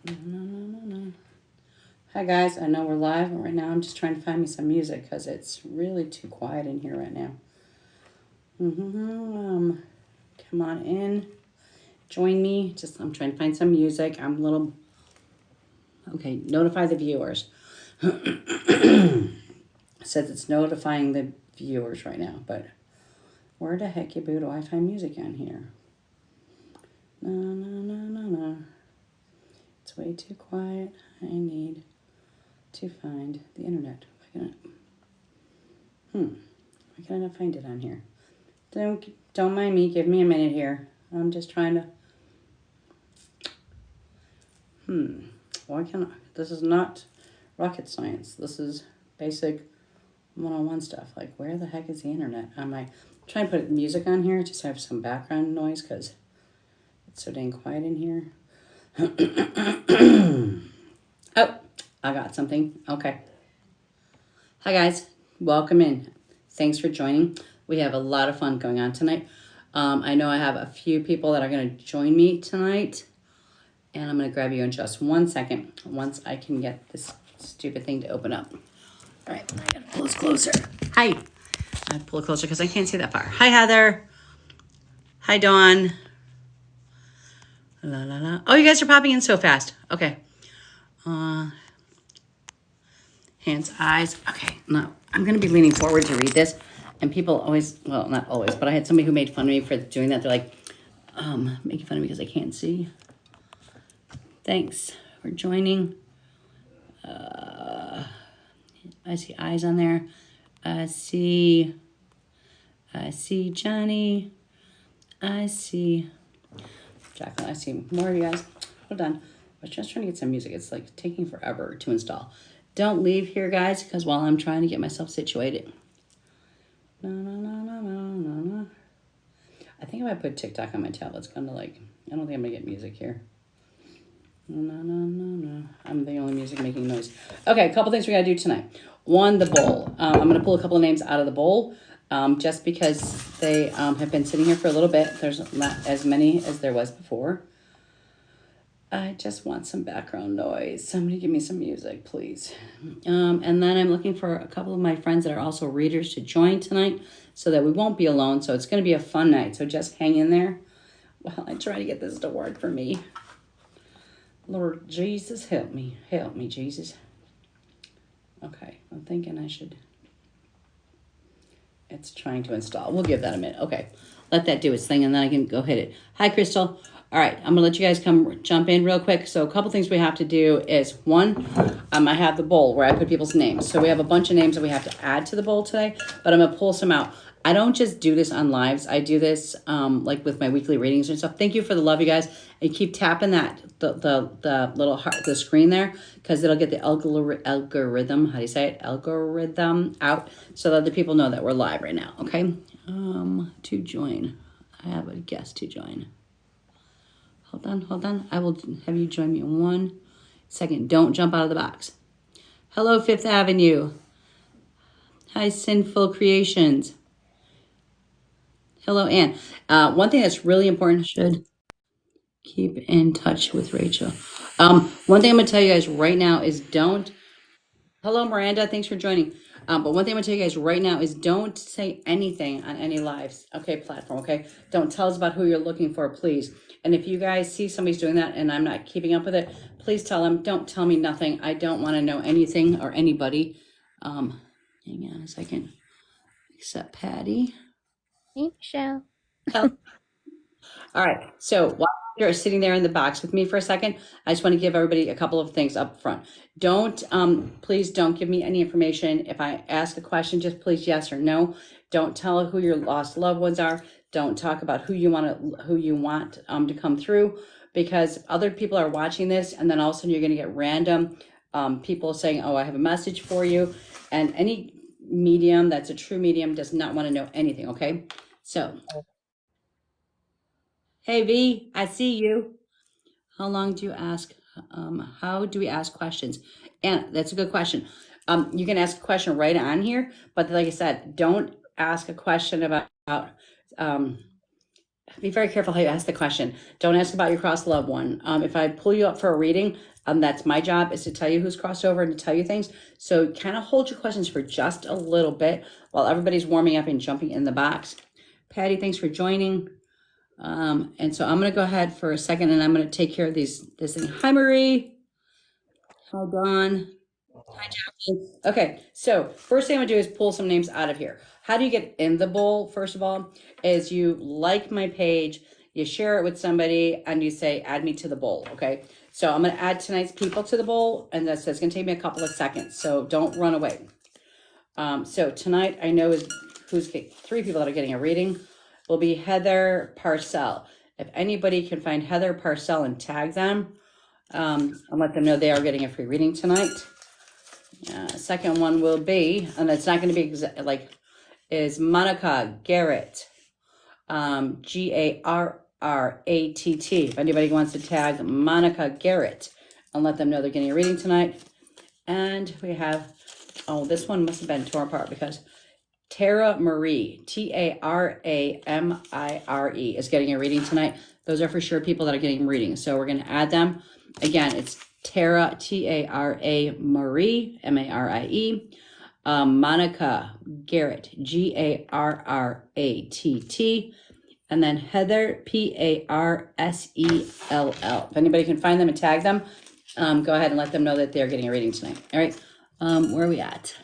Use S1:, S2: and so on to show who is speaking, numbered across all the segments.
S1: No, no, no, no, no. Hi guys, I know we're live, and right now I'm just trying to find me some music because it's really too quiet in here right now. Come on in, join me. Just I'm trying to find some music. I'm a little okay. Notify the viewers. It says it's notifying the viewers right now, but where the heck you boo do I find music on here? No, no, no, no, no. It's way too quiet. I need to find the internet. Why can I not find it on here? Don't mind me. Give me a minute here. I'm just trying to. Why can't I? This is not rocket science. This is basic one-on-one stuff. Like, where the heck is the internet? I'm like trying to put music on here just to have some background noise because it's so dang quiet in here. Oh, I got something. Okay. Hi guys, welcome in. Thanks for joining. We have a lot of fun going on tonight. I know I have a few people that are going to join me tonight, and I'm going to grab you in just 1 second once I can get this stupid thing to open up. All right, I got to pull this closer. Hi. I have to pull it closer because I can't see that far. Hi, Heather. Hi, Dawn. La, la, la. Oh, you guys are popping in so fast. Okay. Hands, eyes. Okay, now I'm going to be leaning forward to read this. And people always, well, not always, but I had somebody who made fun of me for doing that. They're like, making fun of me because I can't see. Thanks for joining. I see eyes on there. I see Johnny. I see Jacqueline. I see more of you guys. Hold on. I was just trying to get some music. It's like taking forever to install. Don't leave here, guys, because while I'm trying to get myself situated. No, no, no, no, no, no, no. I think if I put TikTok on my tablet, it's gonna like, I don't think I'm gonna get music here. No, no, no, no. I'm the only music making noise. Okay, a couple things we gotta do tonight. One, the bowl. I'm gonna pull a couple of names out of the bowl just because they have been sitting here for a little bit. There's not as many as there was before. I just want some background noise. Somebody give me some music, please. And then I'm looking for a couple of my friends that are also readers to join tonight so that we won't be alone. So it's going to be a fun night. So just hang in there while I try to get this to work for me. Lord Jesus, help me. Help me, Jesus. Okay, I'm thinking I should. It's trying to install. We'll give that a minute. Okay, let that do its thing and then I can go hit it. Hi, Crystal. All right, I'm gonna let you guys come jump in real quick. So a couple things we have to do is one, I have the bowl where I put people's names. So we have a bunch of names that we have to add to the bowl today, but I'm gonna pull some out. I don't just do this on lives. I do this like with my weekly readings and stuff. Thank you for the love, you guys. And keep tapping that the little heart, the screen there, because it'll get the algorithm. How do you say it? Algorithm out, so that other people know that we're live right now. Okay. To join, I have a guest to join. Hold on, hold on. I will have you join me in 1 second. Don't jump out of the box. Hello, Fifth Avenue. Hi, Sinful Creations. Hello, Anne. One thing that's really important, should keep in touch with Rachel. One thing I'm going to tell you guys right now is don't. Hello, Miranda. Thanks for joining. But one thing I'm going to tell you guys right now is don't say anything on any lives, okay, platform, okay? Don't tell us about who you're looking for, please. And if you guys see somebody's doing that and I'm not keeping up with it, please tell them, don't tell me nothing. I don't want to know anything or anybody. Hang on a second. Except Patty.
S2: Hey, Michelle.
S1: All right. So while you're sitting there in the box with me for a second, I just want to give everybody a couple of things up front. Don't, please don't give me any information. If I ask a question, just please yes or no. Don't tell who your lost loved ones are. Don't talk about who you want to come through, because other people are watching this, and then all of a sudden you're going to get random people saying, "Oh, I have a message for you," and any medium that's a true medium does not want to know anything. Okay, so. Hey V, I see you. How long do you ask? How do we ask questions? And that's a good question. You can ask a question right on here, but like I said, don't ask a question about um, be very careful how you ask the question. Don't ask about your crossed loved one. If I pull you up for a reading, that's my job, is to tell you who's crossed over and to tell you things. So kind of hold your questions for just a little bit while everybody's warming up and jumping in the box. Patty, thanks for joining. And so I'm going to go ahead for a second and I'm going to take care of this thing. Hi, Marie. Hi, Dawn. Hi, Jacqueline. Okay, so first thing I'm going to do is pull some names out of here. How do you get in the bowl? First of all, is you like my page, you share it with somebody, and you say, add me to the bowl, okay? So I'm going to add tonight's people to the bowl, and that's going to take me a couple of seconds, so don't run away. So tonight, I know who's three people that are getting a reading will be Heather Parcell. If anybody can find Heather Parcell and tag them, and let them know they are getting a free reading tonight. Second one will be, and it's not going to be is Monica Garrett, Garratt. If anybody wants to tag Monica Garrett and let them know they're getting a reading tonight. And we have, this one must have been torn apart because Tara Marie, Taramire, is getting a reading tonight. Those are for sure people that are getting readings. So we're going to add them. Again, it's Tara, Tara Marie, Marie. Monica Garrett, Garratt. And then Heather, Parcell. If anybody can find them and tag them, go ahead and let them know that they're getting a reading tonight. All right. Where are we at?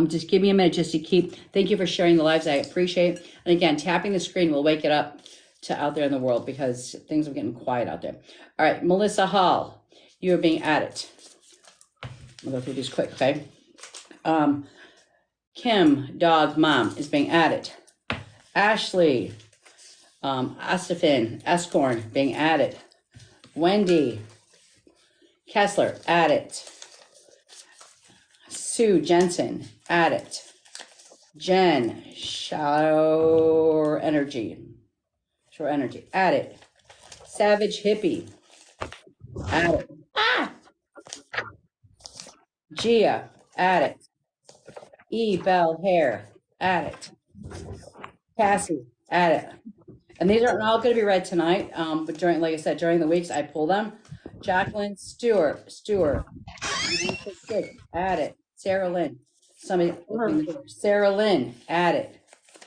S1: Just give me a minute just to thank you for sharing the lives. I appreciate it. And again, tapping the screen will wake it up to out there in the world because things are getting quiet out there. All right, Melissa Hall, you are being added. I'll go through these quick, okay? Kim, dog mom, is being added. Ashley, Astafin, Escorn, being added. Wendy Kessler, added. Sue Jensen, added. Jen, Shore Energy, added. Savage Hippie, added. Gia, added. E. Bell Hair, added. Cassie, added. And these aren't all going to be read tonight, but like I said, during the weeks I pull them. Jacqueline Stewart, added. Sarah Lynn, Sarah Lynn, added.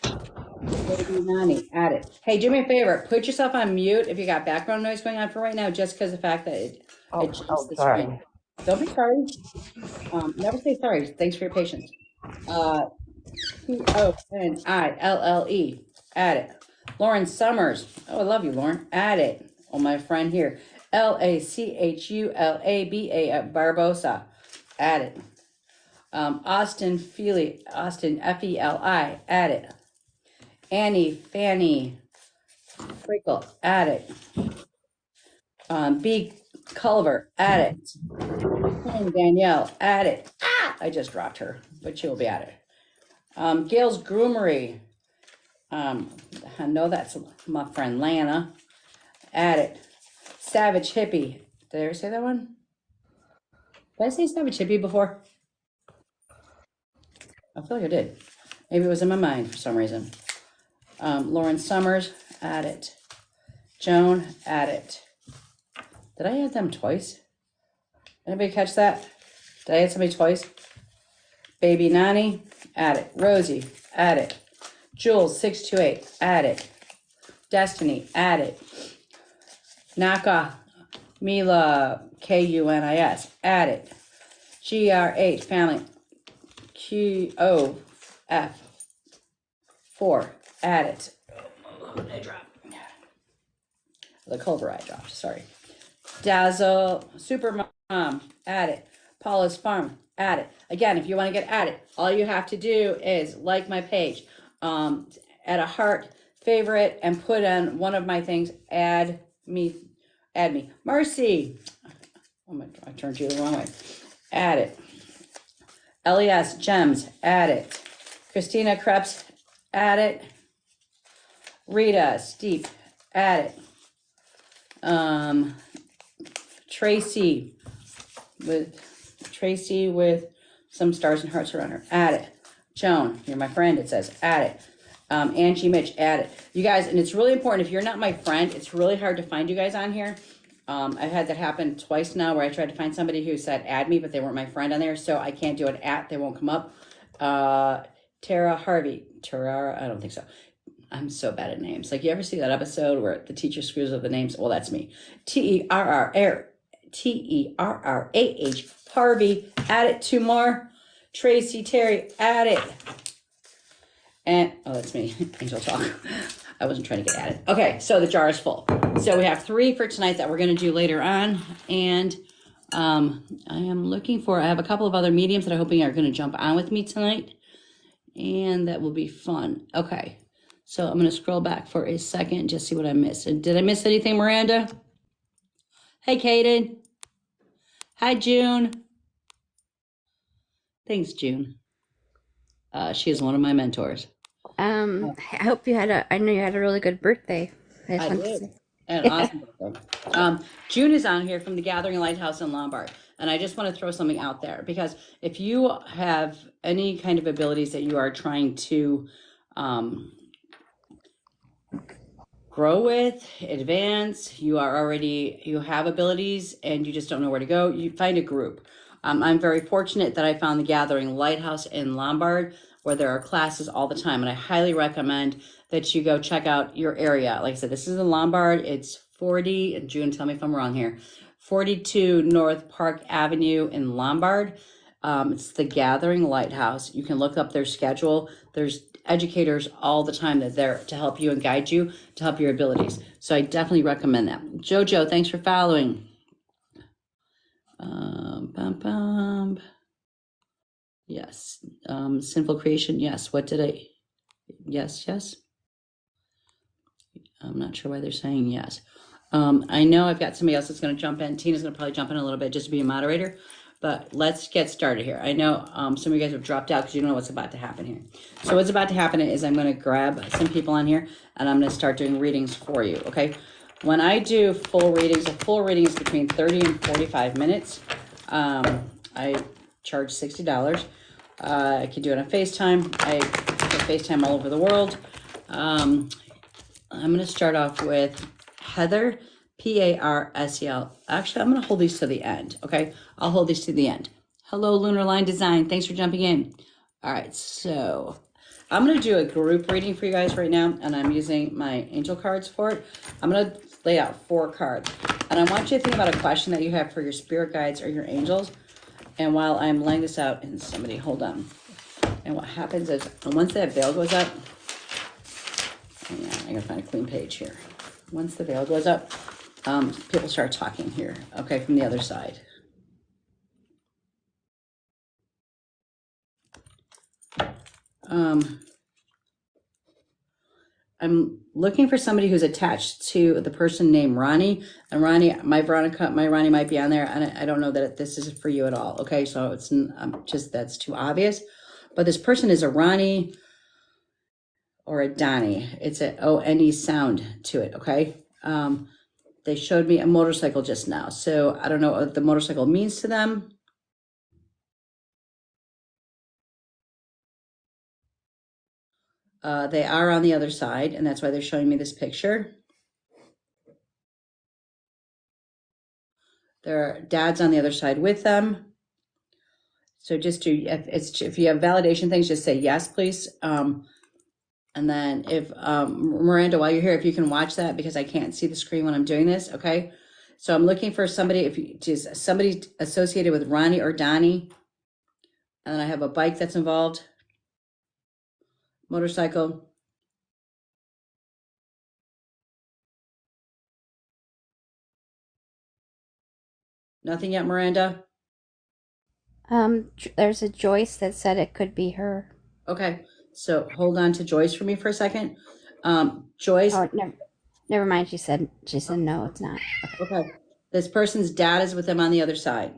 S1: Baby Nani, added. Hey, do me a favor, put yourself on mute if you got background noise going on for right now, just because the fact that it jumps the
S3: sorry.
S1: screen. Don't be sorry. Never say sorry. Thanks for your patience. Tonille, added. Lauren Summers, I love you, Lauren, added. My friend here, Lachulaba Barbosa, added. Austin Feli, added. Annie Fanny Frickle, added. B Culver, added. Danielle, added. I just dropped her, but she will be added. Gail's Groomery, I know that's my friend Lana, added. Savage Hippie, did I ever say that one? Did I say Savage Hippie before? I feel like I did. Maybe it was in my mind for some reason. Lauren Summers, added. Joan, added. Did I add them twice? Anybody catch that? Did I add somebody twice? Baby Nani, added. Rosie, added. Jules 628, added. Destiny, added. Naka Mila Kunis, added. GRH family QOF4, added. I dropped. The Culver I dropped, sorry. Dazzle Supermom, added. Paula's Farm, added. Again, if you want to get added, all you have to do is like my page, add a heart, favorite, and put on one of my things, add me. Marcy, I turned you the wrong way. Add it. LES Gems, add it. Christina Krebs, add it. Rita Steep, add it. Tracy with some stars and hearts around her, add it. Joan, you're my friend, it says, add it. Angie Mitch, add it. You guys, and it's really important. If you're not my friend, it's really hard to find you guys on here. I've had that happen twice now where I tried to find somebody who said add me, but they weren't my friend on there. So I can't do an at, they won't come up. Tara Harvey, Tara, I don't think so. I'm so bad at names. Like, you ever see that episode where the teacher screws up the names? Well, that's me. Terrah, Harvey, add it. Two more. Tracy, Terry, add it. And, oh, that's me. Angel talk. I wasn't trying to get added. Okay, so the jar is full. So we have 3 for tonight that we're going to do later on. And I have a couple of other mediums that I'm hoping are going to jump on with me tonight. And that will be fun. Okay. So I'm going to scroll back for a second, just see what I missed. And did I miss anything, Miranda? Hey, Kaden. Hi, June. Thanks, June. She is one of my mentors.
S2: I hope I know you had a really good birthday.
S1: I did. And awesome birthday. June is on here from the Gathering Lighthouse in Lombard. And I just want to throw something out there, because if you have any kind of abilities that you are trying to grow with, advance, you have abilities and you just don't know where to go, you find a group. I'm very fortunate that I found the Gathering Lighthouse in Lombard, where there are classes all the time. And I highly recommend that you go check out your area. Like I said, this is in Lombard. It's 40, and June, tell me if I'm wrong here, 42 North Park Avenue in Lombard. It's the Gathering Lighthouse. You can look up their schedule. There's educators all the time that are there to help you and guide you to help your abilities. So I definitely recommend that. Jojo, thanks for following. Yes. Sinful creation. Yes. Yes. I'm not sure why they're saying yes. I know I've got somebody else that's going to jump in. Tina's going to probably jump in a little bit just to be a moderator, but let's get started here. I know some of you guys have dropped out because you don't know what's about to happen here. So what's about to happen is I'm going to grab some people on here and I'm going to start doing readings for you. Okay. When I do full readings, a full reading is between 30 and 45 minutes. I charge $60. I can do it on FaceTime. I get FaceTime all over the world. I'm going to start off with Heather, Parsel. Actually, I'm going to hold these to the end. Okay. I'll hold these to the end. Hello, Lunar Line Design. Thanks for jumping in. All right. So I'm going to do a group reading for you guys right now, and I'm using my angel cards for it. I'm going to lay out 4 cards, and I want you to think about a question that you have for your spirit guides or your angels. And while I'm laying this out, and somebody hold on. And what happens is, once that veil goes up, hang on, I gotta find a clean page here. Once the veil goes up, people start talking here, okay, from the other side. I'm looking for somebody who's attached to the person named Ronnie. And Ronnie, my Ronnie might be on there, and I don't know that this is for you at all. Okay, so it's just, that's too obvious. But this person is a Ronnie or a Donnie. It's a O-N-E sound to it. Okay. They showed me a motorcycle just now, so I don't know what the motorcycle means to them. They are on the other side, and that's why they're showing me this picture. Their dad's on the other side with them. So if you have validation things, just say yes, please. And then if Miranda, while you're here, if you can watch that, because I can't see the screen when I'm doing this. Okay. So I'm looking for somebody, somebody associated with Ronnie or Donnie. And then I have a bike that's involved. Motorcycle. Nothing yet, Miranda?
S2: There's a Joyce that said it could be her.
S1: Okay, so hold on to Joyce for me for a second. Joyce.
S2: Oh, never mind. She said no, it's not.
S1: Okay, this person's dad is with them on the other side.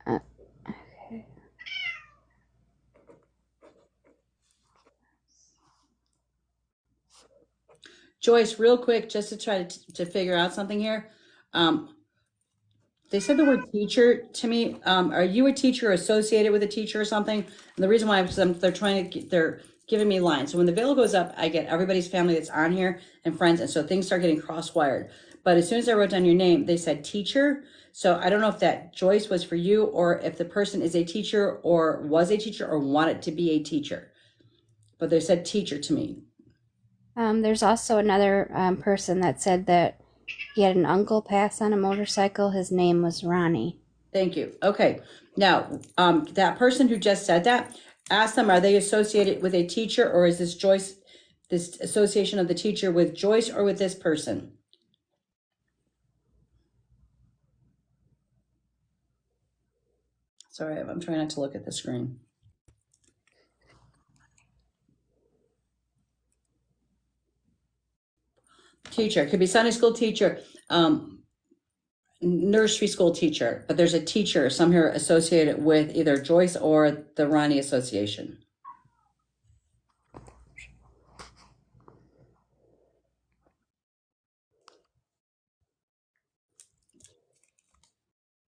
S2: Okay.
S1: Joyce, real quick, just to try to figure out something here. They said the word teacher to me. Are you a teacher associated with a teacher or something? And the reason why is they're trying to giving me lines. So when the veil goes up, I get everybody's family that's on here and friends. And so things start getting cross-wired. But as soon as I wrote down your name, they said teacher. So I don't know if that Joyce was for you or if the person is a teacher or was a teacher or wanted to be a teacher. But they said teacher to me.
S2: There's also another person that said that he had an uncle pass on a motorcycle. His name was Ronnie.
S1: Thank you. Okay. Now, that person who just said that, ask them, are they associated with a teacher or is this Joyce, this association of the teacher with Joyce or with this person? Sorry, I'm trying not to look at the screen. Teacher, could be Sunday school teacher, nursery school teacher, but there's a teacher somewhere associated with either Joyce or the Ronnie Association.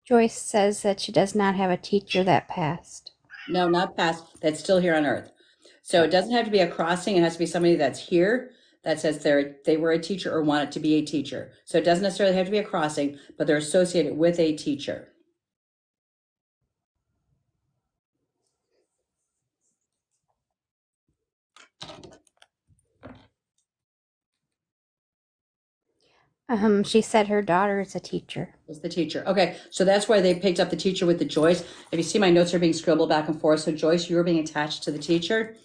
S2: Joyce says that she does not have a teacher that passed.
S1: No, not past, that's still here on earth. So it doesn't have to be a crossing, it has to be somebody that's here that says they were a teacher or wanted to be a teacher. So it doesn't necessarily have to be a crossing, but they're associated with a teacher.
S2: She said her daughter is a teacher.
S1: Is the teacher. Okay, so that's why they picked up the teacher with the Joyce. If you see, my notes are being scribbled back and forth. So Joyce, you were being attached to the teacher.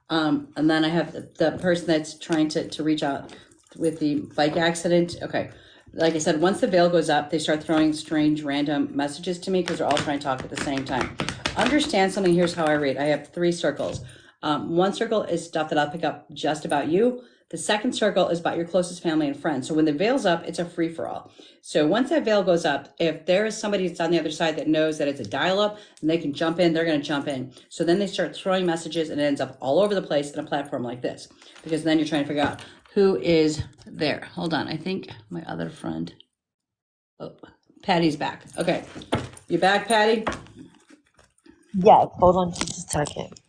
S1: And then I have the person that's trying to reach out with the bike accident. Okay. Like I said, once the veil goes up, they start throwing strange random messages to me because they're all trying to talk at the same time. Understand something. Here's how I read. I have 3 circles. One circle is stuff that I'll pick up just about you. The second circle is about your closest family and friends. So when the veil's up, it's a free for all. So once that veil goes up, if there is somebody that's on the other side that knows that it's a dial up and they can jump in, they're going to jump in. So then they start throwing messages and it ends up all over the place in a platform like this, because then you're trying to figure out who is there. Hold on. I think my other friend, oh, Patty's back. Okay. You back, Patty?
S3: Yes, hold on just a second.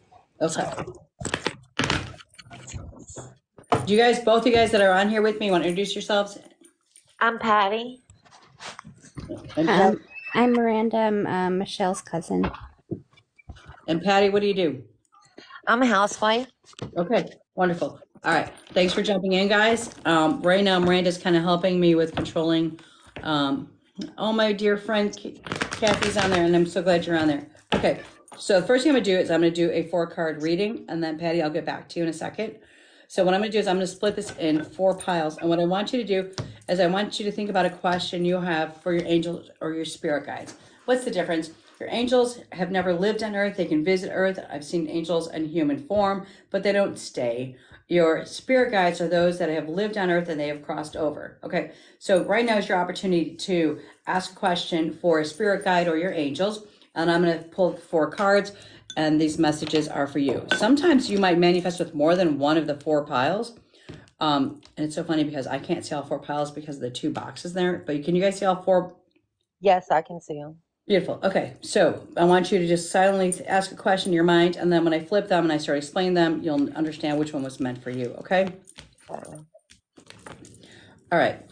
S1: Okay. Do you guys, both you guys that are on here with me, want to introduce yourselves?
S3: I'm Patty.
S1: And
S2: I'm Miranda. I'm Michelle's cousin.
S1: And Patty, what do you do?
S3: I'm a housewife.
S1: Okay, wonderful. All right, thanks for jumping in, guys. Right now, Miranda's kind of helping me with controlling. Oh, my dear friend Kathy's on there, and I'm so glad you're on there. Okay, so the first thing I'm gonna do is I'm gonna do a 4-card reading, and then Patty, I'll get back to you in a second. So what I'm gonna do is I'm gonna split this in 4 piles, and what I want you to do is I want you to think about a question you have for your angels or your spirit guides. What's the difference? Your angels have never lived on earth. They can visit earth. I've seen angels in human form, but they don't stay. Your spirit guides are those that have lived on earth and they have crossed over. Okay, so right now is your opportunity to ask a question for a spirit guide or your angels. And I'm going to pull 4 cards, and these messages are for you. Sometimes you might manifest with more than one of the 4 piles. And it's so funny because I can't see all 4 piles because of the 2 boxes there. But can you guys see all 4?
S3: Yes, I can see them.
S1: Beautiful. Okay, so I want you to just silently ask a question in your mind, and then when I flip them and I start explaining them, you'll understand which one was meant for you, okay? All right,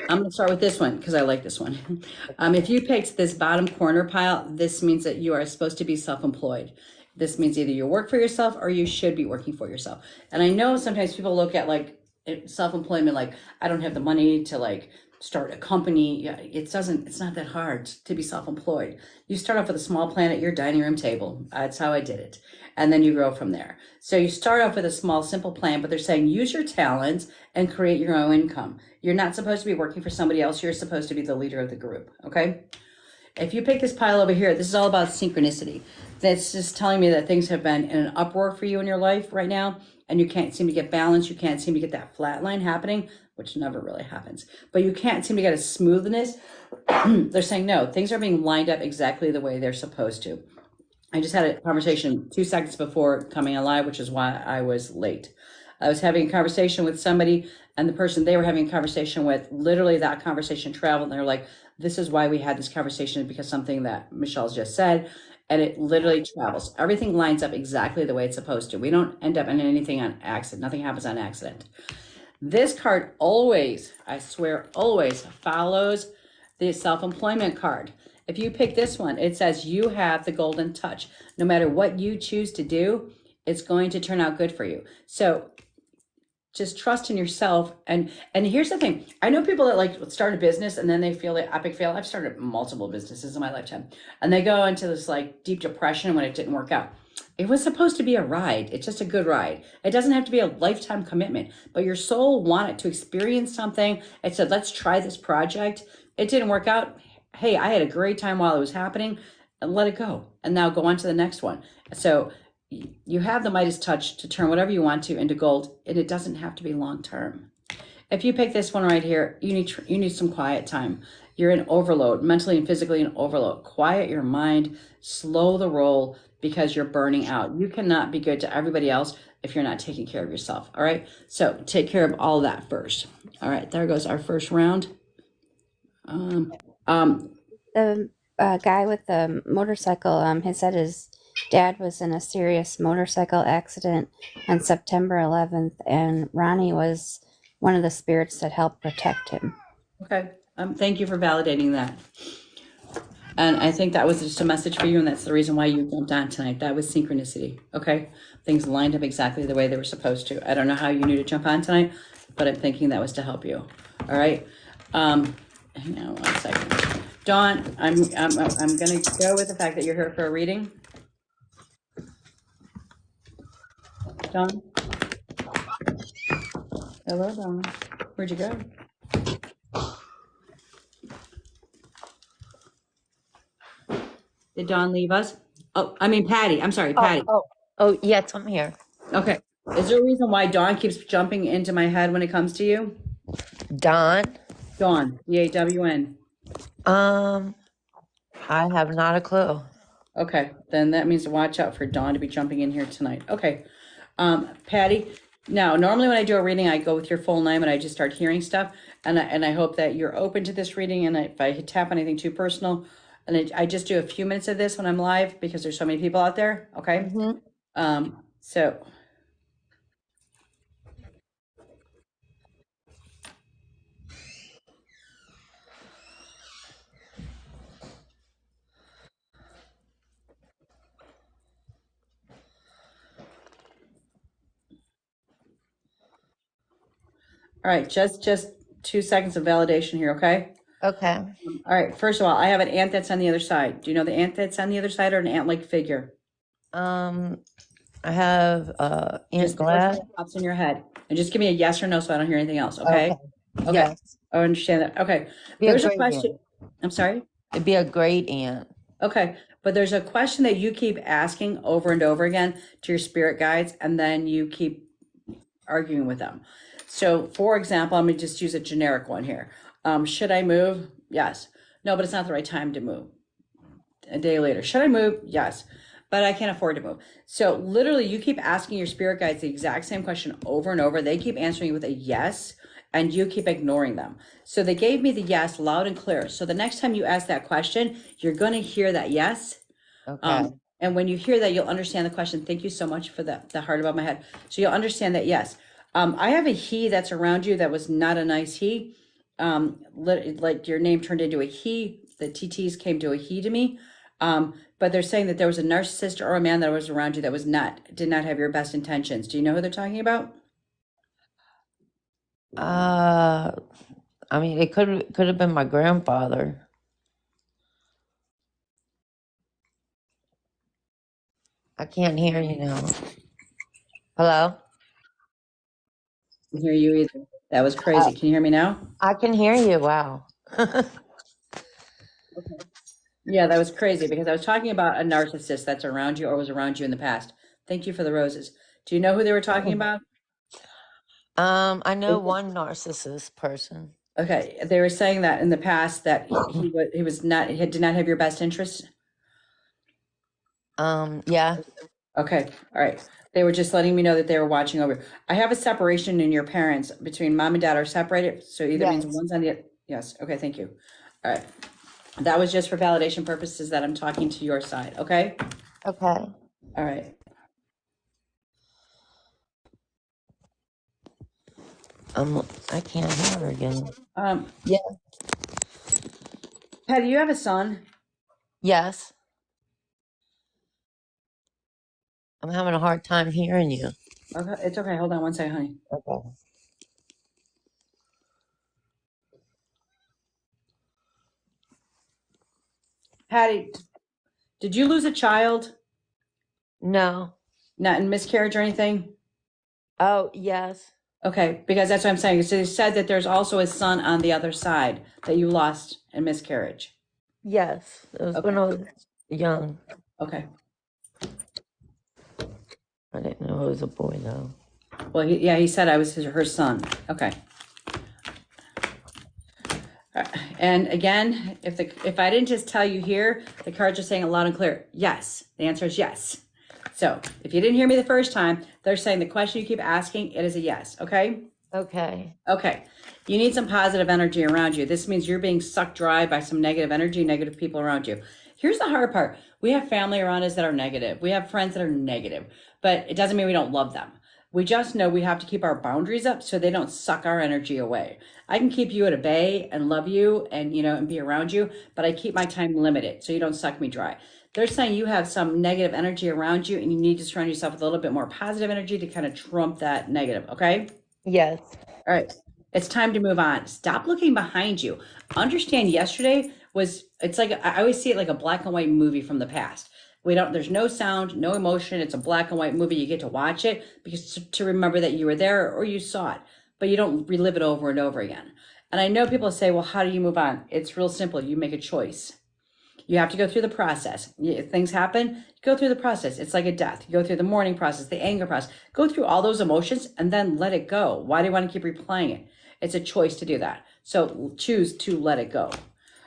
S1: I'm gonna start with this one because I like this one. If you picked this bottom corner pile, this means that you are supposed to be self-employed. This means either you work for yourself or you should be working for yourself. And I know sometimes people look at like self-employment like, I don't have the money to like start a company. Yeah, it's not that hard to be self-employed. You start off with a small plan at your dining room table. That's how I did it. And then you grow from there. So you start off with a small, simple plan, but they're saying use your talents and create your own income. You're not supposed to be working for somebody else. You're supposed to be the leader of the group, okay? If you pick this pile over here, this is all about synchronicity. That's just telling me that things have been in an uproar for you in your life right now, and you can't seem to get balance. You can't seem to get that flat line happening, which never really happens. But you can't seem to get a smoothness. They're saying, no, things are being lined up exactly the way they're supposed to. I just had a conversation 2 seconds before coming on live, which is why I was late. I was having a conversation with somebody, and the person they were having a conversation with, literally that conversation traveled, and they're like, this is why we had this conversation, because something that Michelle's just said. and it literally travels. Everything lines up exactly the way it's supposed to. We don't end up in anything on accident. Nothing happens on accident. This card always, I swear, always follows the self-employment card. If you pick this one, it says you have the golden touch. No matter what you choose to do, it's going to turn out good for you. So just trust in yourself. And here's the thing. I know people that like start a business and then they feel the epic fail. I've started multiple businesses in my lifetime. And they go into this like deep depression when it didn't work out. It was supposed to be a ride. It's just a good ride. It doesn't have to be a lifetime commitment, but your soul wanted to experience something. It said, let's try this project. It didn't work out. Hey, I had a great time while it was happening, and let it go. And now go on to the next one. So you have the Midas touch to turn whatever you want to into gold, and it doesn't have to be long term. If you pick this one right here, you need some quiet time. You're in overload, mentally and physically in overload. Quiet your mind, slow the roll, because you're burning out. You cannot be good to everybody else if you're not taking care of yourself. All right. So take care of all that first. All right. There goes our first round.
S2: The guy with the motorcycle, he said his dad was in a serious motorcycle accident on September 11th, and Ronnie was one of the spirits that helped protect him.
S1: Okay. Thank you for validating that. And I think that was just a message for you, and that's the reason why you jumped on tonight. That was synchronicity, okay? Things lined up exactly the way they were supposed to. I don't know how you knew to jump on tonight, but I'm thinking that was to help you, all right? Hang on 1 second. Dawn, I'm gonna go with the fact that you're here for a reading. Dawn? Hello, Dawn. Where'd you go? Did Dawn leave us? Oh, I mean Patty. I'm sorry, Patty.
S3: Oh, yes, I'm here.
S1: Okay. Is there a reason why Dawn keeps jumping into my head when it comes to you?
S3: Dawn?
S1: Dawn, D-A-W-N.
S3: I have not a clue.
S1: Okay, then that means to watch out for Dawn to be jumping in here tonight. Okay, Patty. Now, normally when I do a reading, I go with your full name and I just start hearing stuff. And I hope that you're open to this reading. And if I tap on anything too personal, and I just do a few minutes of this when I'm live because there's so many people out there. Okay. So. All right, just 2 seconds of validation here, okay?
S3: Okay.
S1: All right, first of all, I have an ant that's on the other side. Do you know the ant that's on the other side or an ant-like figure?
S3: I have Aunt
S1: Just
S3: Glad.
S1: pops in your head. And just give me a yes or no so I don't hear anything else, okay? Okay.
S3: Yes.
S1: I understand that. Okay.
S3: Be a
S1: There's a
S3: great
S1: question.
S3: aunt.
S1: I'm sorry?
S3: It'd be a great aunt.
S1: Okay. But there's a question that you keep asking over and over again to your spirit guides, and then you keep arguing with them. So, for example, I'm going to just use a generic one here. Should I move? Yes. No, but it's not the right time to move. A day later, should I move? Yes, but I can't afford to move. So literally you keep asking your spirit guides the exact same question over and over. They keep answering you with a yes, and you keep ignoring them. So they gave me the yes loud and clear. So the next time you ask that question, you're going to hear that yes.
S3: Okay.
S1: And when you hear that, you'll understand the question. Thank you so much for the heart above my head. So you'll understand that yes. I have a he that's around you that was not a nice he. Like your name turned into a he. The TTs came to a he to me. But they're saying that there was a narcissist or a man that was around you that did not have your best intentions. Do you know who they're talking about?
S3: I mean, it could have been my grandfather. I can't hear you now. Hello?
S1: I can hear you either. That was crazy. Can you hear me now?
S3: I can hear you. Wow.
S1: Yeah, that was crazy because I was talking about a narcissist that's around you or was around you in the past. Thank you for the roses. Do you know who they were talking about?
S3: I know one narcissist person.
S1: Okay, they were saying that in the past that he was not he did not have your best interests.
S3: Yeah.
S1: Okay, all right. They were just letting me know that they were watching over. I have a separation in your parents between mom and dad are separated, so either means
S3: Yes.
S1: one's on the yes. Okay, thank you. All right. That was just for validation purposes that I'm talking to your side. Okay.
S3: Okay.
S1: All right.
S3: I can't hear her again.
S1: Um,
S3: Yeah.
S1: Patty, you have a son.
S3: Yes. I'm having a hard time hearing you.
S1: Okay, it's okay. Hold on one second, honey.
S3: Okay.
S1: Patty, did you lose a child?
S3: No.
S1: Not in miscarriage or anything?
S3: Oh, yes.
S1: Okay, because that's what I'm saying. So you said that there's also a son on the other side that you lost in miscarriage.
S3: Yes. It was when
S1: Okay.
S3: I was young.
S1: Okay.
S3: I didn't know it was a boy, though.
S1: Well, he said I was her son. Okay. And again, if I didn't just tell you here, the cards are saying it loud and clear. Yes. The answer is yes. So if you didn't hear me the first time, they're saying the question you keep asking, it is a yes. Okay.
S3: Okay.
S1: Okay. You need some positive energy around you. This means you're being sucked dry by some negative energy, negative people around you. Here's the hard part. We have family around us that are negative. We have friends that are negative, but it doesn't mean we don't love them. We just know we have to keep our boundaries up so they don't suck our energy away. I can keep you at a bay and love you and and be around you, but I keep my time limited so you don't suck me dry. They're saying you have some negative energy around you and you need to surround yourself with a little bit more positive energy to kind of trump that negative, okay?
S3: Yes.
S1: All right. It's time to move on. Stop looking behind you. Understand yesterday it's like I always see it like a black and white movie from the past. There's no sound, no emotion. It's a black and white movie. You get to watch it because to remember that you were there or you saw it, but you don't relive it over and over again. And I know people say, well, how do you move on? It's real simple. You make a choice. You have to go through the process. If things happen, go through the process. It's like a death. You go through the mourning process, the anger process, go through all those emotions and then let it go. Why do you want to keep replaying it? It's a choice to do that. So choose to let it go.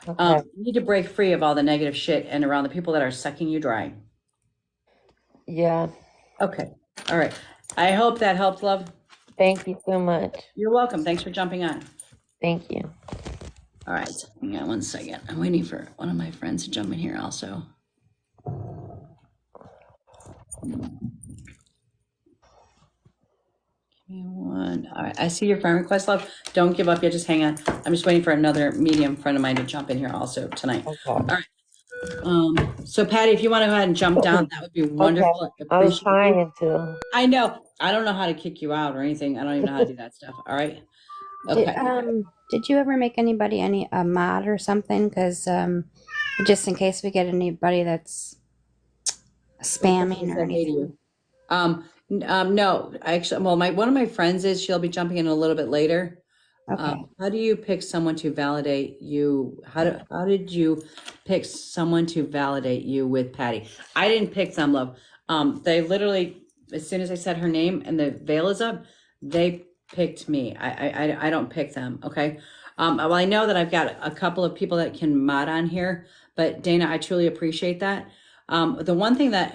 S3: Okay.
S1: You need to break free of all the negative shit and around the people that are sucking you dry.
S3: Yeah.
S1: Okay. All right. I hope that helped, love.
S3: Thank you so much.
S1: You're welcome. Thanks for jumping on.
S3: Thank you.
S1: All right. Hang on one second. I'm waiting for one of my friends to jump in here also. One. All right. I see your friend request, love. Don't give up yet. Just hang on. I'm just waiting for another medium friend of mine to jump in here also tonight.
S3: Okay.
S1: All right. So Patty, if you want to go ahead and jump down, that would be
S3: Okay.
S1: wonderful. I
S3: I was
S1: appreciate you.
S3: trying to.
S1: I know. I don't know how to kick you out or anything. I don't even know how to do that stuff. All right. Okay.
S2: Did you ever make anybody any a mod or something? Because just in case we get anybody that's
S1: Well, somebody
S2: spamming or
S1: said hey to
S2: anything.
S1: you. No, actually, well, my one of my friends is she'll be jumping in a little bit later.
S2: Okay.
S1: How do you pick someone to validate you? How did you pick someone to validate you with Patty? I didn't pick them, love. They literally, as soon as I said her name and the veil is up, they picked me. I don't pick them. Okay. Well, I know that I've got a couple of people that can mod on here, but Dana, I truly appreciate that. The one thing that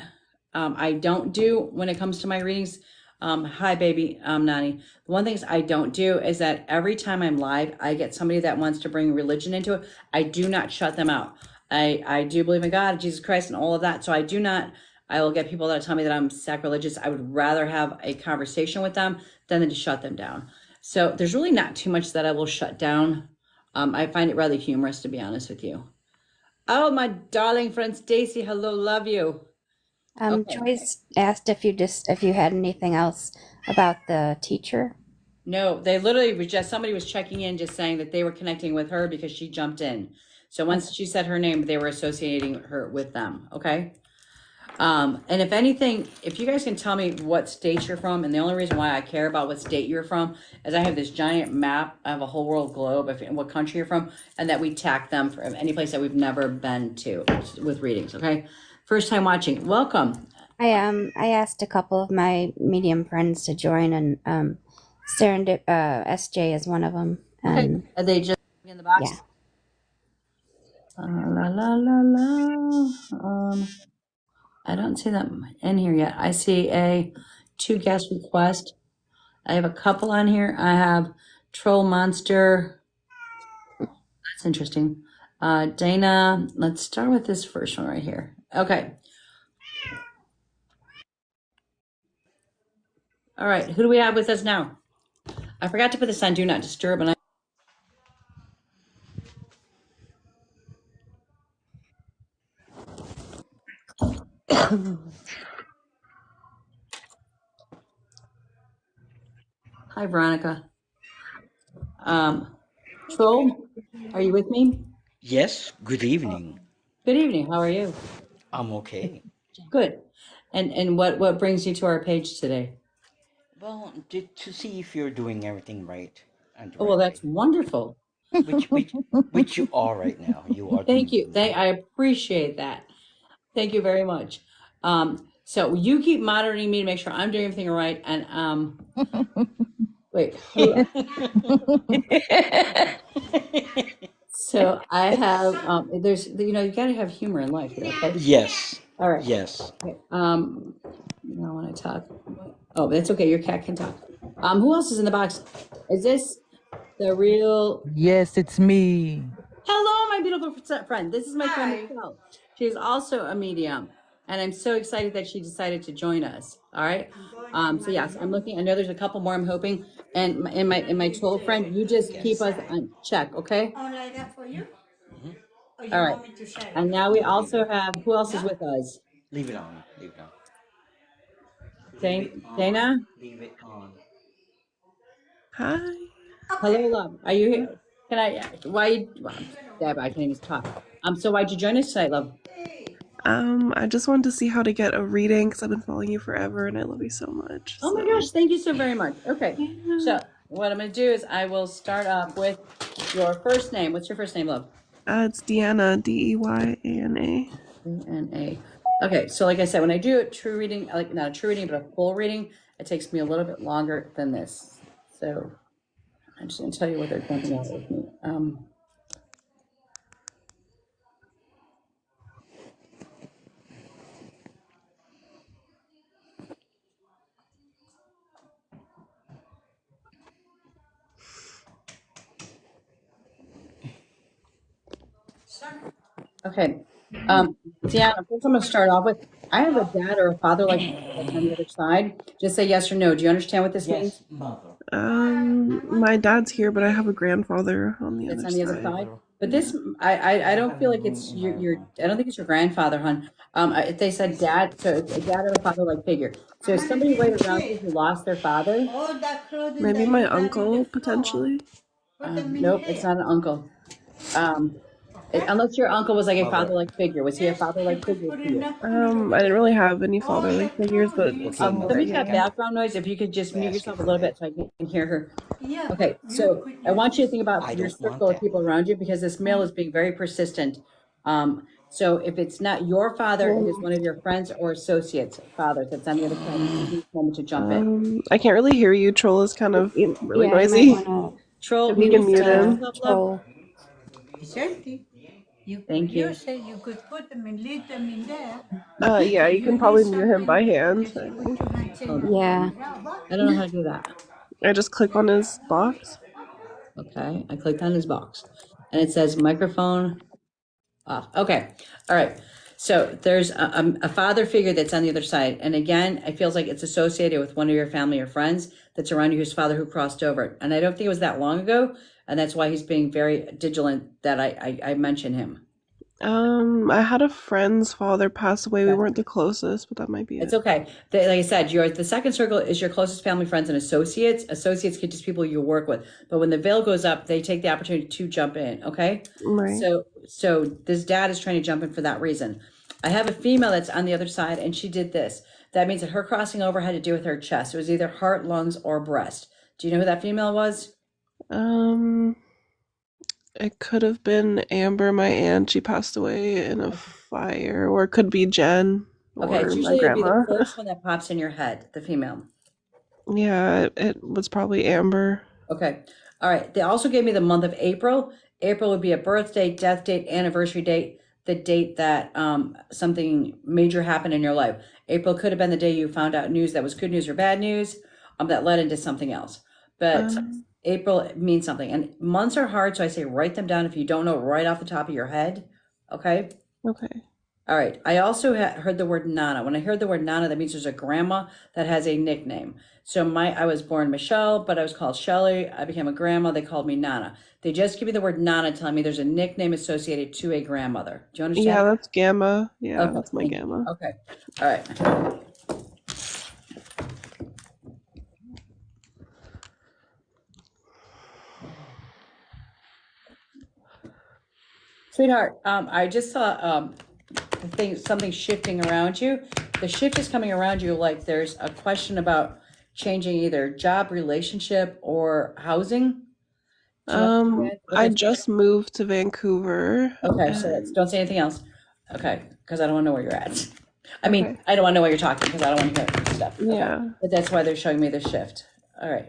S1: I don't do when it comes to my readings, hi baby, Nani. The one thing I don't do is that every time I'm live, I get somebody that wants to bring religion into it. I do not shut them out. I do believe in God, Jesus Christ, and all of that. So I do not. I will get people that tell me that I'm sacrilegious. I would rather have a conversation with them than to shut them down. So there's really not too much that I will shut down. I find it rather humorous, to be honest with you. Oh, my darling friend Stacy, hello, love you. Okay.
S2: Joyce asked if you had anything else about the teacher.
S1: No, they literally was just somebody was checking in, just saying that they were connecting with her because she jumped in. So once
S2: Okay.
S1: she said her name, they were associating her with them. Okay. And if anything, if you guys can tell me what state you're from, and the only reason why I care about what state you're from is I have this giant map of a whole world globe of what country you're from, and that we tack them for any place that we've never been to with readings. Okay. First time watching, welcome.
S2: I asked a couple of my medium friends to join, and SJ is one of them.
S1: Okay.
S2: And
S1: Are they just in the
S2: yeah,
S1: box? La la la la. I don't see them in here yet. I see a two guest request. I have a couple on here. I have Troll Monster. That's interesting. Dana, let's start with this first one right here. Okay. All right. Who do we have with us now? I forgot to put this on Do Not Disturb, and hi, Veronica. Um, Troll, are you with me?
S4: Yes, good evening.
S1: Good evening. How are you?
S4: I'm okay.
S1: Good. And what brings you to our page today?
S4: Well, to see if you're doing everything right and the
S1: Oh, well,
S4: right
S1: that's
S4: way,
S1: wonderful.
S4: which which which you are right now. You are
S1: Thank
S4: doing
S1: you.
S4: beautiful.
S1: I appreciate that. Thank you very much. So you keep monitoring me to make sure I'm doing everything right. And wait, who? So I have there's you got to have humor in life here. Okay.
S4: Yes,
S1: All right.
S4: yes.
S1: Okay. Now when I talk, oh, that's okay. Your cat can talk. Who else is in the box? Is this the real?
S5: Yes, it's me.
S1: Hello, my beautiful friend. This is my friend Michelle. She's also a medium, and I'm so excited that she decided to join us. All right. So yes, I'm looking. I know there's a couple more. I'm hoping, and my troll friend, you just keep
S4: Yes.
S1: us on check, okay?
S4: Hmm.
S1: All right. And now we also have who else is with us?
S4: Leave it on. Leave it on. Leave it on.
S1: Dana.
S4: Leave it on.
S5: Hi.
S1: Hello, love. Are you here? Can I? Why? Well, Deb, I can't even talk. So why'd you join us tonight, love?
S5: I just wanted to see how to get a reading because I've been following you forever and I love you so much.
S1: Oh my
S5: So
S1: gosh, thank you so very much. Okay,
S5: yeah.
S1: so what I'm going to do is I will start off with your first name. What's your first name, love?
S5: It's Deanna, Deyanna.
S1: A. Okay, so like I said, when I do a true reading, like not a true reading, but a full reading, it takes me a little bit longer than this. So I'm just going to tell you what they're jumping out with me. Okay, Deanna, first I'm going to start off with I have a dad or a father like figure that's on the other side. Just say yes or no. Do you understand what this means?
S4: Yes, mother.
S5: My dad's here, but I have a grandfather on the
S1: That's
S5: other
S1: on the other
S5: side.
S1: side.
S4: Father.
S1: But
S4: Yeah.
S1: this, I
S4: I
S1: don't
S4: have
S1: feel
S4: a
S1: like
S4: room
S1: it's
S4: in my
S1: your,
S4: room.
S1: I don't think it's your grandfather, hon. If they said dad, so it's a dad or a father like figure. So is somebody right around you who lost their father?
S5: Maybe my uncle potentially.
S1: Nope, it's not an uncle. Um, unless your uncle was like a
S4: Mother.
S1: father like figure. Was he a father like figure to you?
S5: I didn't really have any fatherly figures, but
S4: Okay, mother.
S1: Somebody's got
S5: yeah.
S1: background noise. If you could just
S4: May I
S1: mute
S4: ask you
S1: yourself a
S4: for
S1: little bit
S4: that?
S1: so I can hear her. Okay, so I want you to think about
S4: I
S1: your
S4: don't want
S1: circle of
S4: that.
S1: people around you because this male is being very persistent. So if it's not your father, it is
S2: Mm,
S1: one of your friends or associates' fathers that's on the other side. I'm giving you a moment to jump in.
S5: I can't really hear you. Troll is kind of really
S2: yeah, you might
S5: noisy.
S2: want to
S1: Troll,
S5: If you
S1: can you
S5: can
S2: mute
S5: mute
S1: silence
S5: him.
S1: yourself, love?
S2: troll.
S1: Thank you.
S5: Yeah, you can probably mute him by hand, I think.
S1: Oh,
S2: Yeah.
S1: I don't know how to do that.
S5: I just click on his box.
S1: Okay, I clicked on his box and it says microphone off. Okay, all right. So there's a father figure that's on the other side. And again, it feels like it's associated with one of your family or friends that's around you, whose father who crossed over. And I don't think it was that long ago. And that's why he's being very vigilant that I mention him.
S5: I had a friend's father pass away. We
S1: Okay.
S5: weren't the closest, but that might be
S1: It's
S5: it.
S1: okay. Like I said, the second circle is your closest family, friends, and associates. Associates could just people you work with. But when the veil goes up, they take the opportunity to jump in. Okay.
S5: Right.
S1: So this dad is trying to jump in for that reason. I have a female that's on the other side, and she did this. That means that her crossing over had to do with her chest. It was either heart, lungs, or breast. Do you know who that female was?
S5: Um, it could have been Amber, my aunt. She passed away in a fire, or it could be Jen
S1: Okay, it's
S5: or my
S1: usually it'd be the
S5: grandma.
S1: first one that pops in your head, the female.
S5: Yeah, it was probably Amber.
S1: Okay. All right. They also gave me the month of April. April would be a birth date, death date, anniversary date, the date that something major happened in your life. April could have been the day you found out news that was good news or bad news, that led into something else. But
S5: Um,
S1: April means something. And months are hard, so I say write them down if you don't know right off the top of your head. Okay?
S5: Okay.
S1: All right. I also heard the word Nana. When I heard the word Nana, that means there's a grandma that has a nickname. So I was born Michelle, but I was called Shelly. I became a grandma. They called me Nana. They just give me the word Nana, telling me there's a nickname associated to a grandmother. Do you
S5: Yeah,
S1: understand?
S5: that's Gamma. Yeah,
S1: Okay.
S5: that's my
S1: Thank you.
S5: Gamma.
S1: Okay. All right. Sweetheart, I just saw something shifting around you. The shift is coming around you like there's a question about changing either job, relationship, or housing. Do you understand what
S5: I
S1: that's?
S5: just moved to Vancouver
S1: Okay, so
S5: and
S1: don't say anything else. Okay, because I don't want to know where you're at. I mean,
S5: okay.
S1: I don't want to know where you're talking because I don't want to hear stuff. Okay,
S5: Yeah.
S1: but that's why they're showing me the shift. All right.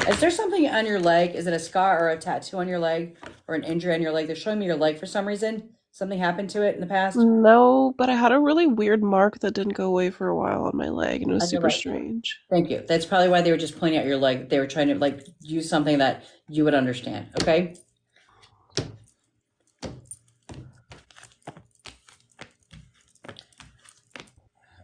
S1: Is there something on your leg? Is it a scar or a tattoo on your leg or an injury on your leg? They're showing me your leg for some reason. Something happened to it in the past
S5: No, but I had a really weird mark that didn't go away for a while on my leg and it was
S1: on your
S5: super
S1: right.
S5: strange.
S1: Thank you. That's probably why they were just pointing out your leg. They were trying to like use something that you would understand. Okay.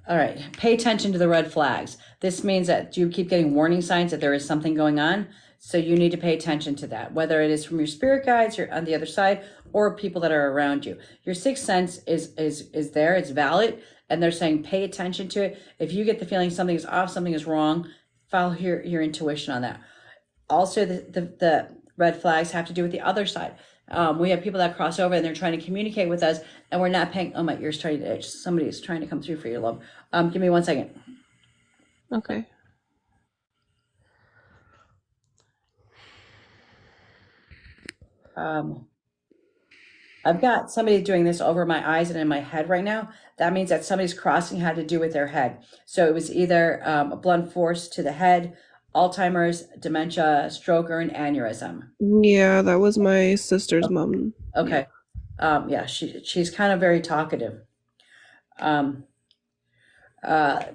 S1: All right. Pay attention to the red flags. This means that you keep getting warning signs that there is something going on. So you need to pay attention to that, whether it is from your spirit guides or on the other side or people that are around you. Your sixth sense is there. It's valid. And they're saying pay attention to it. If you get the feeling something is off, something is wrong, follow your intuition on that. Also, the red flags have to do with the other side. We have people that cross over and they're trying to communicate with us, and we're not paying. Oh, my ear's starting to itch. Somebody is trying to come through for your love. Give me 1 second.
S5: Okay.
S1: Um, I've got somebody doing this over my eyes and in my head right now. That means that somebody's crossing had to do with their head. So it was either a blunt force to the head, Alzheimer's, dementia, stroke, or an aneurysm.
S5: Yeah, that was my sister's mom. Yeah.
S1: Okay. Yeah, she's kind of very talkative. Um,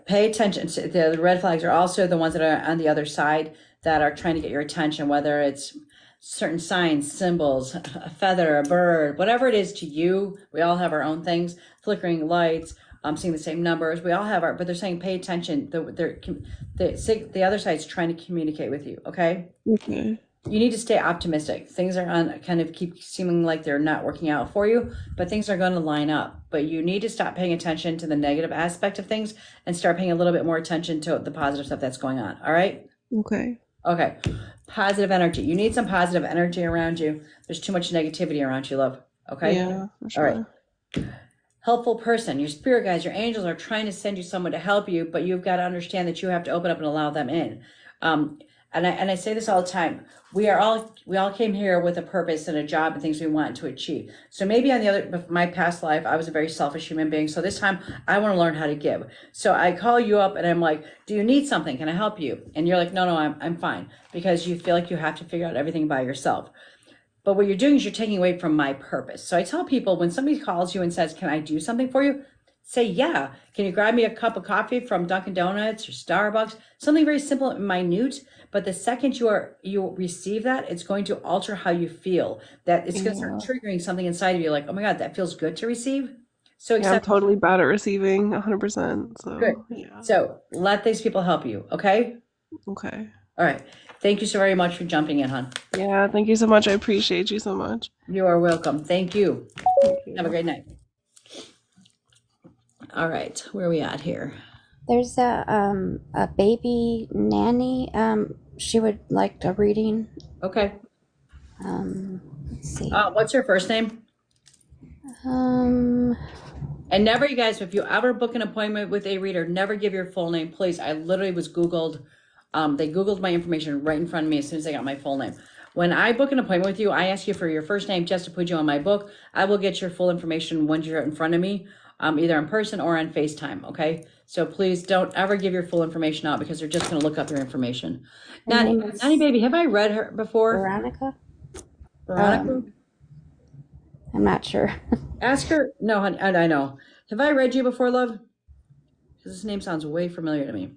S1: pay attention to the red flags are also the ones that are on the other side that are trying to get your attention, whether it's certain signs, symbols, a feather, a bird, whatever it is to you. We all have our own things, flickering lights, seeing the same numbers. We all have our, but they're saying pay attention. The other side's trying to communicate with you. Okay.
S5: Okay.
S1: You need to stay optimistic. Things are on kind of keep seeming like they're not working out for you, but things are going to line up. But you need to stop paying attention to the negative aspect of things and start paying a little bit more attention to the positive stuff that's going on. All right?
S5: Okay.
S1: Okay. Positive energy. You need some positive energy around you. There's too much negativity around you, love. Okay?
S5: Yeah, for
S1: All right.
S5: sure.
S1: Helpful person. Your spirit guides, your angels are trying to send you someone to help you, but you've got to understand that you have to open up and allow them in. And I say this all the time. We all came here with a purpose and a job and things we want to achieve. So maybe on the other, my past life, I was a very selfish human being. So this time I want to learn how to give. So I call you up and I'm like, do you need something? Can I help you? And you're like, no, I'm fine, because you feel like you have to figure out everything by yourself. But what you're doing is you're taking away from my purpose. So I tell people, when somebody calls you and says, can I do something for you? Say, yeah. Can you grab me a cup of coffee from Dunkin' Donuts or Starbucks? Something very simple and minute. But the second you receive that, it's going to alter how you feel. That it's going to start
S5: Yeah.
S1: triggering something inside of you, like, oh my God, that feels good to receive. So
S5: Yeah, I'm
S1: accept.
S5: totally bad at receiving 100%.
S1: Good.
S5: So, yeah.
S1: So let these people help you. Okay.
S5: Okay.
S1: All right. Thank you so very much for jumping in, hon.
S5: Yeah, thank you so much. I appreciate you so much.
S1: You are welcome. Thank you.
S5: Thank
S1: Have a
S5: you.
S1: great night. All right. Where are we at here?
S2: There's a baby nanny. She would like a reading.
S1: Okay.
S2: Let's see.
S1: What's your first name?
S2: Um,
S1: And never, you guys, if you ever book an appointment with a reader, never give your full name, please. I literally was Googled. They Googled my information right in front of me as soon as I got my full name. When I book an appointment with you, I ask you for your first name just to put you on my book. I will get your full information once you're in front of me, either in person or on FaceTime. Okay. So please don't ever give your full information out, because they're just going to look up your information.
S2: her name
S1: Nanny
S2: is
S1: baby, have I read her before?
S2: Veronica.
S1: Veronica?
S2: I'm not sure.
S1: Ask her. No, honey, I know. Have I read you before, love? Because this name sounds way familiar to me.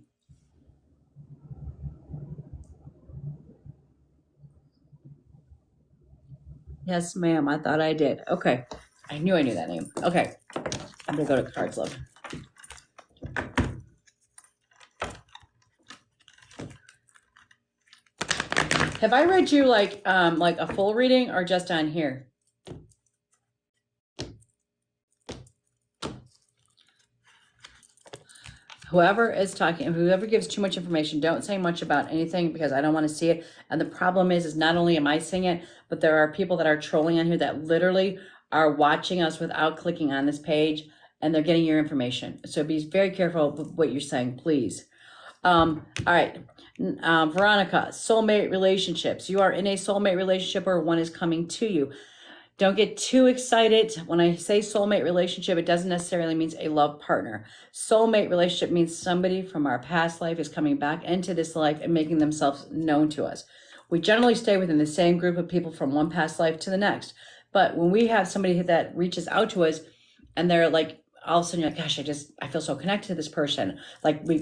S1: Yes, ma'am. I thought I did. Okay. I knew that name. Okay. I'm gonna go to cards, love. Have I read you like a full reading or just on here? Whoever is talking, whoever gives too much information, don't say much about anything because I don't want to see it. And the problem is not only am I seeing it, but there are people that are trolling on here that literally are watching us without clicking on this page and they're getting your information. So be very careful with what you're saying, please. All right. Veronica, soulmate relationships. You are in a soulmate relationship or one is coming to you. Don't get too excited. When I say soulmate relationship, it doesn't necessarily mean a love partner. Soulmate relationship means somebody from our past life is coming back into this life and making themselves known to us. We generally stay within the same group of people from one past life to the next. But when we have somebody that reaches out to us and they're like, all of a sudden you're like, gosh, I feel so connected to this person. Like we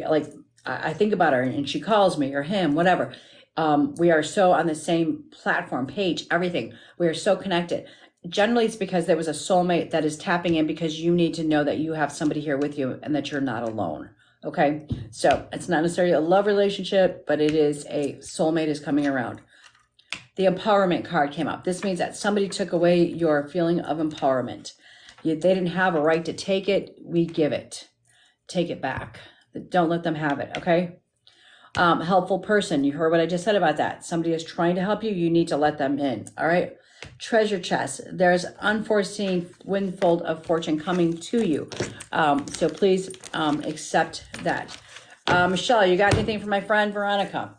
S1: like, I think about her and she calls me or him, whatever. We are so on the same platform, page, everything. We are so connected. Generally, it's because there was a soulmate that is tapping in because you need to know that you have somebody here with you and that you're not alone. Okay. So it's not necessarily a love relationship, but it is a soulmate is coming around. The empowerment card came up. This means that somebody took away your feeling of empowerment. They didn't have a right to take it. We give it. Take it back. Don't let them have it. Okay. Helpful person. You heard what I just said about that. Somebody is trying to help you. You need to let them in. All right. Treasure chest. There's unforeseen windfall of fortune coming to you. So please accept that. Michelle, you got anything for my friend Veronica?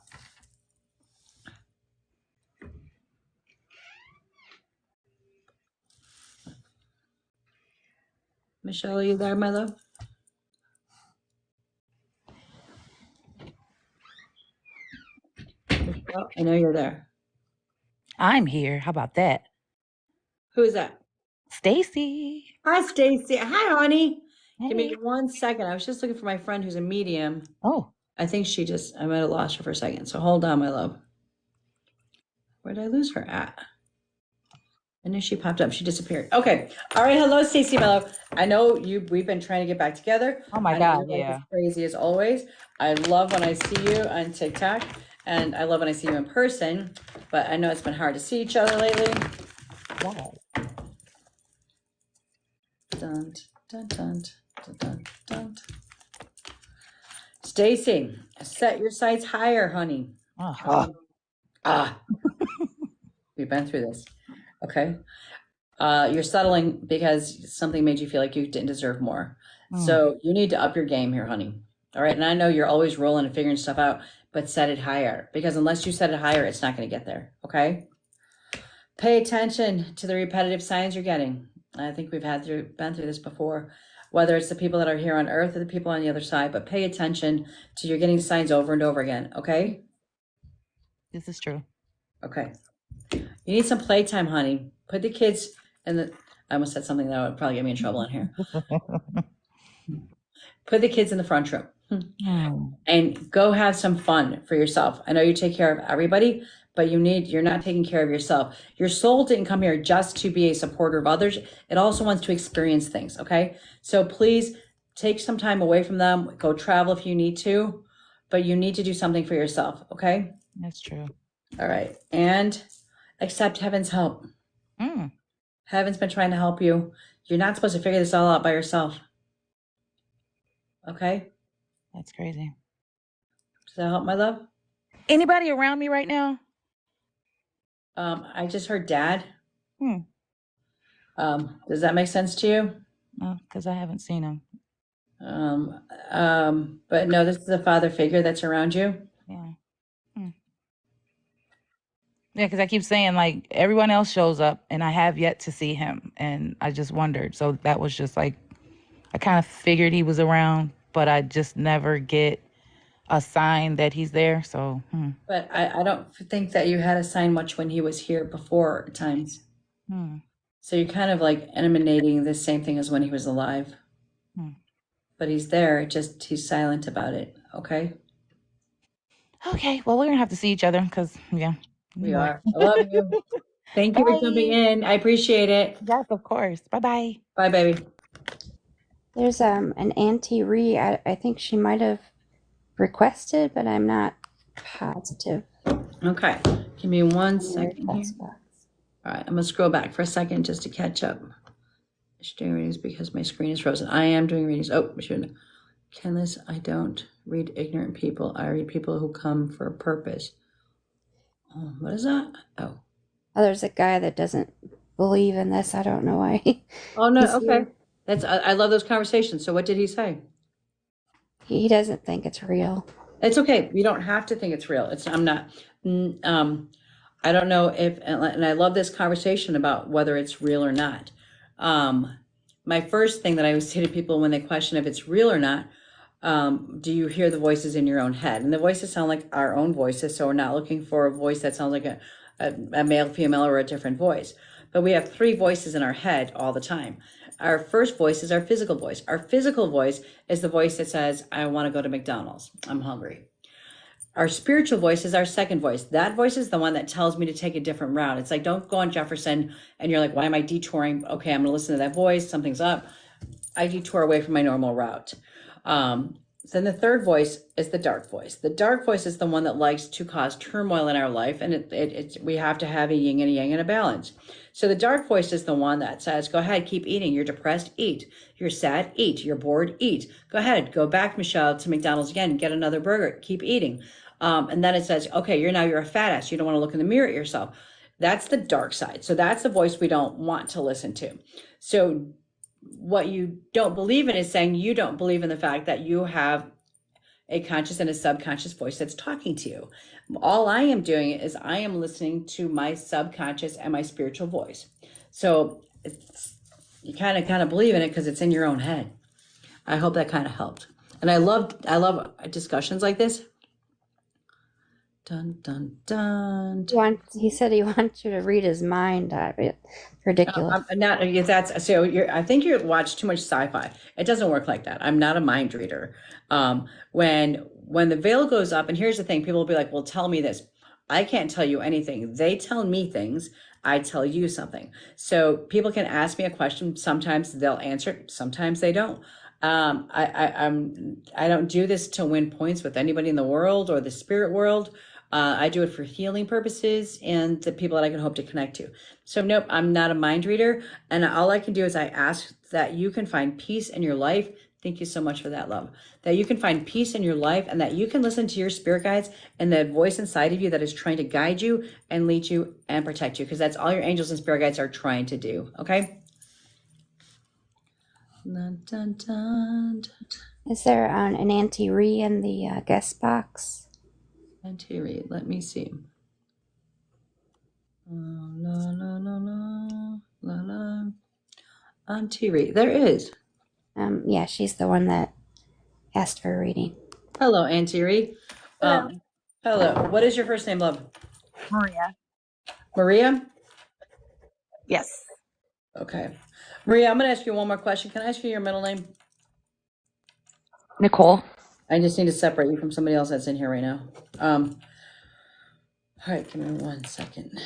S1: Michelle, are you there, my love? Michelle, I know you're there.
S6: I'm here. How about that?
S1: Who is that?
S6: Stacy.
S1: Hi, Stacy. Hi, honey. Give me
S6: Hey.
S1: 1 second. I was just looking for my friend who's a medium.
S6: Oh,
S1: I think I might have lost her for a second. So hold on, my love. Where did I lose her at? I knew she popped up. She disappeared. Okay. All right. Hello, Stacey, my love. I know we've been trying to get back together.
S6: oh my
S1: I know
S6: God,
S1: your life is
S6: yeah.
S1: crazy as always. I love when I see you on TikTok and I love when I see you in person, but I know it's been hard to see each other lately.
S6: Wow.
S1: Dun, dun, dun, dun, dun, dun. Stacy, set your sights higher, honey.
S6: Oh,
S1: Ah, we've been through this. Okay. You're settling because something made you feel like you didn't deserve more. So you need to up your game here, honey. All right. And I know you're always rolling and figuring stuff out, but set it higher because unless you set it higher, it's not going to get there. Okay. Pay attention to the repetitive signs you're getting. I think we've been through this before, whether it's the people that are here on earth or the people on the other side, but pay attention to you're getting signs over and over again. Okay.
S6: this is true.
S1: Okay. You need some playtime, honey. Put the kids in the. I almost said something that would probably get me in trouble in here. Put the kids in the front room and go have some fun for yourself. I know you take care of everybody, but you're not taking care of yourself. Your soul didn't come here just to be a supporter of others. It also wants to experience things. Okay. So please take some time away from them. Go travel if you need to, but you need to do something for yourself. Okay.
S6: That's true.
S1: All right. And accept heaven's help. Heaven's been trying to help you. You're not supposed to figure this all out by yourself. Okay?
S6: That's crazy.
S1: Does that help, my love?
S6: Anybody around me right now?
S1: I just heard dad. Does that make sense to you?
S6: No, because I haven't seen him.
S1: But no, this is a father figure that's around you.
S6: Yeah. Yeah, because I keep saying like everyone else shows up and I have yet to see him. And I just wondered. So that was just like, I kind of figured he was around, but I just never get a sign that he's there. So,
S1: But I don't think that you had a sign much when he was here before times. So you're kind of like emanating the same thing as when he was alive. But he's there, just he's silent about it. Okay?
S6: Okay, well, we're going to have to see each other because, yeah.
S1: We
S6: Anyway.
S1: are. I love you. Thank you for jumping
S6: Bye.
S1: in. I appreciate it.
S6: Yes, of course. Bye bye.
S1: Bye, baby.
S2: There's an Auntie Ree. I think she might have requested, but I'm not positive.
S1: Okay. Give me one
S2: In the
S1: second here.
S2: request box.
S1: All right. I'm going to scroll back for a second just to catch up. She's doing readings because my screen is frozen. I am doing readings. Oh, I shouldn't. Kenlis, I don't read ignorant people. I read people who come for a purpose. Oh, what is that? Oh.
S2: Oh, there's a guy that doesn't believe in this. I don't know why.
S1: Oh, no.
S2: He's
S1: Okay.
S2: here.
S1: I love those conversations. So what did he say?
S2: He doesn't think it's real.
S1: It's okay. You don't have to think it's real. I'm not. I don't know if, and I love this conversation about whether it's real or not. My first thing that I always say to people when they question if it's real or not, do you hear the voices in your own head? And the voices sound like our own voices. So we're not looking for a voice that sounds like a male, female, or a different voice. But we have three voices in our head all the time. Our first voice is our physical voice. Our physical voice is the voice that says, I want to go to McDonald's. I'm hungry. Our spiritual voice is our second voice. That voice is the one that tells me to take a different route. It's like, don't go on Jefferson and you're like, why am I detouring? Okay, I'm going to listen to that voice. Something's up. I detour away from my normal route. Then the third voice is the dark voice. The dark voice is the one that likes to cause turmoil in our life, and we have to have a yin and a yang and a balance. So the dark voice is the one that says, go ahead, keep eating. You're depressed, eat. You're sad, eat. You're bored, eat. Go ahead, go back, Michelle, to McDonald's again, get another burger, keep eating. And then it says, okay, you're a fat ass. You don't want to look in the mirror at yourself. That's the dark side. So that's the voice we don't want to listen to. So what you don't believe in is saying you don't believe in the fact that you have a conscious and a subconscious voice that's talking to you. All I am doing is I am listening to my subconscious and my spiritual voice. So you kind of believe in it because it's in your own head. I hope that kind of helped. And I love discussions like this. Dun dun dun.
S2: He said he wants you to read his mind. Ridiculous.
S1: I'm not. That's so. I think you watch too much sci-fi. It doesn't work like that. I'm not a mind reader. When the veil goes up, and here's the thing: people will be like, "Well, tell me this." I can't tell you anything. They tell me things. I tell you something. So people can ask me a question. Sometimes they'll answer it. Sometimes they don't. I don't do this to win points with anybody in the world or the spirit world. I do it for healing purposes and the people that I can hope to connect to. So nope, I'm not a mind reader. And all I can do is I ask that you can find peace in your life. Thank you so much for that, love. That you can find peace in your life and that you can listen to your spirit guides and the voice inside of you that is trying to guide you and lead you and protect you. Because that's all your angels and spirit guides are trying to do. Okay? Dun, dun, dun.
S2: Is there an Auntie Ree in the guest box?
S1: Auntie Ree, let me see. La, la, la, la, la, la. Auntie Ree, there is.
S2: Yeah, she's the one that asked for a reading.
S1: Hello, Auntie Ree.
S7: Hello.
S1: Hello. What is your first name, love?
S7: Maria.
S1: Maria?
S7: Yes.
S1: Okay. Maria, I'm going to ask you one more question. Can I ask you your middle name?
S7: Nicole.
S1: I just need to separate you from somebody else that's in here right now. All right, give me 1 second.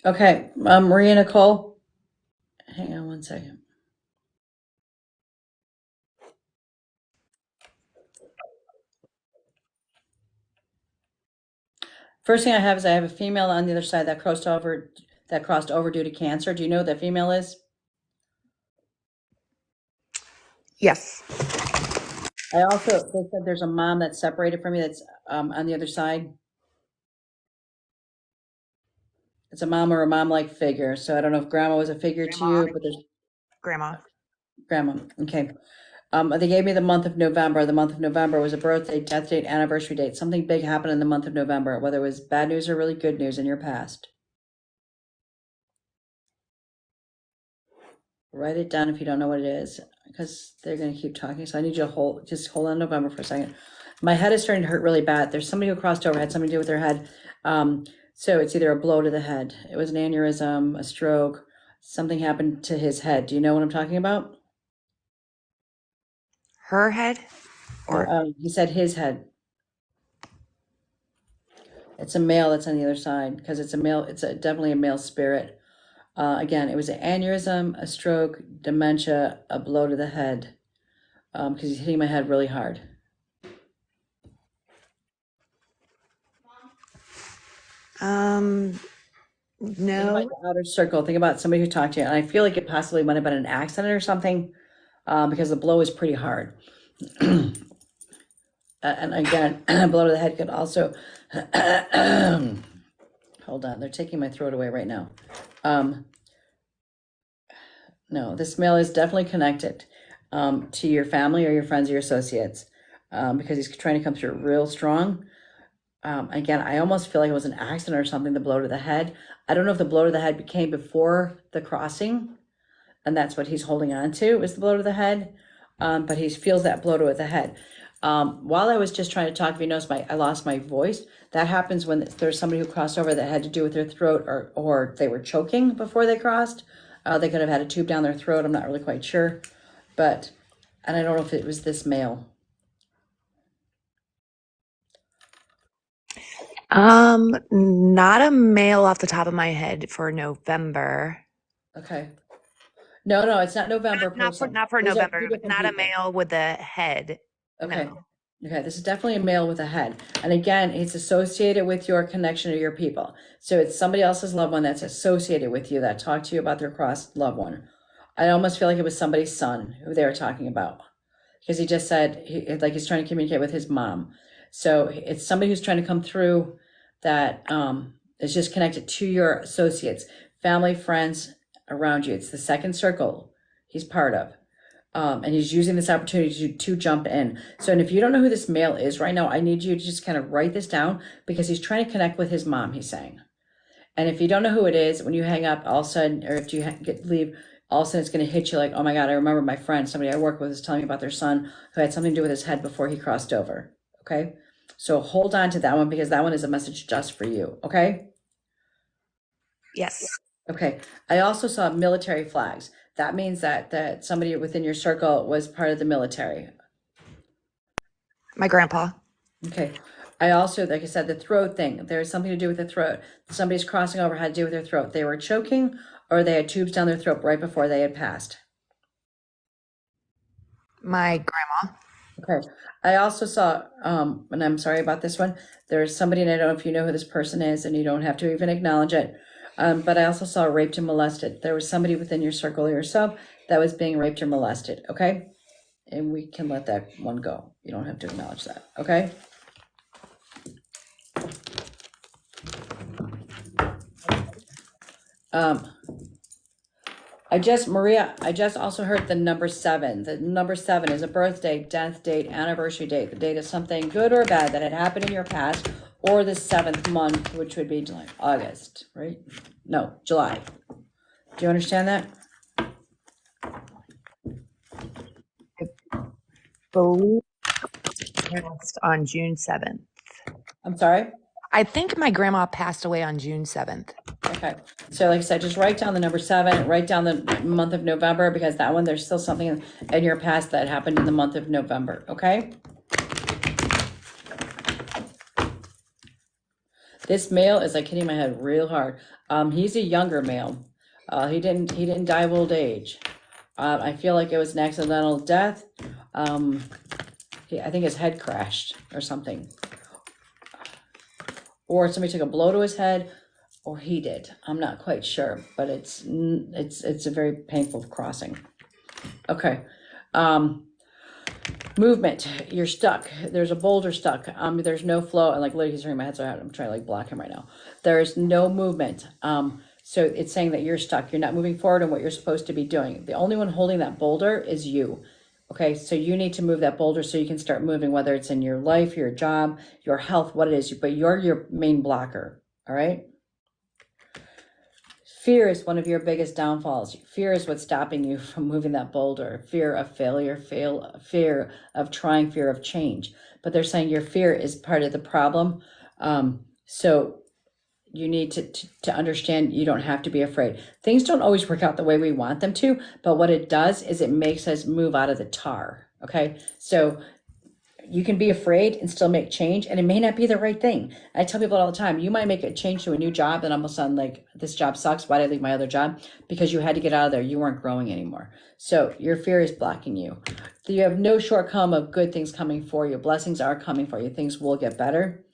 S1: Okay, Maria Nicole. Hang on 1 second. First thing I have is I have a female on the other side that crossed over due to cancer. Do you know what that female is?
S7: Yes.
S1: I also, they said there's a mom that's separated from me that's on the other side. It's a mom or a mom-like figure. So I don't know if grandma was a figure to
S7: Grandma.
S1: you, but there's
S7: Grandma.
S1: grandma. Okay. They gave me the month of November. The month of November was a birthday, death date, anniversary date. Something big happened in the month of November, whether it was bad news or really good news in your past. Write it down if you don't know what it is, because they're going to keep talking. So I need you to just hold on November for a second. My head is starting to hurt really bad. There's somebody who crossed over, had something to do with their head. So it's either a blow to the head. It was an aneurysm, a stroke, something happened to his head. Do you know what I'm talking about?
S7: Her head? Or
S1: He said his head. It's a male that's on the other side because it's a male. It's definitely a male spirit. Again, it was an aneurysm, a stroke, dementia, a blow to the head, because he's hitting my head really hard. Think about
S7: no.
S1: your outer circle. Think about somebody who talked to you, and I feel like it possibly might have been an accident or something, because the blow is pretty hard. And again, a blow to the head could also. Hold on, they're taking my throat away right now. No, this male is definitely connected to your family or your friends or your associates, because he's trying to come through real strong. Again, I almost feel like it was an accident or something, the blow to the head. I don't know if the blow to the head came before the crossing, and that's what he's holding on to is the blow to the head. But he feels that blow to the head. While I was just trying to talk, if you notice, I lost my voice. That happens when there's somebody who crossed over that had to do with their throat, or they were choking before they crossed. They could have had a tube down their throat. I'm not really quite sure, and I don't know if it was this male.
S7: Not a male off the top of my head for November.
S1: Okay. No, it's not November
S7: Not for
S1: person.
S7: not for
S1: These are
S7: November.
S1: two different
S7: Not a
S1: people.
S7: male with a head.
S1: Okay.
S7: No.
S1: Okay, this is definitely a male with a head. And again, it's associated with your connection to your people. So it's somebody else's loved one that's associated with you that talked to you about their crossed loved one. I almost feel like it was somebody's son who they were talking about, because he just said he's trying to communicate with his mom. So it's somebody who's trying to come through that is just connected to your associates, family, friends around you. It's the second circle he's part of. And he's using this opportunity to jump in. So, and if you don't know who this male is right now, I need you to just kind of write this down, because he's trying to connect with his mom, he's saying. And if you don't know who it is, when you hang up, all of a sudden, or if you leave, all of a sudden it's going to hit you like, oh my God, I remember my friend, somebody I work with, is telling me about their son who had something to do with his head before he crossed over. Okay. So hold on to that one, because that one is a message just for you. Okay.
S7: Yes.
S1: Okay. I also saw military flags. That means that somebody within your circle was part of the military.
S7: My grandpa.
S1: Okay. I also, like I said, the throat thing, there's something to do with the throat. Somebody's crossing over had to do with their throat. They were choking, or they had tubes down their throat right before they had passed.
S7: My grandma.
S1: Okay. I also saw, and I'm sorry about this one, there's somebody, and I don't know if you know who this person is, and you don't have to even acknowledge it. But I also saw raped and molested. There was somebody within your circle or yourself that was being raped or molested. Okay. And we can let that one go. You don't have to acknowledge that. Okay. Maria, I just also heard the number 7. The number 7 is a birthday, death date, anniversary date, the date of something good or bad that had happened in your past, or the 7th month, which would be July, August, right? No, July. Do you understand that?
S7: Believe passed on June 7th.
S1: I'm sorry?
S7: I think my grandma passed away on June 7th.
S1: Okay. So like I said, just write down the number 7, write down the month of November, because that one, there's still something in your past that happened in the month of November. Okay. This male is like hitting my head real hard. He's a younger male. He didn't die of old age. I feel like it was an accidental death. I think his head crashed or something, or somebody took a blow to his head, or he did. I'm not quite sure, but it's a very painful crossing. Okay. Movement. You're stuck. There's a boulder stuck. There's no flow, and like literally he's turning my head, so I'm trying to like block him right now. There's no movement. So it's saying that you're stuck. You're not moving forward in what you're supposed to be doing. The only one holding that boulder is you. Okay, so you need to move that boulder so you can start moving, whether it's in your life, your job, your health, what it is, but you're your main blocker. All right. Fear is one of your biggest downfalls. Fear is what's stopping you from moving that boulder. Fear of failure, fear of trying, fear of change. But they're saying your fear is part of the problem. So you need to understand you don't have to be afraid. Things don't always work out the way we want them to, but what it does is it makes us move out of the tar. Okay. So you can be afraid and still make change, and it may not be the right thing. I tell people all the time, you might make a change to a new job and all of a sudden, like, this job sucks. Why did I leave my other job? Because you had to get out of there. You weren't growing anymore. So your fear is blocking you. You have no shortcome of good things coming for you. Blessings are coming for you. Things will get better,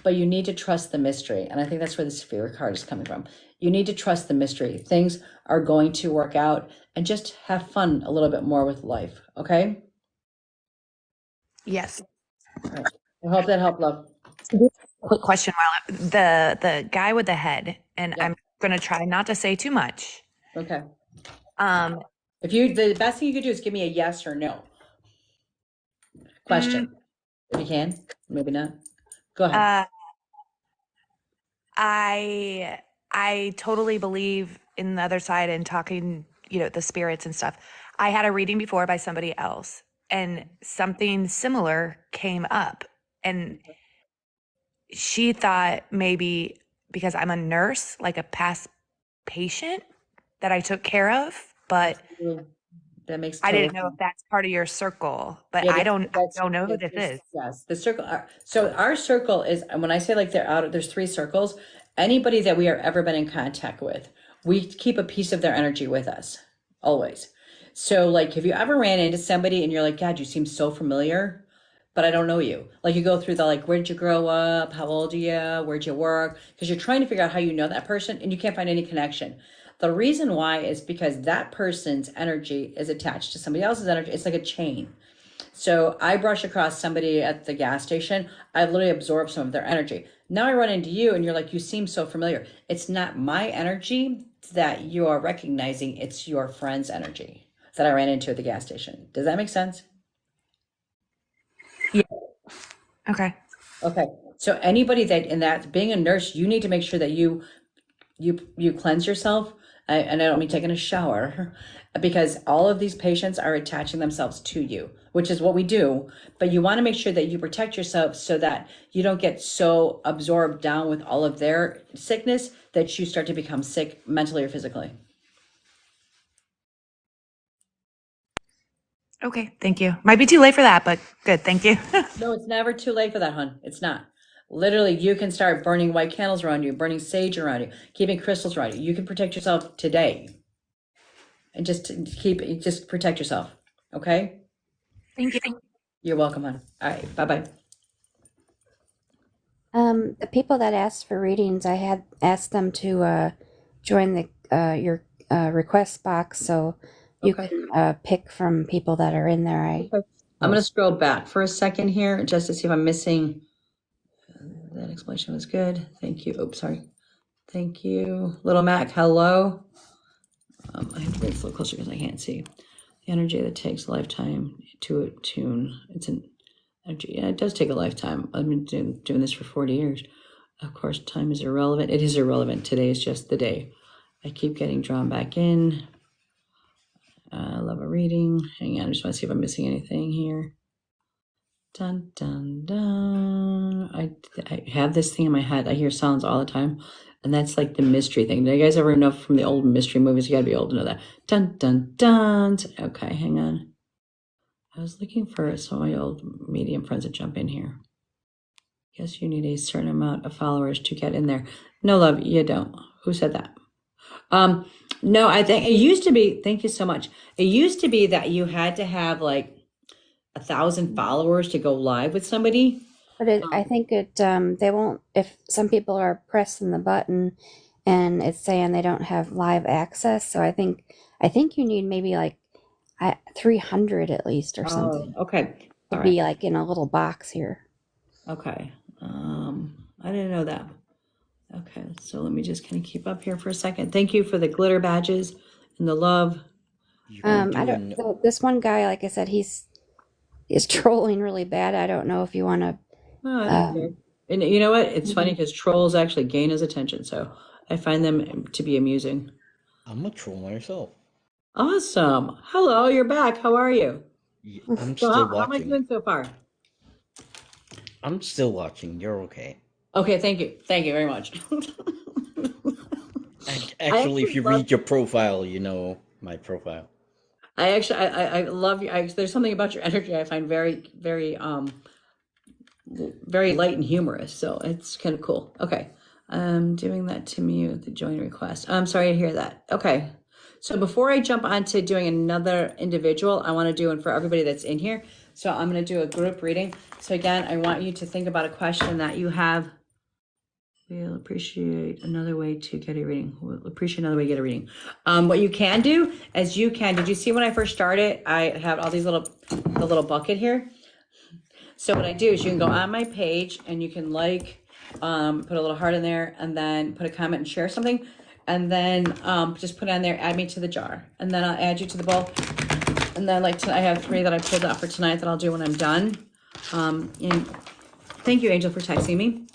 S1: but you need to trust the mystery. And I think that's where this fear card is coming from. You need to trust the mystery. Things are going to work out, and just have fun a little bit more with life. Okay.
S7: Yes.
S1: All right. I hope that helped, love.
S7: Quick question while the guy with the head, and
S1: Yeah.
S7: I'm gonna try not to say too much.
S1: Okay.
S7: Um,
S1: The best thing you could do is give me a yes or no question. If you can, maybe not. Go ahead.
S7: uh, I totally believe in the other side and talking, the spirits and stuff. I had a reading before by somebody else, and something similar came up, and she thought maybe because I'm a nurse, like a past patient that I took care of, but
S1: That makes
S7: I
S1: total
S7: didn't know if
S1: sense.
S7: that's part of your circle. But
S1: Yeah,
S7: I don't know who this
S1: this,
S7: is.
S1: yes, the circle. So our circle is, and when I say like they're out, there's 3 circles. Anybody that we are ever been in contact with, we keep a piece of their energy with us, always. So like, if you ever ran into somebody and you're like, God, you seem so familiar, but I don't know you. Like, you go through the, like, where did you grow up? How old are you? Where'd you work? Because you're trying to figure out how you know that person and you can't find any connection. The reason why is because that person's energy is attached to somebody else's energy. It's like a chain. So I brush across somebody at the gas station. I literally absorb some of their energy. Now I run into you and you're like, you seem so familiar. It's not my energy that you are recognizing. It's your friend's energy that I ran into at the gas station. Does that make sense?
S7: Yeah. Okay.
S1: Okay. So anybody that, in that, being a nurse, you need to make sure that you cleanse yourself. And I don't mean taking a shower, because all of these patients are attaching themselves to you, which is what we do. But you want to make sure that you protect yourself so that you don't get so absorbed down with all of their sickness that you start to become sick mentally or physically.
S7: Okay. Thank you. Might be too late for that, but good. Thank you.
S1: No, it's never too late for that, hon. It's not. Literally, you can start burning white candles around you, burning sage around you, keeping crystals around you. You can protect yourself today, and just protect yourself. Okay?
S7: Thank you.
S1: You're welcome, hon. All right. Bye-bye.
S2: The people that asked for readings, I had asked them to join the your request box so you
S1: Okay.
S2: can pick from people that are in there.
S1: Okay. I'm going to scroll back for a second here just to see if I'm missing. That explanation was good. Thank you. Oops, sorry. Thank you. Little Mac, hello. I have to get a little closer because I can't see. The energy that takes a lifetime to attune. It's an energy. Yeah, it does take a lifetime. I've been doing this for 40 years. Of course, time is irrelevant. It is irrelevant. Today is just the day. I keep getting drawn back in. I love a reading. Hang on, I just want to see if I'm missing anything here. Dun dun dun. I have this thing in my head. I hear sounds all the time, and that's like the mystery thing. Do you guys ever know from the old mystery movies? You gotta be old to know that. Dun dun dun. Okay, hang on. I was looking for some of my old medium friends to jump in here. Yes, you need a certain amount of followers to get in there. No, love, you don't. Who said that? No, I think it used to be. Thank you so much. It used to be that you had to have like 1,000 followers to go live with somebody.
S2: But I think they won't, if some people are pressing the button and it's saying they don't have live access. So I think you need maybe like 300 at least or something
S1: Okay.
S2: to
S1: All right.
S2: be like in a little box here.
S1: Okay. I didn't know that. Okay, so let me just kind of keep up here for a second. Thank you for the glitter badges and the love.
S4: You were
S2: I don't.
S4: doing.
S2: So this one guy, like I said, is trolling really bad. I don't know if you want to.
S1: No, I don't care.
S2: Um,
S1: And you know what? It's funny
S2: mhm.
S1: because trolls actually gain his attention, so I find them to be amusing.
S4: I'm a troll myself.
S1: Awesome. Hello, you're back. How are you?
S4: I'm
S1: So
S4: still
S1: how am I
S4: watching.
S1: doing so far?
S4: I'm still watching. You're okay.
S1: Okay, thank you. Thank you very much. I
S4: Actually, if
S1: actually
S4: you
S1: love
S4: read your profile, you know my profile.
S1: I love you. There's something about your energy I find very light and humorous. So it's kind of cool. Okay. I'm doing that to mute the join request. I'm sorry to hear that. Okay. So before I jump on to doing another individual, I want to do one for everybody that's in here. So I'm going to do a group reading. So again, I want you to think about a question that you have. We'll appreciate another way to get a reading. We'll appreciate another way to get a reading. What you can do is did you see when I first started, I have all these the little bucket here. So what I do is you can go on my page and you can put a little heart in there and then put a comment and share something. And then just put on there, add me to the jar. And then I'll add you to the bowl. And then I have 3 that I pulled out for tonight that I'll do when I'm done. And thank you, Angel, for texting me.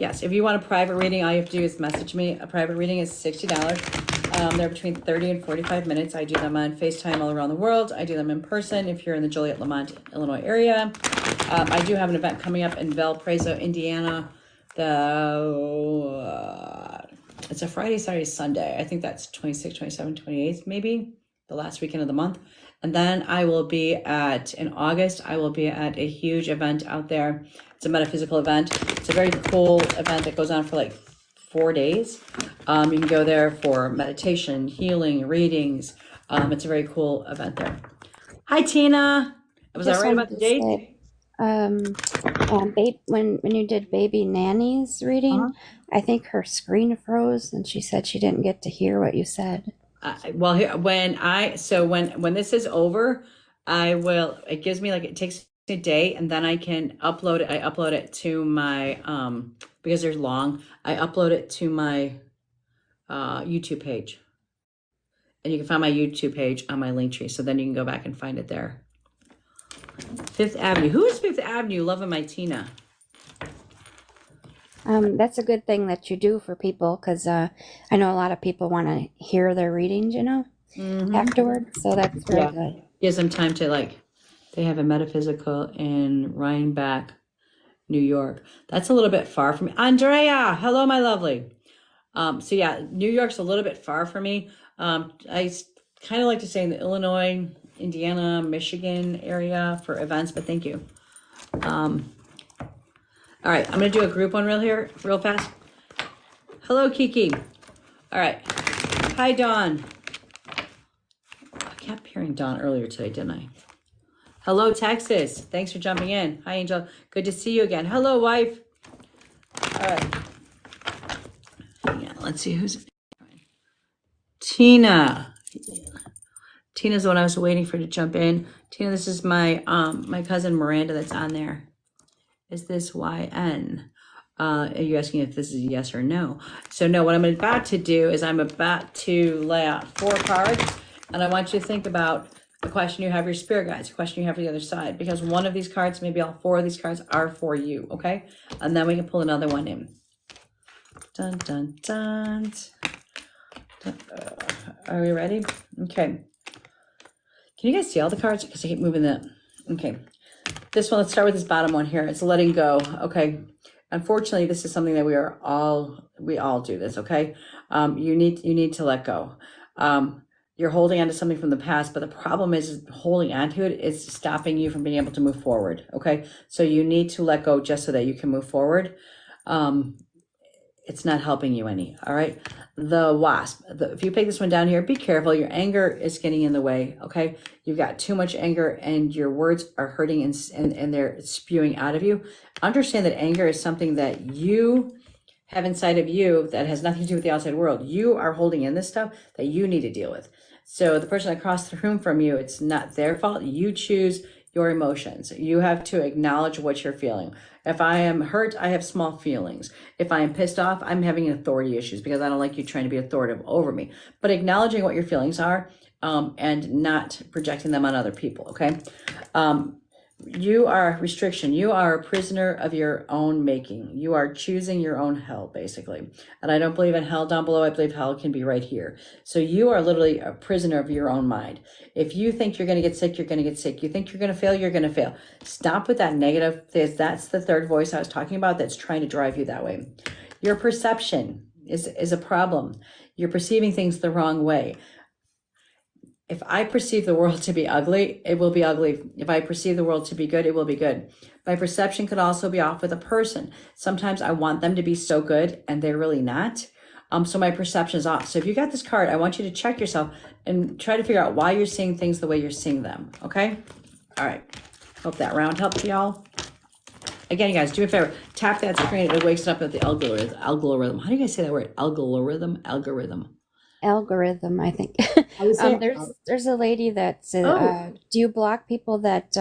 S1: Yes, if you want a private reading, all you have to do is message me. A private reading is $60. They're between 30 and 45 minutes. I do them on FaceTime all around the world. I do them in person if you're in the Joliet, Lamont, Illinois area. I do have an event coming up in Valparaiso, Indiana. It's a Friday, Saturday, Sunday. I think that's 26, 27, 28, maybe the last weekend of the month. And then in August, I will be at a huge event out there. It's a metaphysical event. It's a very cool event that goes on for like 4 days. You can go there for meditation, healing, readings. It's a very cool event there. Hi, Tina. Was I
S2: Just
S1: right
S2: wanted
S1: about the
S2: to
S1: date?
S2: say, when you did Baby Nanny's reading, I think her screen froze, and she said she didn't get to hear what you said.
S1: Well, here, when this is over, it gives me it takes a day and then I can upload it. I upload it to my, because they're long, I upload it to my, YouTube page, and you can find my YouTube page on my link tree. So then you can go back and find it there. Fifth Avenue. Who is Fifth Avenue? Loving my Tina.
S2: That's a good thing that you do for people because I know a lot of people want to hear their readings, afterwards. So that's very
S1: Yeah.
S2: good.
S1: Gives them time to they have a metaphysical in Rhinebeck, New York. That's a little bit far from me. Andrea, hello, my lovely. So yeah, New York's a little bit far for me. I kind of like to stay in the Illinois, Indiana, Michigan area for events, but thank you. All right, I'm gonna do a group one real fast. Hello, Kiki. All right. Hi, Dawn. I kept hearing Dawn earlier today, didn't I? Hello, Texas. Thanks for jumping in. Hi, Angel. Good to see you again. Hello, wife. All right. Yeah, let's see who's Tina. Tina's the one I was waiting for to jump in. Tina, this is my cousin Miranda that's on there. Is this YN? Are you asking if this is a yes or no? So no, what I'm about to do is I'm about to lay out 4 cards, and I want you to think about the question you have your spirit guides, the question you have for the other side, because one of these cards, maybe all 4 of these cards are for you, okay? And then we can pull another one in. Dun, dun, dun. Are we ready? Okay. Can you guys see all the cards? Because I keep moving them. Okay. This one, let's start with this bottom one here. It's letting go. Okay. Unfortunately, this is something that we all do this. Okay. You need to let go. You're holding on to something from the past, but the problem is holding on to it is stopping you from being able to move forward. Okay. So you need to let go just so that you can move forward. It's not helping you any. All right. The wasp. If you pick this one down here, be careful. Your anger is getting in the way. Okay. You've got too much anger and your words are hurting and they're spewing out of you. Understand that anger is something that you have inside of you that has nothing to do with the outside world. You are holding in this stuff that you need to deal with. So the person across the room from you, it's not their fault. You choose your emotions. You have to acknowledge what you're feeling. If I am hurt, I have small feelings. If I am pissed off, I'm having authority issues because I don't like you trying to be authoritative over me. But acknowledging what your feelings are and not projecting them on other people. Okay. You are restriction. You are a prisoner of your own making. You are choosing your own hell, basically. And I don't believe in hell down below. I believe hell can be right here. So you are literally a prisoner of your own mind. If you think you're going to get sick, you're going to get sick. You think you're going to fail, you're going to fail. Stop with that negative. That's the third voice I was talking about that's trying to drive you that way. Your perception is a problem. You're perceiving things the wrong way. If I perceive the world to be ugly, it will be ugly. If I perceive the world to be good, it will be good. My perception could also be off with a person. Sometimes I want them to be so good and they're really not. So my perception is off. So if you got this card, I want you to check yourself and try to figure out why you're seeing things the way you're seeing them. Okay? All right. Hope that round helped y'all. Again, you guys, do me a favor. Tap that screen. It wakes up at the algorithm. How do you guys say that word? Algorithm.
S2: Algorithm, I think. There's a lady that said,
S1: Oh.
S2: do you block people that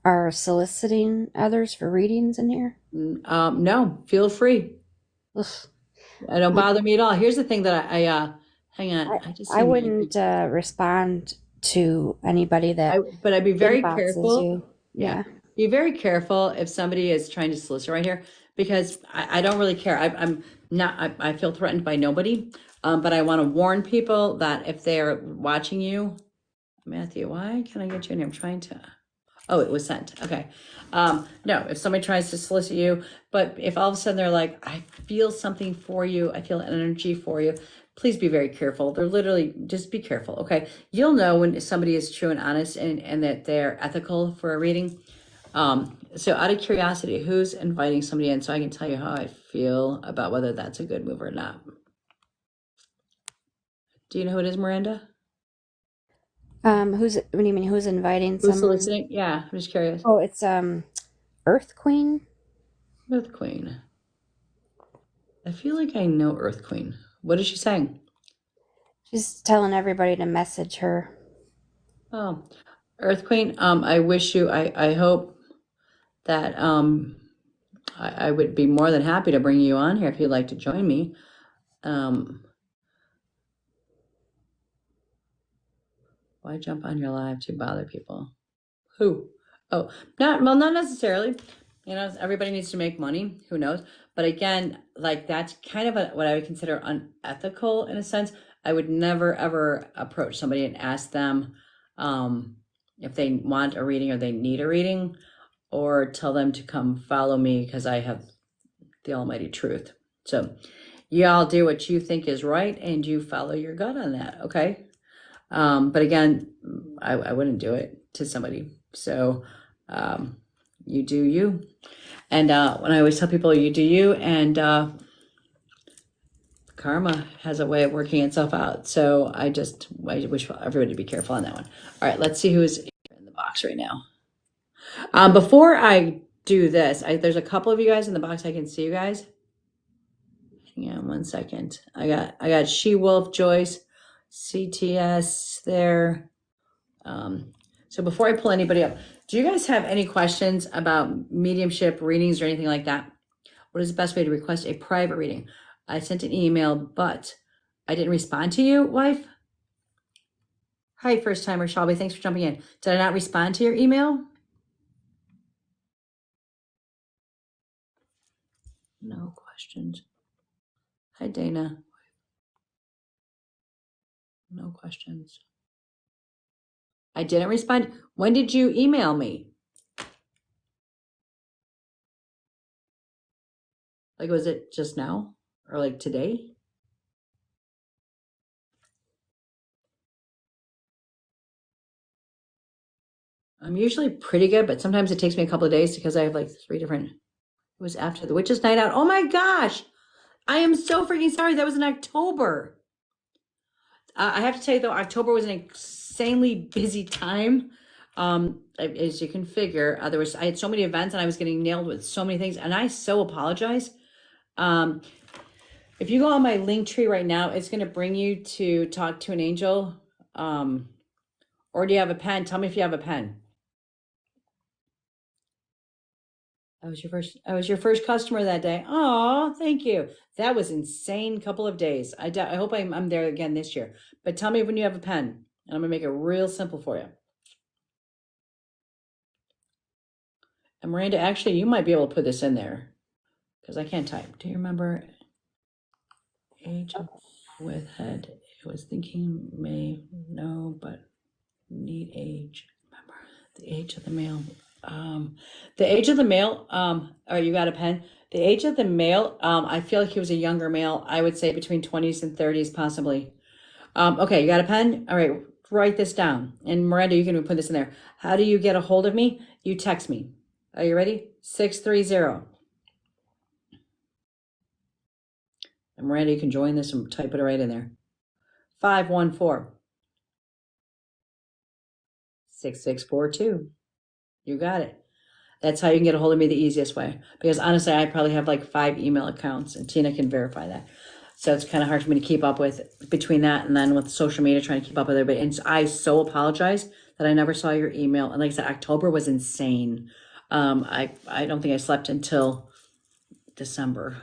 S2: are soliciting others for readings in here?
S1: No, feel free.
S2: Ugh.
S1: It don't bother me at all. Here's the thing that hang on. I just
S2: I
S1: seen
S2: wouldn't respond to anybody that
S1: but I'd be very
S2: inboxes
S1: careful.
S2: you. Yeah.
S1: Be very careful if somebody is trying to solicit right here, because I don't really care. I'm not, I feel threatened by nobody. But I want to warn people that if they're watching you, Matthew, why can I get you in here? I'm trying to, oh, it was sent. Okay. No, if somebody tries to solicit you, but if all of a sudden they're like, I feel something for you, I feel an energy for you, please be very careful. They're literally, just be careful. Okay. You'll know when somebody is true and honest and that they're ethical for a reading. So out of curiosity, who's inviting somebody in so I can tell you how I feel about whether that's a good move or not? Do you know who it is, Miranda?
S2: What do you mean, who's inviting
S1: Who's
S2: someone?
S1: soliciting? Yeah, I'm just curious.
S2: Oh, it's Earth Queen.
S1: Earth Queen. I feel like I know Earth Queen. What is she saying?
S2: She's telling everybody to message her.
S1: Oh, Earth Queen. I wish you. I hope that I would be more than happy to bring you on here if you'd like to join me. Why jump on your live to bother people? Who? Oh, not necessarily. You know, everybody needs to make money. Who knows? But again, like that's kind of what I would consider unethical in a sense. I would never ever approach somebody and ask them if they want a reading or they need a reading, or tell them to come follow me because I have the almighty truth. So y'all do what you think is right and you follow your gut on that. Okay. But again, I wouldn't do it to somebody. So you do you. And when I always tell people you do you, and karma has a way of working itself out. So I wish everybody to be careful on that one. All right, let's see who is in the box right now. Before I do this, there's a couple of you guys in the box. I can see you guys. Hang on 1 second. I got She Wolf, Joyce, CTS there. So before I pull anybody up, do you guys have any questions about mediumship readings or anything like that? What is the best way to request a private reading? I sent an email, but I didn't respond to you, wife. Hi, first timer Shelby. Thanks for jumping in. Did I not respond to your email? No questions. Hi, Dana. No questions. I didn't respond. When did you email me? Like, was it just now or like today? I'm usually pretty good, but sometimes it takes me a couple of days because I have like 3 different. It was after the Witches' Night Out. Oh my gosh. I am so freaking sorry. That was in October. I have to tell you though, October was an insanely busy time. As you can figure, I had so many events and I was getting nailed with so many things, and I so apologize. If you go on my link tree right now, it's going to bring you to talk to an angel. Or do you have a pen? Tell me if you have a pen. I was your first customer that day. Oh, thank you. That was insane couple of days. I hope I'm there again this year. But tell me when you have a pen. And I'm going to make it real simple for you. And Miranda, actually, you might be able to put this in there because I can't type. Do you remember age with head? It was thinking may know, but need age. Remember the age of the male. The age of the male. All right, you got a pen. The age of the male. I feel like he was a younger male. I would say between 20s and 30s, possibly. Okay, you got a pen? All right, write this down. And Miranda, you can put this in there. How do you get a hold of me? You text me. Are you ready? 630. And Miranda, you can join this and type it right in there. 514 6642. You got it. That's how you can get a hold of me the easiest way. Because honestly, I probably have like 5 email accounts, and Tina can verify that. So it's kind of hard for me to keep up with between that and then with social media, trying to keep up with everybody. And I so apologize that I never saw your email. And like I said, October was insane. I don't think I slept until December.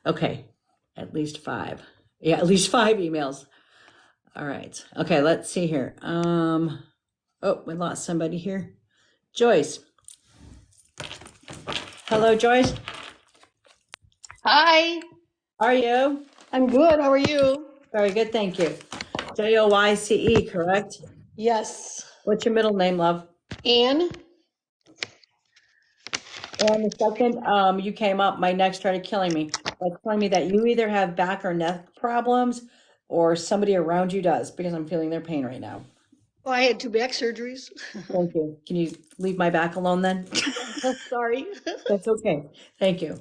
S1: Okay, at least 5. Yeah, at least 5 emails. All right. Okay, let's see here. Oh, we lost somebody here. Joyce. Hello, Joyce.
S8: Hi,
S1: How are you?
S8: I'm good. How are you?
S1: Very good, thank you. Joyce, correct?
S8: Yes.
S1: What's your middle name, love?
S8: Anne?
S1: And the second you came up, my neck started killing me. That's telling me that you either have back or neck problems or somebody around you does, because I'm feeling their pain right now.
S8: Well, I had 2 back surgeries.
S1: Thank you. Can you leave my back alone then?
S8: Sorry.
S1: That's okay. Thank you.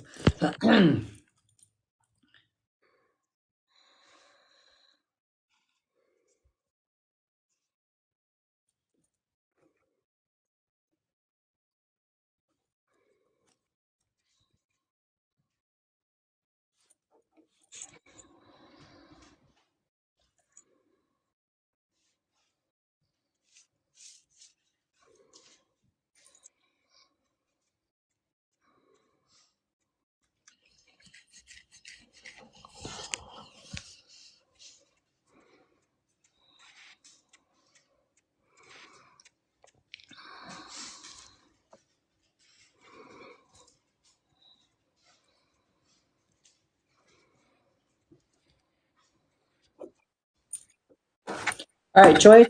S1: All right, Joyce.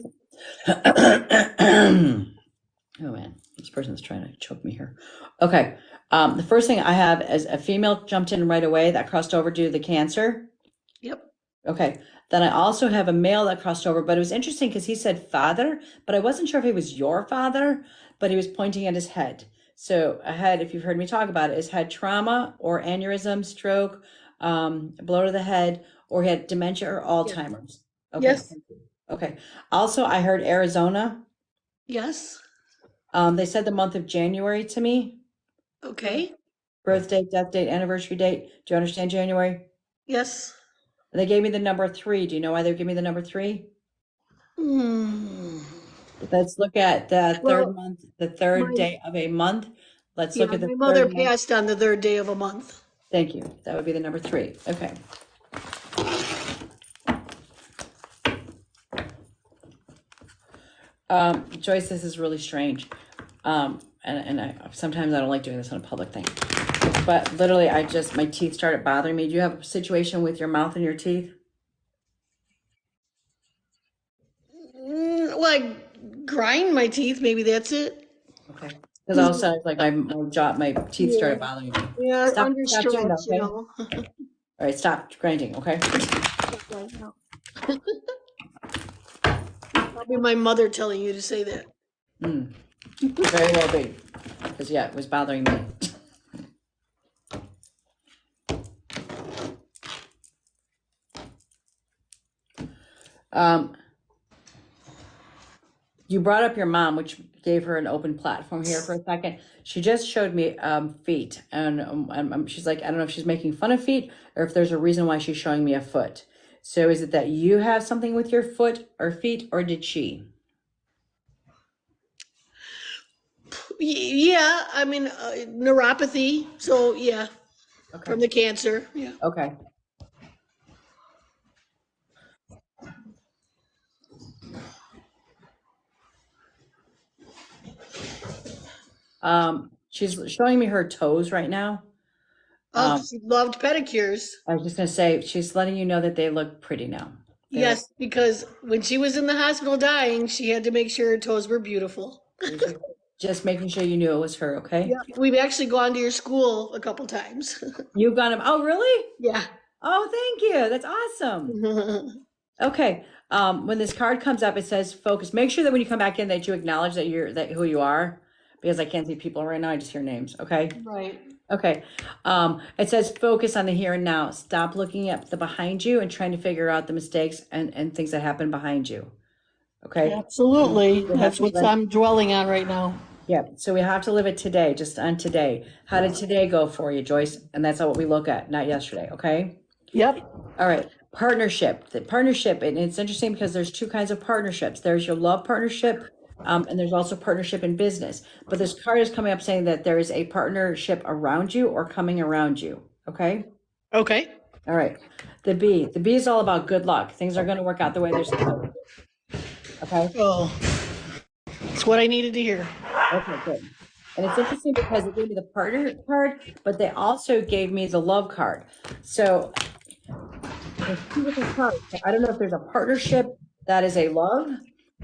S1: Oh man, this person's trying to choke me here. Okay. The first thing I have is a female jumped in right away that crossed over due to the cancer.
S8: Yep.
S1: Okay. Then I also have a male that crossed over, but it was interesting because he said father, but I wasn't sure if he was your father, but he was pointing at his head. So a head, if you've heard me talk about it, is head trauma or aneurysm, stroke, blow to the head, or he had dementia or Alzheimer's. Okay.
S8: Yes.
S1: Okay. Also, I heard Arizona.
S8: Yes.
S1: They said the month of January to me.
S8: Okay.
S1: Birth date, death date, anniversary date. Do you understand January?
S8: Yes.
S1: They gave me the number 3. Do you know why they gave me the number 3?
S8: Hmm.
S1: Let's look at the third
S8: Well,
S1: month, the third
S8: my
S1: day of a month. Let's
S8: yeah,
S1: look at the
S8: my mother
S1: third month.
S8: passed on the 3rd day of a month.
S1: Thank you. That would be the number 3. Okay. Joyce, this is really strange. And I sometimes I don't like doing this on a public thing. But literally, my teeth started bothering me. Do you have a situation with your mouth and your teeth?
S8: Well, I grind my teeth. Maybe that's it.
S1: Okay. Because also, like my teeth
S8: Yeah.
S1: started bothering me.
S8: Yeah,
S1: Stop
S8: under
S1: doing that,
S8: stress,
S1: okay? All right, stop grinding, okay?
S8: Probably my mother telling you to say that.
S1: Very well be. Because yeah, it was bothering me. You brought up your mom, which gave her an open platform here for a second. She just showed me feet, and she's like, I don't know if she's making fun of feet or if there's a reason why she's showing me a foot. So is it that you have something with your foot or feet, or did she?
S8: Yeah, I mean, neuropathy. So, yeah,
S1: Okay.
S8: from the cancer. Yeah.
S1: Okay. She's showing me her toes right now.
S8: Oh,
S1: Um,
S8: she loved pedicures.
S1: I was just gonna say she's letting you know that they look pretty now. They look.
S8: Yes, because when she was in the hospital dying, she had to make sure her toes were beautiful.
S1: Just making sure you knew it was her. Okay.
S8: Yeah, we've actually gone to your school a couple times.
S1: You've got him. Oh, really?
S8: Yeah.
S1: Oh, thank you. That's awesome. Okay. When this card comes up, it says focus. Make sure that when you come back in that you acknowledge that you're that who you are, because I can't see people right now. I just hear names. Okay.
S8: Right.
S1: Okay. It says focus on the here and now. Stop looking at the behind you and trying to figure out the mistakes and things that happen behind you. Okay.
S8: Absolutely.
S1: We have
S8: That's
S1: to
S8: what
S1: let,
S8: I'm dwelling on right now.
S1: yeah. So we have to live it today, just on today. How did today go for you, Joyce? And that's what we look at, not yesterday. Okay.
S8: Yep.
S1: All right. Partnership. The partnership, and it's interesting because there's two kinds of partnerships. There's your love partnership, and there's also partnership in business. But this card is coming up saying that there is a partnership around you or coming around you. Okay.
S8: Okay.
S1: All right. The B. The B is all about good luck. Things are going to work out the way they're supposed to. Okay.
S8: Oh, it's what I needed to hear.
S1: Okay, good. And it's interesting because it gave me the partner card, but they also gave me the love card. So there's two different cards. So I don't know if there's a partnership that is a love,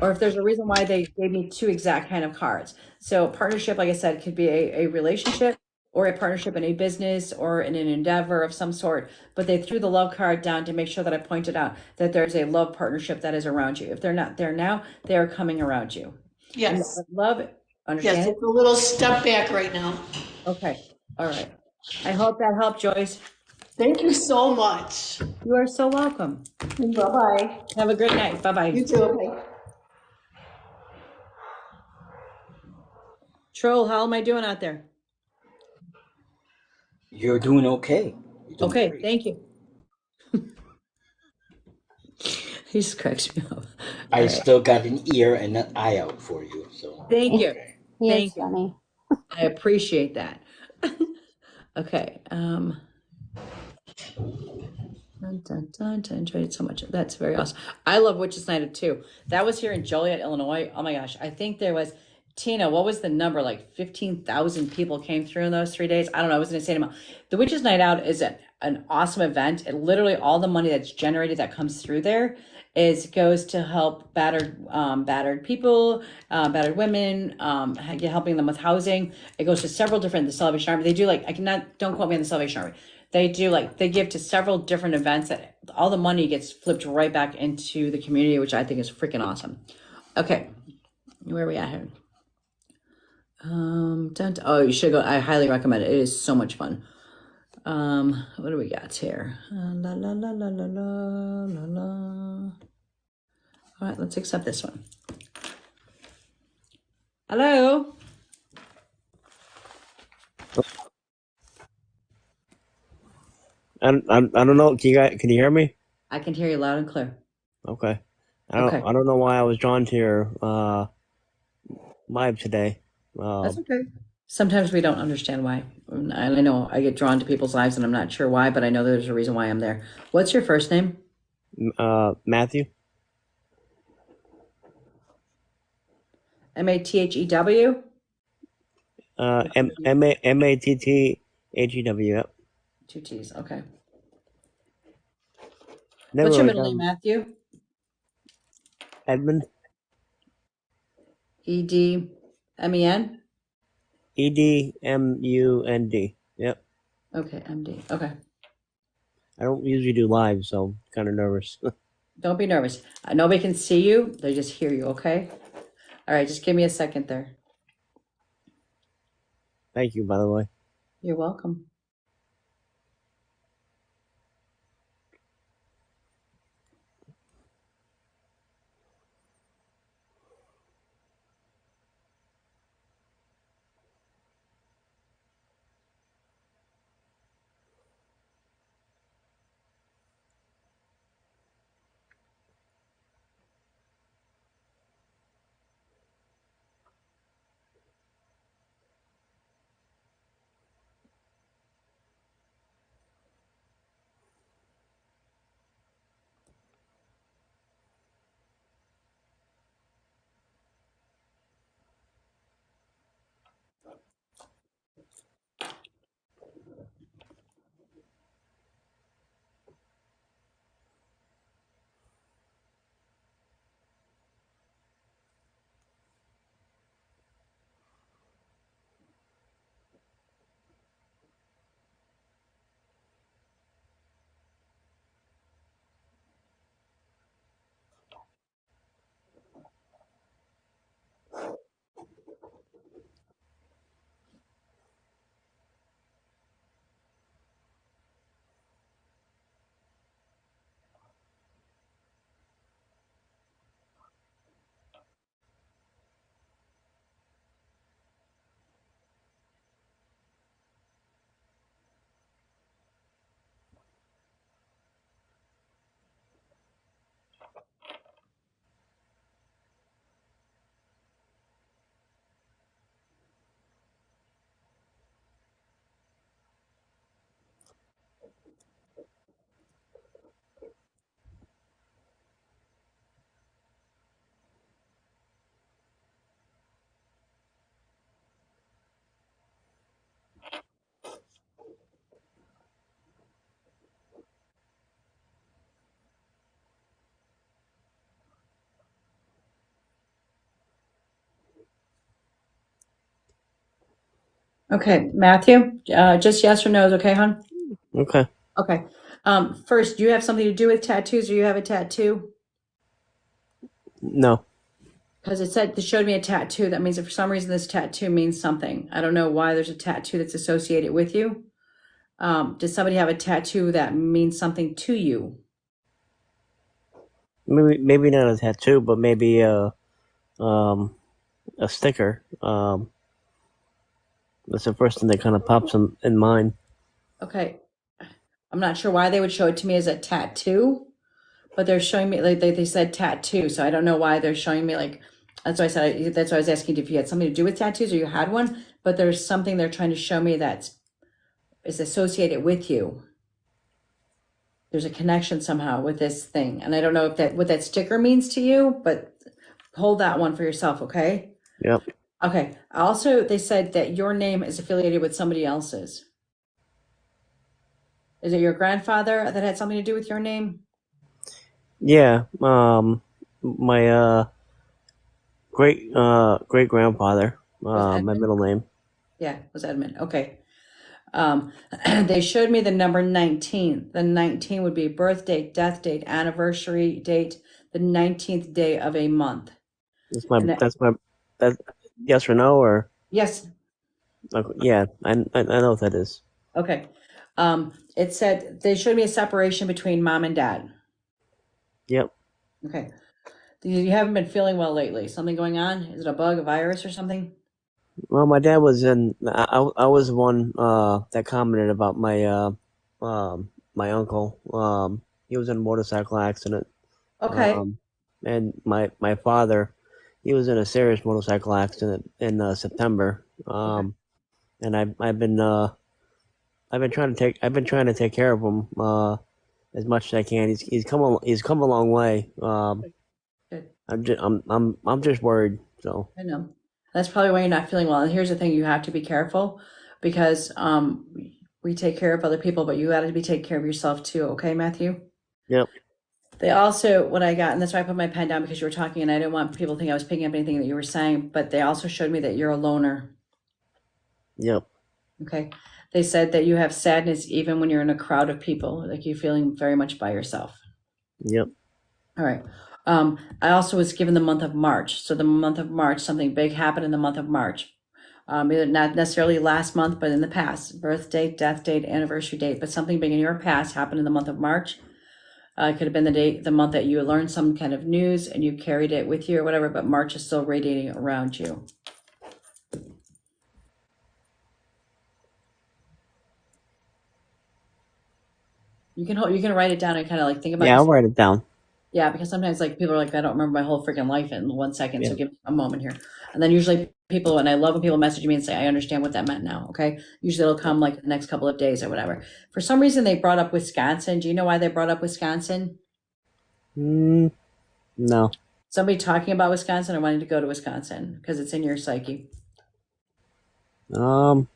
S1: or if there's a reason why they gave me two exact kind of cards. So partnership, like I said, could be a relationship or a partnership in a business or in an endeavor of some sort. But they threw the love card down to make sure that I pointed out that there's a love partnership that is around you. If they're not there now, they are coming around you. And
S8: Yes.
S1: love,
S8: Yes,
S1: understand it?
S8: it's a little step back right now.
S1: Okay. All right. I hope that helped, Joyce.
S8: Thank you so much.
S1: You are so welcome.
S8: Bye-bye.
S1: Have a great night. Bye-bye.
S8: You too. Bye.
S1: Troll, how am I doing out there?
S4: You're doing okay. You're doing
S1: Okay,
S4: great.
S1: thank you. He just cracks me up. All
S4: I
S1: right.
S4: still got an ear and an eye out for you, so
S1: Thank you.
S4: okay.
S2: He is
S1: Thank you.
S2: funny.
S1: I appreciate that. Okay. Dun, dun, dun, dun, enjoyed it so much. That's very awesome. I love Witches Night too. That was here in Joliet, Illinois. Oh my gosh. I think there was, Tina, what was the number? Like 15,000 people came through in those 3 days. I don't know. It was an insane amount. The Witches Night Out is an awesome event. It literally all the money that's generated that comes through there is goes to help battered people, battered women, helping them with housing. It goes to several different, the Salvation Army. They do like, I cannot, don't quote me on the Salvation Army. They do like they give to several different events that all the money gets flipped right back into the community, which I think is freaking awesome. Okay, where are we at here? Oh, you should go. I highly recommend it. It is so much fun. What do we got here? La la la la la la la la. All right, let's accept this one. Hello.
S9: I don't know. Can you hear me?
S1: I can hear you loud and clear.
S9: Okay.
S1: Okay,
S9: I don't know why I was drawn to your live today.
S1: that's okay. Sometimes we don't understand why. I know I get drawn to people's lives, and I'm not sure why, but I know there's a reason why I'm there. What's your first name?
S9: Matthew.
S1: Mathew?
S9: Mattthew. Yep.
S1: Two T's. Okay.
S9: Never
S1: What's your
S9: really
S1: middle name,
S9: done
S1: Matthew?
S9: Edmund.
S1: EDMEN?
S9: EDMUND. Yep.
S1: Okay, MD. Okay.
S9: I don't usually do live, so I'm kind of nervous.
S1: Don't be nervous. Nobody can see you. They just hear you, okay? All right, just give me a second there.
S9: Thank you, by the way.
S1: You're welcome. Okay, Matthew, just yes or no is okay, hon?
S9: Okay.
S1: Okay. First, do you have something to do with tattoos, or you have a tattoo?
S9: No.
S1: Because it showed me a tattoo. That means that for some reason this tattoo means something. I don't know why there's a tattoo that's associated with you. Does somebody have a tattoo that means something to you?
S9: Maybe not a tattoo, but maybe a sticker. That's the first thing that kind of pops in mind.
S1: Okay. I'm not sure why they would show it to me as a tattoo, but they're showing me like they said tattoo. So I don't know why they're showing me like that's why I said that's why I was asking if you had something to do with tattoos or you had one, but there's something they're trying to show me that is associated with you. There's a connection somehow with this thing. And I don't know if that what that sticker means to you, but hold that one for yourself, okay?
S9: Yep.
S1: Okay. Also, they said that your name is affiliated with somebody else's. Is it your grandfather that had something to do with your name?
S9: Yeah. My great grandfather.
S1: Was
S9: My
S1: Edmund?
S9: middle name.
S1: Yeah, was Edmund. Okay. Um, they showed me the number 19. The 19 would be birth date, death date, anniversary date, the 19th day of a month.
S9: That's my.
S1: And that,
S9: That's my. That. Yes or no or.
S1: yes,
S9: Okay, yeah, I know what that is.
S1: okay. It said they showed me a separation between mom and dad.
S9: Yep.
S1: Okay. You haven't been feeling well lately. Something going on? Is it a bug, a virus, or something?
S9: Well, my dad was in. I was the one that commented about my uncle. He was in a motorcycle accident.
S1: Okay.
S9: Um, and my father, he was in a serious motorcycle accident in September.
S1: Okay.
S9: And I've been trying to take care of him as much as I can. He's come a long way.
S1: Good.
S9: I'm just worried. So
S1: I know. That's probably why you're not feeling well. And here's the thing, you have to be careful because we take care of other people, but you got to be taking care of yourself too. Okay, Matthew?
S9: yep,
S1: They also, what I got, and that's why I put my pen down because you were talking and I didn't want people to think I was picking up anything that you were saying, but they also showed me that you're a loner.
S9: yep,
S1: Okay. They said that you have sadness even when you're in a crowd of people, like you're feeling very much by yourself.
S9: yep,
S1: All right. I also was given the month of March. So the month of March, something big happened in the month of March. Either not necessarily last month, but in the past, birth date, death date, anniversary date, but something big in your past happened in the month of March. It could have been the month that you learned some kind of news and you carried it with you or whatever, but March is still radiating around you. You can write it down and kind of like think about
S9: yeah. I'll
S1: yourself.
S9: write it down.
S1: Yeah, because sometimes like people are like, I don't remember my whole freaking life in 1 second. So
S9: Yeah,
S1: give me a moment here. And then usually people, and I love when people message me and say, I understand what that meant now. Okay. Usually it'll come like the next couple of days or whatever. For some reason, they brought up Wisconsin. Do you know why they brought up Wisconsin?
S9: mm, no.
S1: Somebody talking about Wisconsin or wanting to go to Wisconsin because it's in your psyche.
S9: Um,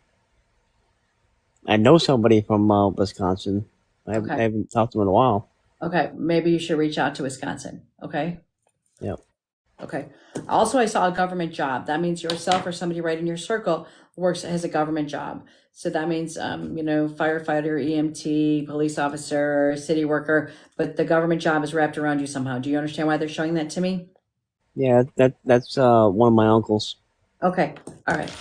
S9: I know somebody from Wisconsin. I
S1: Okay.
S9: haven't talked to him in a while.
S1: Okay. Maybe you should reach out to Wisconsin. Okay.
S9: Yep,
S1: Okay. Also, I saw a government job. That means yourself or somebody right in your circle works has a government job. So that means, firefighter, EMT, police officer, city worker, but the government job is wrapped around you somehow. Do you understand why they're showing that to me?
S9: yeah. That's one of my uncles.
S1: Okay. All right.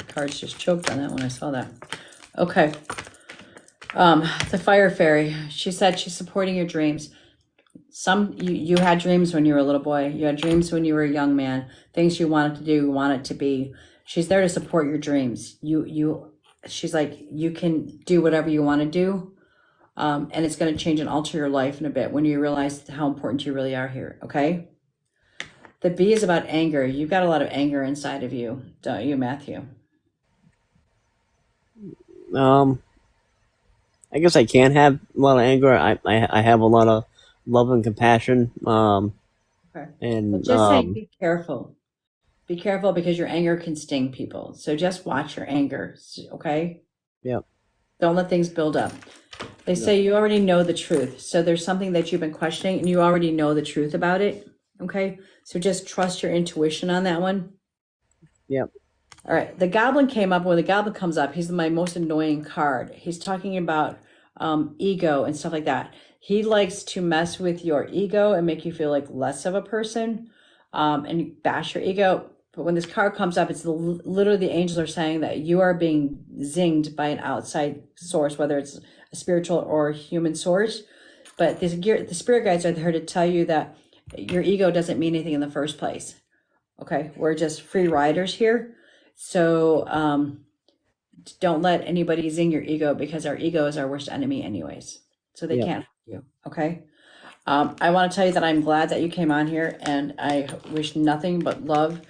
S1: Cards just choked on that when I saw that. Okay. The fire fairy. She said she's supporting your dreams. You had dreams when you were a little boy. You had dreams when you were a young man. Things you wanted to do, you wanted to be. She's there to support your dreams. She's like you can do whatever you want to do, and it's going to change and alter your life in a bit when you realize how important you really are here. Okay. The B is about anger. You've got a lot of anger inside of you, don't you, Matthew?
S9: Um, I guess I can have a lot of anger. I have a lot of love and compassion.
S1: Okay. But
S9: And
S1: just saying, be careful. Be careful because your anger can sting people. So just watch your anger. Okay.
S9: yep,
S1: Don't let things build up. They
S9: yep,
S1: say you already know the truth. So there's something that you've been questioning and you already know the truth about it. Okay. So just trust your intuition on that one.
S9: yep,
S1: All right. The goblin came up. When the goblin comes up, he's my most annoying card. He's talking about ego and stuff like that. He likes to mess with your ego and make you feel like less of a person and bash your ego. But when this card comes up, it's literally the angels are saying that you are being zinged by an outside source, whether it's a spiritual or human source. But the spirit guides are there to tell you that your ego doesn't mean anything in the first place. Okay, we're just free riders here. So don't let anybody zing your ego because our ego is our worst enemy, anyways. So they
S9: yep.
S1: can't hurt you. Okay. I want to tell you that I'm glad that you came on here, and I wish nothing but love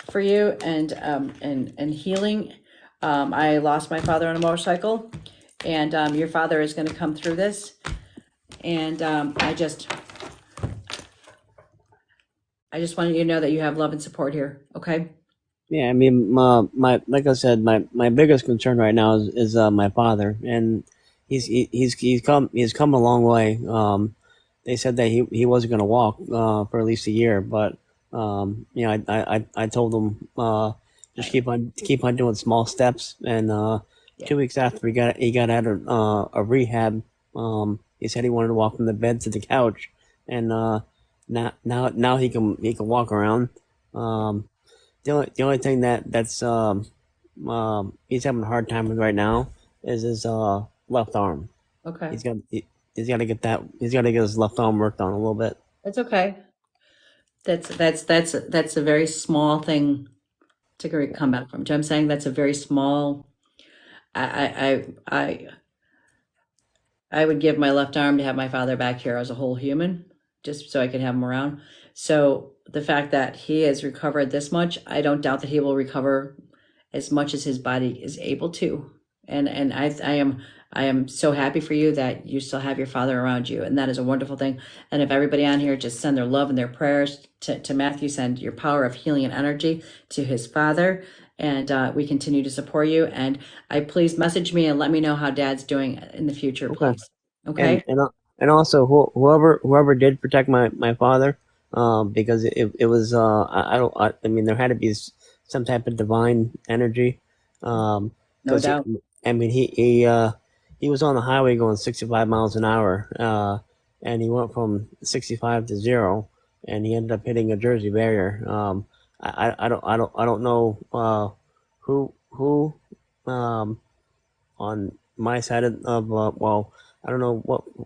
S1: for you and healing. I lost my father on a motorcycle, and your father is going to come through this. And I just wanted you to know that you have love and support here. Okay.
S9: Yeah, I mean, my like I said, my biggest concern right now is my father, and he's come a long way. They said that he wasn't going to walk for at least a year, but I told him just keep on doing small steps, and
S1: Yeah.
S9: 2 weeks after he got out of a rehab, he said he wanted to walk from the bed to the couch, and now he can walk around. Um, the only thing that's he's having a hard time with right now is his left arm.
S1: Okay.
S9: He's got to get that he's got to get his left arm worked on a little bit.
S1: That's okay. That's a very small thing to come back from. Do you know what I'm saying? That's a very small. I I would give my left arm to have my father back here as a whole human, just so I could have him around. So the fact that he has recovered this much, I don't doubt that he will recover as much as his body is able to. And I am so happy for you that you still have your father around you, and that is a wonderful thing. And if everybody on here just send their love and their prayers to Matthew, send your power of healing and energy to his father, and we continue to support you. And I please message me and let me know how Dad's doing in the future,
S9: Okay,
S1: please. Okay.
S9: and also whoever did protect my father, because it was I don't I mean there had to be some type of divine energy,
S1: No
S9: because
S1: doubt.
S9: I mean he was on the highway going 65 miles an hour, and he went from 65 to zero, and he ended up hitting a Jersey barrier. I don't know who um on my side of well, I don't know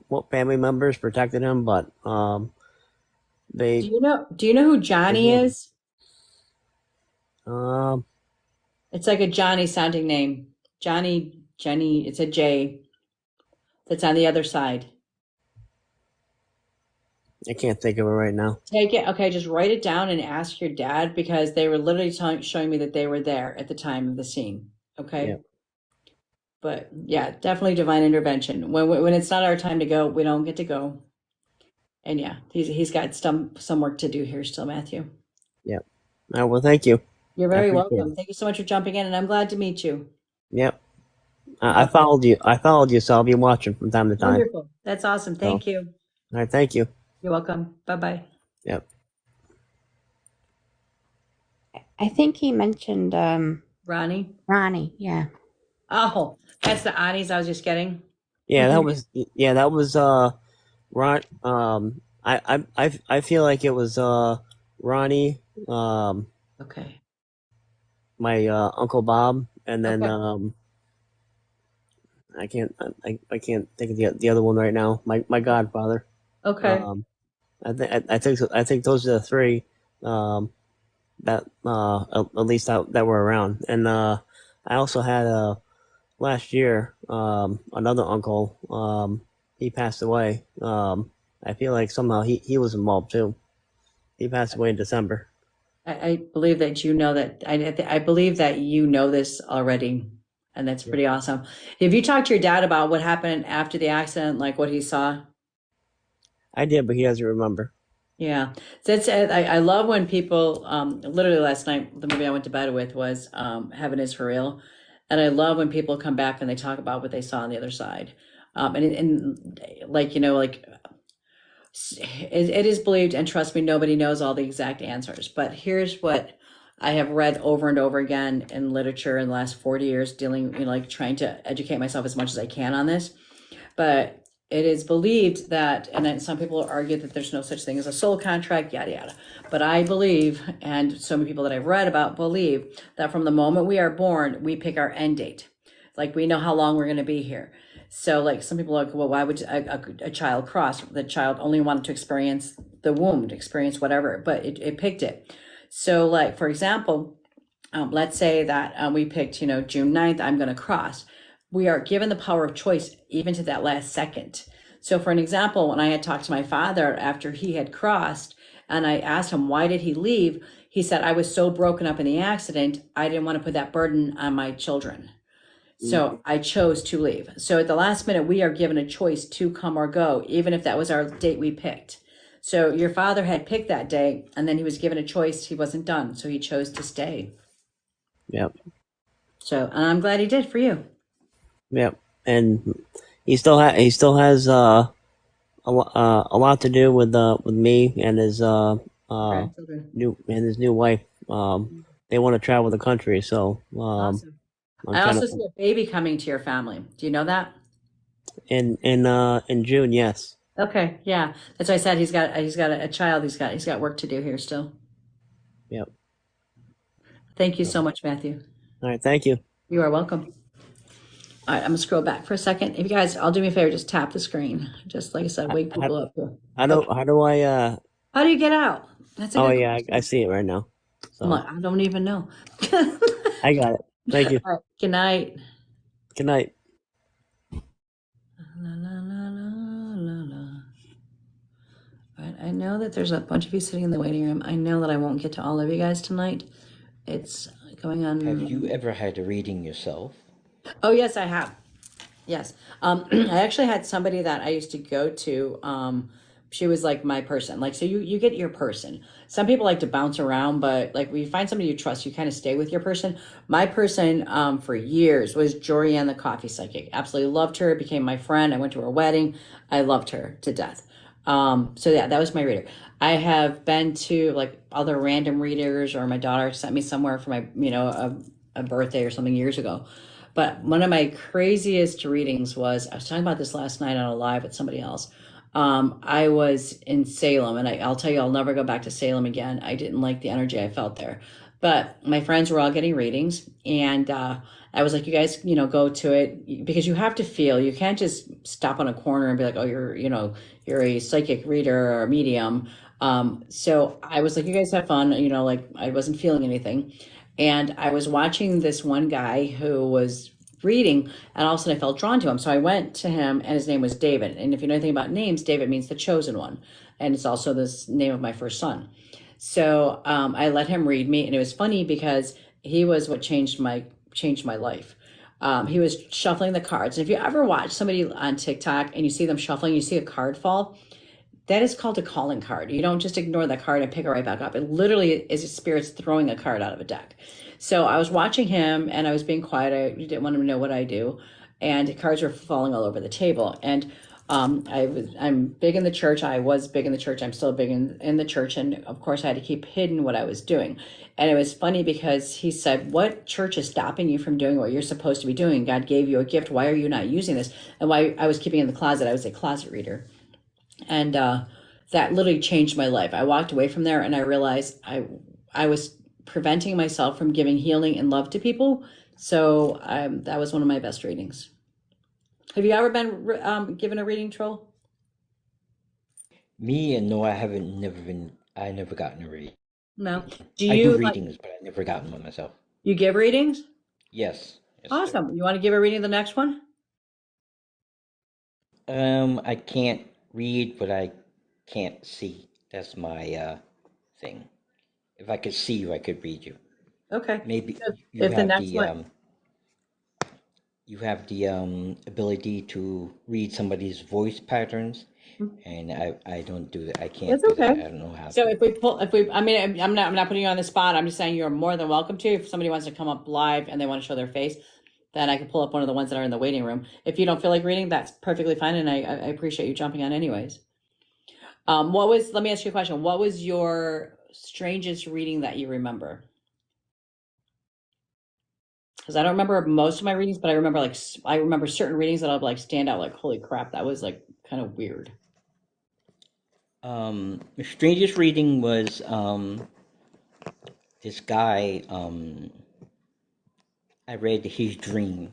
S9: what family members protected him, but they
S1: Do you know who
S9: they
S1: Johnny
S9: healed him.
S1: is?
S9: Um,
S1: It's like a Johnny sounding name. Jenny, it's a J that's on the other side.
S9: I can't think of it right now.
S1: Take it. Okay, just write it down and ask your dad because they were literally showing me that they were there at the time of the scene.
S9: Yeah,
S1: Okay. But yeah, definitely divine intervention. When it's not our time to go, we don't get to go. And yeah, he's got some work to do here still, Matthew.
S9: yeah. Well, thank you.
S1: You're
S9: I
S1: very
S9: appreciate
S1: welcome.
S9: it.
S1: Thank you so much for jumping in, and I'm glad to meet you.
S9: Yep. I
S1: Okay,
S9: followed you. I followed you, so I'll be watching from time to time.
S1: wonderful. That's awesome.
S9: So, all
S1: Thank you.
S9: right, thank you.
S1: You're welcome. Bye bye.
S9: Yep.
S2: I think he mentioned
S1: Ronnie.
S2: Ronnie. Yeah.
S1: Oh, that's the Anis I was just getting.
S9: That was Ron. I feel like it was Ronnie,
S1: Okay.
S9: my Uncle Bob, and then
S1: Okay.
S9: I can't think of the other one right now. My godfather.
S1: Okay.
S9: Um, I think those are the three that at least that were around. And I also had last year another uncle. He passed away. I feel like somehow he was involved too. He passed away in December.
S1: I believe that you know that. I believe that you know this already, and that's
S9: Yeah.
S1: pretty awesome. Have you talked to your dad about what happened after the accident, like what he saw?
S9: I did, but he doesn't remember.
S1: Yeah, that's I love when people literally last night the movie I went to bed with was Heaven is for Real, and I love when people come back and they talk about what they saw on the other side, and like like it is believed, and trust me, nobody knows all the exact answers. But here's what I have read over and over again in literature in the last 40 years, dealing like trying to educate myself as much as I can on this. But it is believed that, and then some people argue that there's no such thing as a soul contract, yada, yada. But I believe, and so many people that I've read about believe, that from the moment we are born, we pick our end date. Like we know how long we're going to be here. So, like some people are like, well, why would a child cross? The child only wanted to experience the womb, to experience whatever, but it picked it. So, like, for example, let's say that we picked, June 9th, I'm going to cross. We are given the power of choice even to that last second. So for an example, when I had talked to my father after he had crossed and I asked him, why did he leave? He said, I was so broken up in the accident, I didn't want to put that burden on my children. So I chose to leave. So at the last minute, we are given a choice to come or go, even if that was our date we picked. So your father had picked that day and then he was given a choice. He wasn't done. So he chose to stay.
S9: Yep.
S1: So and I'm glad he did for you.
S9: Yep. And he still has a lot to do with me and his
S1: Grandchildren.
S9: his new wife. They want to travel the country, so
S1: Awesome.
S9: I'm
S1: I
S9: trying
S1: also
S9: to
S1: see a baby coming to your family. Do you know that?
S9: in June. Yes.
S1: Okay, yeah. That's why I said he's got a child. He's got work to do here still.
S9: Yep.
S1: Thank you so
S9: All
S1: much, Matthew.
S9: right. Thank you.
S1: You are welcome. All right, I'm gonna scroll back for a second. If you guys, I'll do me a favor, just tap the screen. Just like I said, wake
S9: How,
S1: people up here. Okay.
S9: how do I
S1: How do you get out? That's a
S9: Oh
S1: good
S9: yeah, I
S1: question.
S9: see it right now.
S1: I'm
S9: So
S1: like, I don't even know.
S9: I got it. Thank you.
S1: All right, good night.
S9: Good night.
S1: La, la, la, la, la, la. All right, I know that there's a bunch of you sitting in the waiting room. I know that I won't get to all of you guys tonight. It's going
S4: Have
S1: on.
S4: you ever had a reading yourself?
S1: Oh, yes, I have. Yes. I actually had somebody that I used to go to. She was like my person. Like, so you get your person. Some people like to bounce around, but like when you find somebody you trust, you kind of stay with your person. My person for years was Jorianne the coffee psychic. Absolutely loved her. Became my friend. I went to her wedding. I loved her to death. So yeah, that was my reader. I have been to like other random readers, or my daughter sent me somewhere for my, a birthday or something years ago. But one of my craziest readings was, I was talking about this last night on a live with somebody else. I was in Salem, and I'll tell you, I'll never go back to Salem again. I didn't like the energy I felt there. But my friends were all getting readings, and I was like, you guys, go to it because you have to feel. You can't just stop on a corner and be like, oh, you're a psychic reader or a medium. So I was like, you guys have fun. Like I wasn't feeling anything. And I was watching this one guy who was reading, and all of a sudden I felt drawn to him. So I went to him, and his name was David. And if you know anything about names, David means the chosen one. And it's also the name of my first son. So I let him read me, and it was funny because he was what changed my life. He was shuffling the cards. And if you ever watch somebody on TikTok and you see them shuffling, you see a card fall, that is called a calling card. You don't just ignore the card and pick it right back up. It literally is spirits throwing a card out of a deck. So I was watching him and I was being quiet. I didn't want him to know what I do. And cards were falling all over the table. And I'm big in the church. I was big in the church. I'm still big in the church. And of course I had to keep hidden what I was doing. And it was funny because he said, what church is stopping you from doing what you're supposed to be doing? God gave you a gift. Why are you not using this? And why I was keeping it in the closet. I was a closet reader. And that literally changed my life. I walked away from there and I realized I was preventing myself from giving healing and love to people. So that was one of my best readings. Have you ever been given a reading, Troll?
S4: Me, and no, I haven't. I never gotten a reading.
S1: No. Do
S4: I do
S1: you like
S4: readings, but I never gotten one myself.
S1: you give readings?
S4: Yes, yes, I do.
S1: Awesome. You want to give a reading the next one?
S4: I can't read, but I can't see. That's my thing. If I could see you, I could read you.
S1: Okay.
S4: Maybe you
S1: If the
S4: have
S1: next
S4: the
S1: one,
S4: ability to read somebody's voice patterns, and I don't do that. I can't
S1: That's
S4: do that.
S1: okay.
S4: I don't know how
S1: So
S4: to.
S1: I mean, I'm not putting you on the spot. I'm just saying you're more than welcome to. If somebody wants to come up live and they want to show their face, then I can pull up one of the ones that are in the waiting room. If you don't feel like reading, that's perfectly fine, and I appreciate you jumping on anyways. Let me ask you a question. What was your strangest reading that you remember? Because I don't remember most of my readings, but I remember certain readings that I'll like stand out like, holy crap, that was like kind of weird.
S4: The strangest reading was this guy. I read his dream.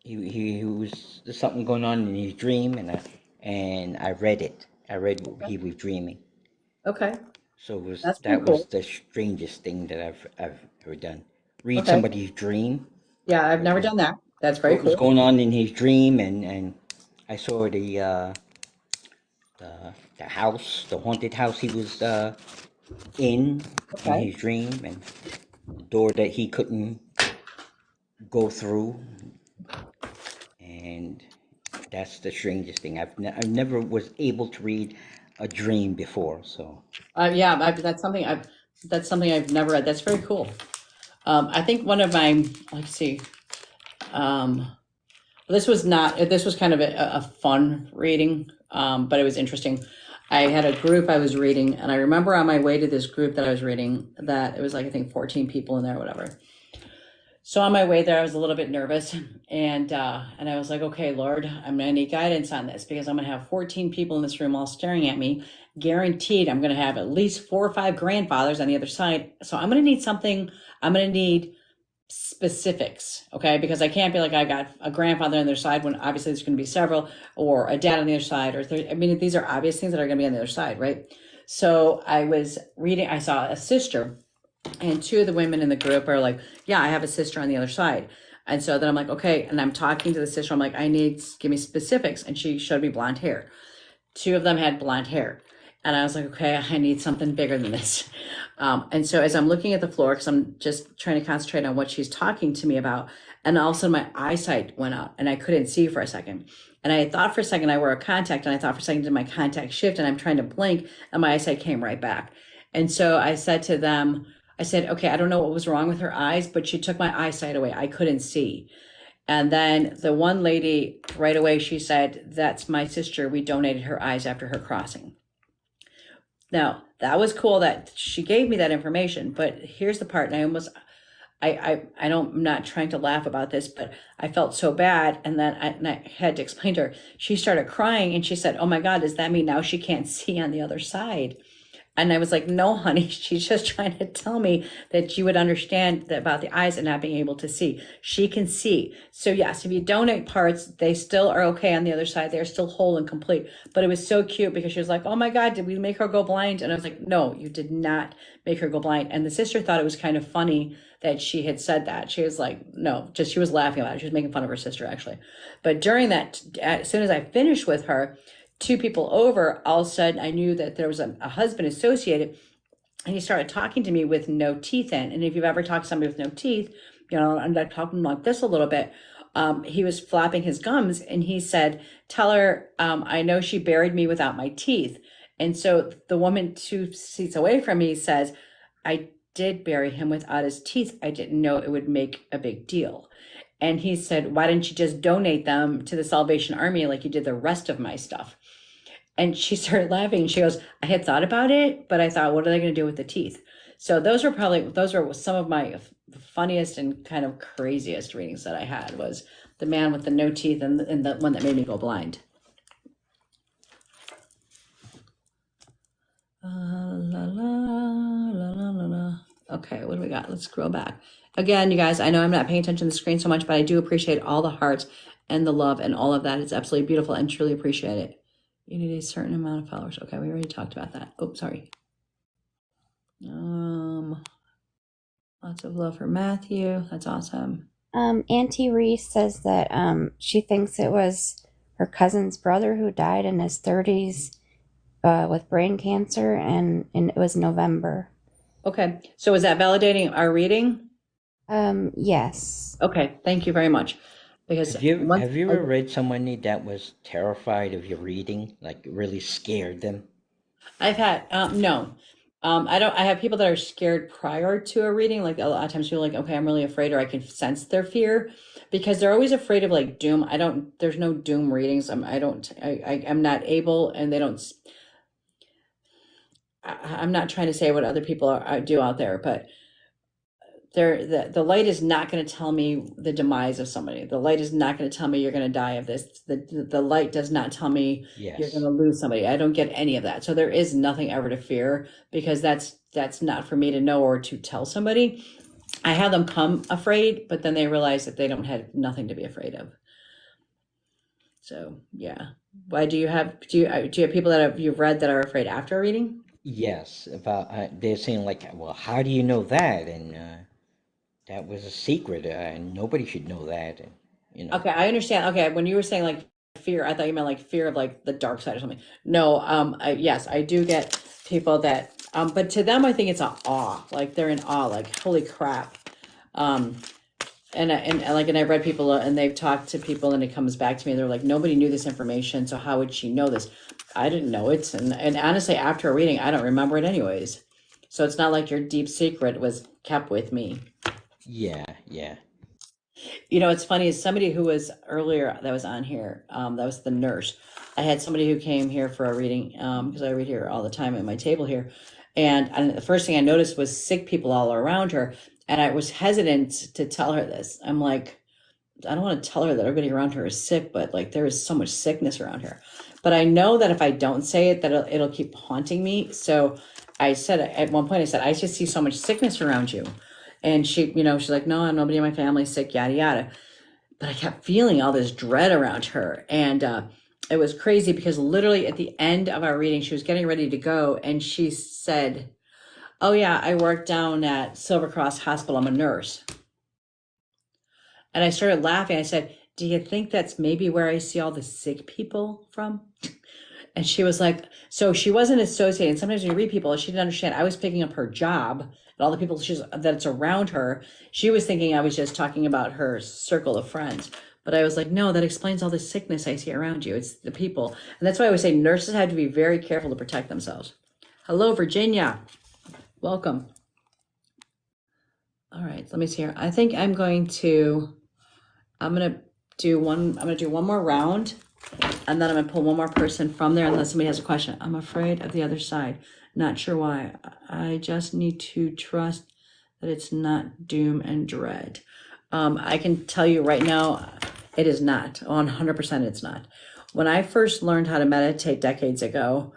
S4: He was there's something going on in his dream, and I read it. I read what he was dreaming.
S1: Okay,
S4: So
S1: that's pretty
S4: that was
S1: cool.
S4: the strangest thing that I've ever done. Read
S1: Okay,
S4: somebody's dream.
S1: yeah, I've never done that. That's very
S4: What was
S1: cool.
S4: going on in his dream, and I saw the house, the haunted house he was in
S1: Okay.
S4: his dream, and the door that he couldn't go through, and that's the strangest thing. I never was able to read a dream before, so
S1: Yeah, that's something I've never read. That's very cool. I think one of my let's see. Um, this was kind of a fun reading, but it was interesting. I had a group I was reading, and I remember on my way to this group that I was reading that it was like I think 14 people in there, whatever. So on my way there, I was a little bit nervous, and I was like, okay, Lord, I'm gonna need guidance on this because I'm gonna have 14 people in this room all staring at me. Guaranteed, I'm gonna have at least 4 or 5 grandfathers on the other side. So I'm gonna need something. I'm gonna need specifics, okay? Because I can't be like I got a grandfather on their side when obviously there's going to be several, or a dad on the other side, I mean, these are obvious things that are going to be on the other side, right? So I was reading, I saw a sister, and 2 of the women in the group are like, yeah, I have a sister on the other side. And so then I'm like, okay, and I'm talking to the sister. I'm like, give me specifics. And she showed me blonde hair. 2 of them had blonde hair. And I was like, okay, I need something bigger than this. And so as I'm looking at the floor, because I'm just trying to concentrate on what she's talking to me about, and all of a sudden my eyesight went out and I couldn't see for a second. And I thought for a second I wore a contact, and I thought for a second did my contact shift, and I'm trying to blink, and my eyesight came right back. And so I said to them, I said, okay, I don't know what was wrong with her eyes, but she took my eyesight away. I couldn't see. And then the one lady right away, she said, that's my sister. We donated her eyes after her crossing. Now, that was cool that she gave me that information, but here's the part, and I don't, I'm not trying to laugh about this, but I felt so bad. And then I had to explain to her, she started crying and she said, oh my God, does that mean now she can't see on the other side? And I was like, no, honey, she's just trying to tell me that you would understand that about the eyes and not being able to see. She can see. So yes, if you donate parts, they still are okay on the other side. They're still whole and complete. But it was so cute because she was like, oh my God, did we make her go blind? And I was like, no, you did not make her go blind. And the sister thought it was kind of funny that she had said that. She was like, no, just she was laughing about it. She was making fun of her sister, actually. But during that, as soon as I finished with her, 2 people over, all of a sudden I knew that there was a husband associated, and he started talking to me with no teeth in. And if you've ever talked to somebody with no teeth, you know, I'm like talking like this a little bit. He was flapping his gums, and he said, tell her, I know she buried me without my teeth. And so the woman 2 seats away from me says, I did bury him without his teeth. I didn't know it would make a big deal. And he said, why didn't you just donate them to the Salvation Army like you did the rest of my stuff? And she started laughing. She goes, I had thought about it, but I thought, what are they going to do with the teeth? So those were some of my funniest and kind of craziest readings that I had, was the man with the no teeth, and the one that made me go blind. La, la, la, la, la, la. Okay, what do we got? Let's scroll back. Again, you guys, I know I'm not paying attention to the screen so much, but I do appreciate all the hearts and the love and all of that. It's absolutely beautiful, and truly appreciate it. You need a certain amount of followers. Okay, we already talked about that. Oh, sorry. Lots of love for Matthew. That's awesome.
S2: Auntie Reese says that she thinks it was her cousin's brother who died in his 30s with brain cancer, and it was November.
S1: Okay, so is that validating our reading?
S2: Yes.
S1: Okay, thank you very much. because once
S4: Have you ever read somebody that was terrified of your reading, like really scared them?
S1: I've had no. I don't. I have people that are scared prior to a reading. Like a lot of times, people are like, okay, I'm really afraid, or I can sense their fear because they're always afraid of like doom. I don't. There's no doom readings. I don't. I'm not able, and they don't. I'm not trying to say what other people do out there, but the light is not going to tell me the demise of somebody. The light is not going to tell me you're going to die of this. The light does not tell me you're going
S4: Yes.
S1: to lose somebody. I don't get any of that. So there is nothing ever to fear because that's not for me to know or to tell somebody. I have them come afraid, but then they realize that they don't have nothing to be afraid of. So yeah. Why do you have people that you've read that are afraid after a reading?
S4: Yes. About they're saying like, well, how do you know that? And that was a secret, and nobody should know that. And you know.
S1: Okay, I understand. Okay, when you were saying like fear, I thought you meant like fear of like the dark side or something. No, yes, I do get people that, but to them, I think it's a awe. Like they're in awe. Like holy crap. Um, and I've read people and they've talked to people and it comes back to me. They're like, nobody knew this information, so how would she know this? I didn't know it, and honestly, after a reading, I don't remember it anyways. So it's not like your deep secret was kept with me.
S4: Yeah. Yeah.
S1: You know, it's funny is somebody who was earlier that was on here, that was the nurse. I had somebody who came here for a reading, because I read here all the time at my table here. And the first thing I noticed was sick people all around her. And I was hesitant to tell her this. I'm like, I don't want to tell her that everybody around her is sick, but like there is so much sickness around here. But I know that if I don't say it, that it'll keep haunting me. So I said at one point, I said, I just see so much sickness around you. And she's like, no, nobody in my family's sick, yada, yada. But I kept feeling all this dread around her. And it was crazy because literally at the end of our reading, she was getting ready to go. And she said, oh, yeah, I work down at Silver Cross Hospital. I'm a nurse. And I started laughing. I said, do you think that's maybe where I see all the sick people from? And she was like, so she wasn't associating. Sometimes when you read people, she didn't understand. I was picking up her job and all the people that's around her. She was thinking I was just talking about her circle of friends. But I was like, no, that explains all the sickness I see around you. It's the people. And that's why I would say nurses have to be very careful to protect themselves. Hello, Virginia. Welcome. All right, let me see here. I think I'm going to do one more round, and then I'm gonna pull one more person from there unless somebody has a question. I'm afraid of the other side. Not sure why. I just need to trust that it's not doom and dread. I can tell you right now, it is not. 100% it's not. When I first learned how to meditate decades ago,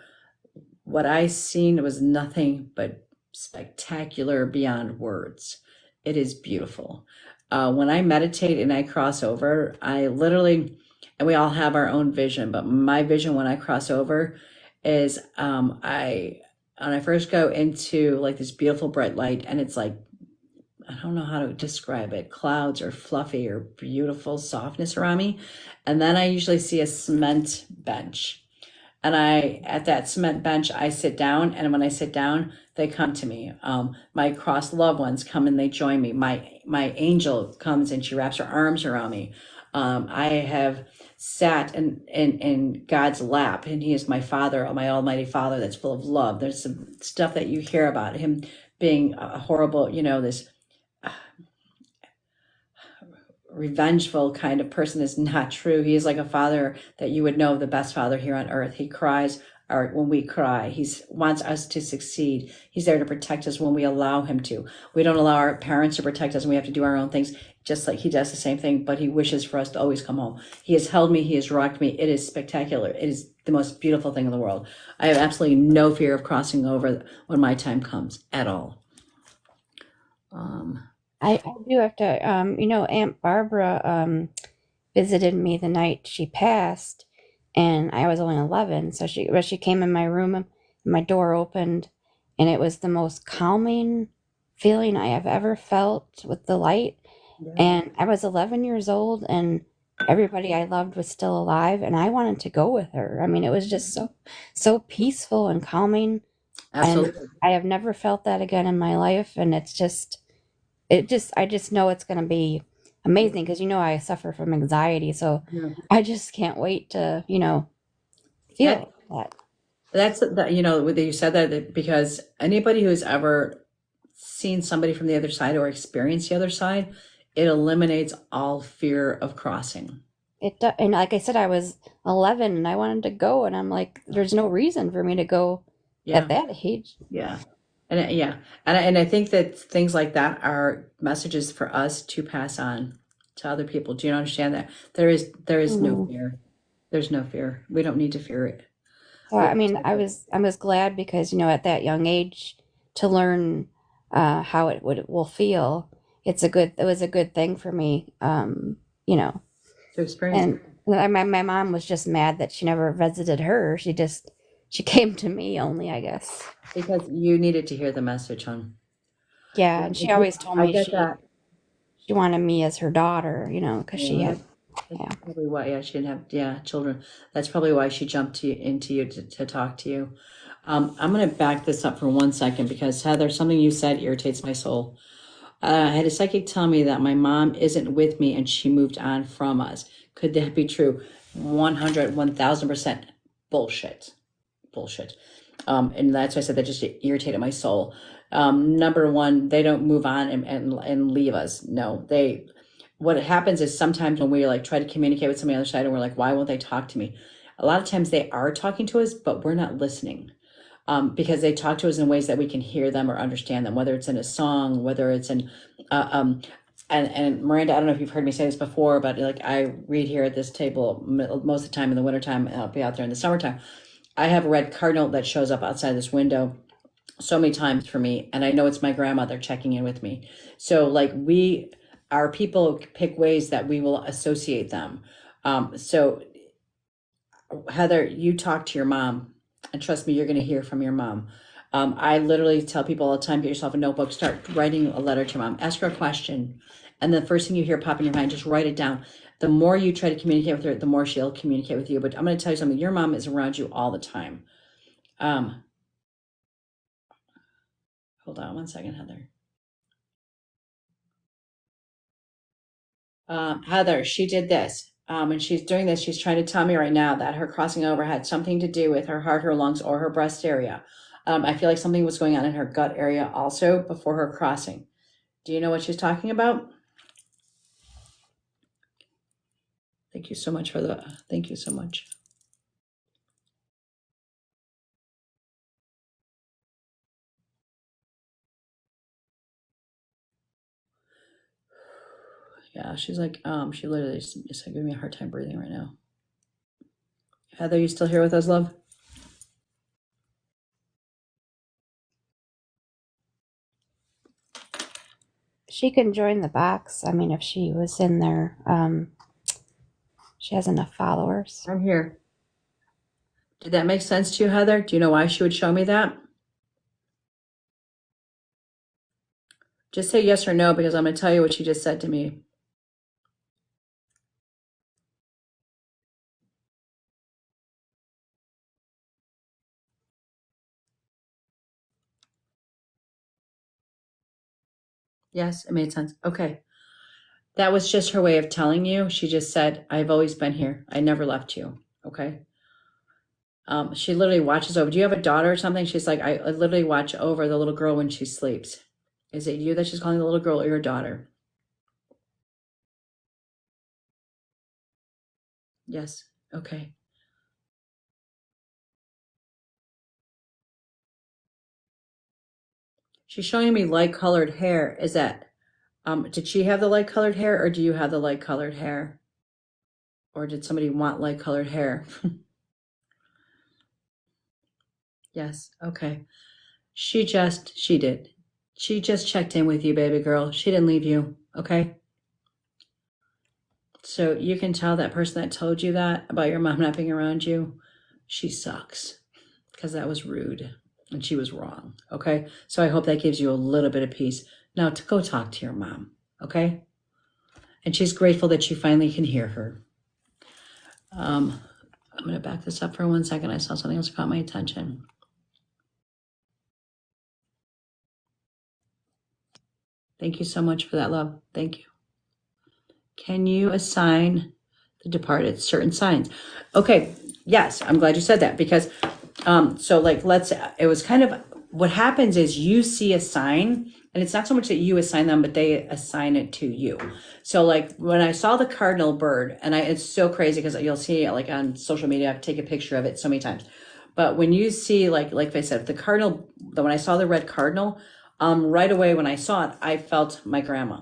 S1: what I seen was nothing but spectacular beyond words. It is beautiful. When I meditate and I cross over, I literally, and we all have our own vision, but my vision when I cross over is when I first go into like this beautiful bright light, and it's like, I don't know how to describe it. Clouds or fluffy or beautiful softness around me. And then I usually see a cement bench, and at that cement bench, I sit down. And when I sit down, they come to me. My crossed loved ones come and they join me. My angel comes and she wraps her arms around me. I have sat in God's lap, and He is my Father, my Almighty Father, that's full of love. There's some stuff that you hear about Him being a horrible, this revengeful kind of person is not true. He is like a father that you would know, the best father here on earth. He cries, or when we cry, he wants us to succeed. He's there to protect us when we allow him to. We don't allow our parents to protect us, and we have to do our own things, just like he does the same thing, but he wishes for us to always come home. He has held me. He has rocked me. It is spectacular. It is the most beautiful thing in the world. I have absolutely no fear of crossing over when my time comes at all.
S2: I do have to, Aunt Barbara visited me the night she passed, and I was only 11. So she came in my room, and my door opened, and it was the most calming feeling I have ever felt with the light. And I was 11 years old, and everybody I loved was still alive, and I wanted to go with her. I mean, it was just so peaceful and calming.
S1: Absolutely.
S2: And I have never felt that again in my life, and I just know it's going to be amazing because I suffer from anxiety, so
S1: Yeah.
S2: I just can't wait to feel that.
S1: That's that, that you said that because anybody who's ever seen somebody from the other side or experienced the other side, it eliminates all fear of crossing.
S2: And like I said, I was 11 and I wanted to go, and I'm like, there's no reason for me to go at
S1: Yeah.
S2: that age.
S1: Yeah. Yeah. And I think that things like that are messages for us to pass on to other people. Do you understand that? There is no
S2: Mhm.
S1: fear. There's no fear. We don't need to fear it.
S2: So
S1: We
S2: I
S1: can
S2: mean,
S1: take
S2: I
S1: it.
S2: was I was glad because at that young age to learn how it will feel. It was a good thing for me. You know,
S1: To experience
S2: and
S1: it.
S2: my mom was just mad that she never visited her. She came to me only, I guess.
S1: Because you needed to hear the message, hon.
S2: Yeah,
S1: Yeah,
S2: and she always told
S1: I
S2: me
S1: get that.
S2: she wanted me as her daughter. Because she
S1: Yeah,
S2: had
S1: that's
S2: yeah.
S1: probably why. Yeah, she didn't have children. That's probably why she jumped into you to talk to you. I'm going to back this up for 1 second because Heather, something you said irritates my soul. I had a psychic tell me that my mom isn't with me and she moved on from us. Could that be true? 100, 1000% bullshit. Bullshit. And that's why I said that just irritated my soul. Number one, they don't move on and leave us. No, what happens is sometimes when we like try to communicate with somebody on the other side and we're like, why won't they talk to me? A lot of times they are talking to us, but we're not listening. Because they talk to us in ways that we can hear them or understand them, whether it's in a song, whether it's in, and Miranda, I don't know if you've heard me say this before, but like I read here at this table most of the time in the wintertime, and I'll be out there in the summertime. I have a red cardinal that shows up outside this window so many times for me, and I know it's my grandmother checking in with me. So like our people pick ways that we will associate them. So Heather, you talk to your mom, and trust me, you're going to hear from your mom. I literally tell people all the time, get yourself a notebook, start writing a letter to your mom, ask her a question, and the first thing you hear pop in your mind, just write it down. The more you try to communicate with her, the more she'll communicate with you. But I'm going to tell you something, your mom is around you all the time. Um, Hold on 1 second, Heather. Heather, she did this. And she's doing this. She's trying to tell me right now that her crossing over had something to do with her heart, her lungs, or her breast area. I feel like something was going on in her gut area also before her crossing. Do you know what she's talking about? Thank you so much thank you so much. Yeah, she's like, she literally is like giving me a hard time breathing right now. Heather, you still here with us, love?
S2: She can join the box. I mean, if she was in there, she has enough followers.
S1: I'm here. Did that make sense to you, Heather? Do you know why she would show me that? Just say yes or no because I'm going to tell you what she just said to me. Yes, it made sense. Okay. That was just her way of telling you. She just said, I've always been here. I never left you. Okay. She literally watches over. Do you have a daughter or something? She's like, I literally watch over the little girl when she sleeps. Is it you that she's calling the little girl or your daughter? Yes. Okay. She's showing me light colored hair. Is that, did she have the light colored hair or do you have the light colored hair? Or did somebody want light colored hair? Yes. Okay. She did. She just checked in with you, baby girl. She didn't leave you. Okay. So you can tell that person that told you that about your mom not being around you, she sucks because that was rude and she was wrong. Okay. So I hope that gives you a little bit of peace. Now to go talk to your mom. Okay. And she's grateful that you finally can hear her. I'm going to back this up for 1 second. I saw something else that caught my attention. Thank you so much for that, love. Thank you. Can you assign the departed certain signs? Okay, yes, I'm glad you said that because, so like, it was kind of, what happens is you see a sign and it's not so much that you assign them, but they assign it to you. So like when I saw the cardinal bird, and it's so crazy because you'll see it like on social media, I take a picture of it so many times. But when you see like I said, when I saw the red cardinal, right away when I saw it, I felt my grandma.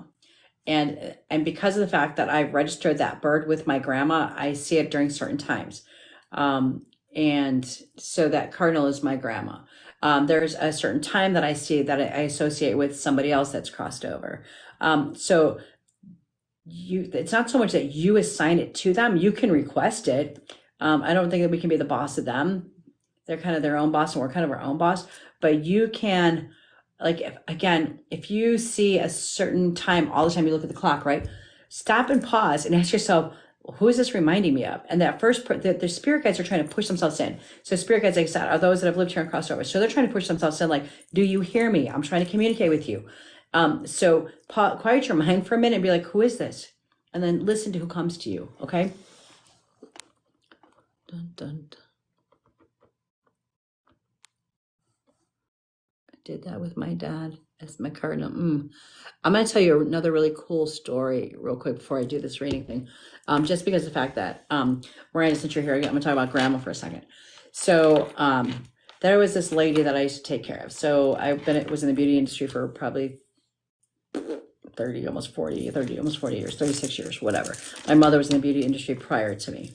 S1: And because of the fact that I registered that bird with my grandma, I see it during certain times. And so that cardinal is my grandma. There's a certain time that I see that I associate with somebody else that's crossed over. So it's not so much that you assign it to them. You can request it. I don't think that we can be the boss of them. They're kind of their own boss and we're kind of our own boss, but you can, like, if you see a certain time all the time, you look at the clock, right? Stop and pause and ask yourself, who is this reminding me of? And that the spirit guides are trying to push themselves in. So spirit guides, like I said, are those that have lived here and crossed over. So they're trying to push themselves in, like, do you hear me? I'm trying to communicate with you. So quiet your mind for a minute and be like, who is this? And then listen to who comes to you. Okay. Dun, dun, dun. I did that with my dad as my cardinal. I'm going to tell you another really cool story real quick before I do this reading thing. Just because of the fact that, Miranda, since you're here, I'm going to talk about grandma for a second. So, there was this lady that I used to take care of. So was in the beauty industry for probably almost 40 years, 36 years, whatever. My mother was in the beauty industry prior to me.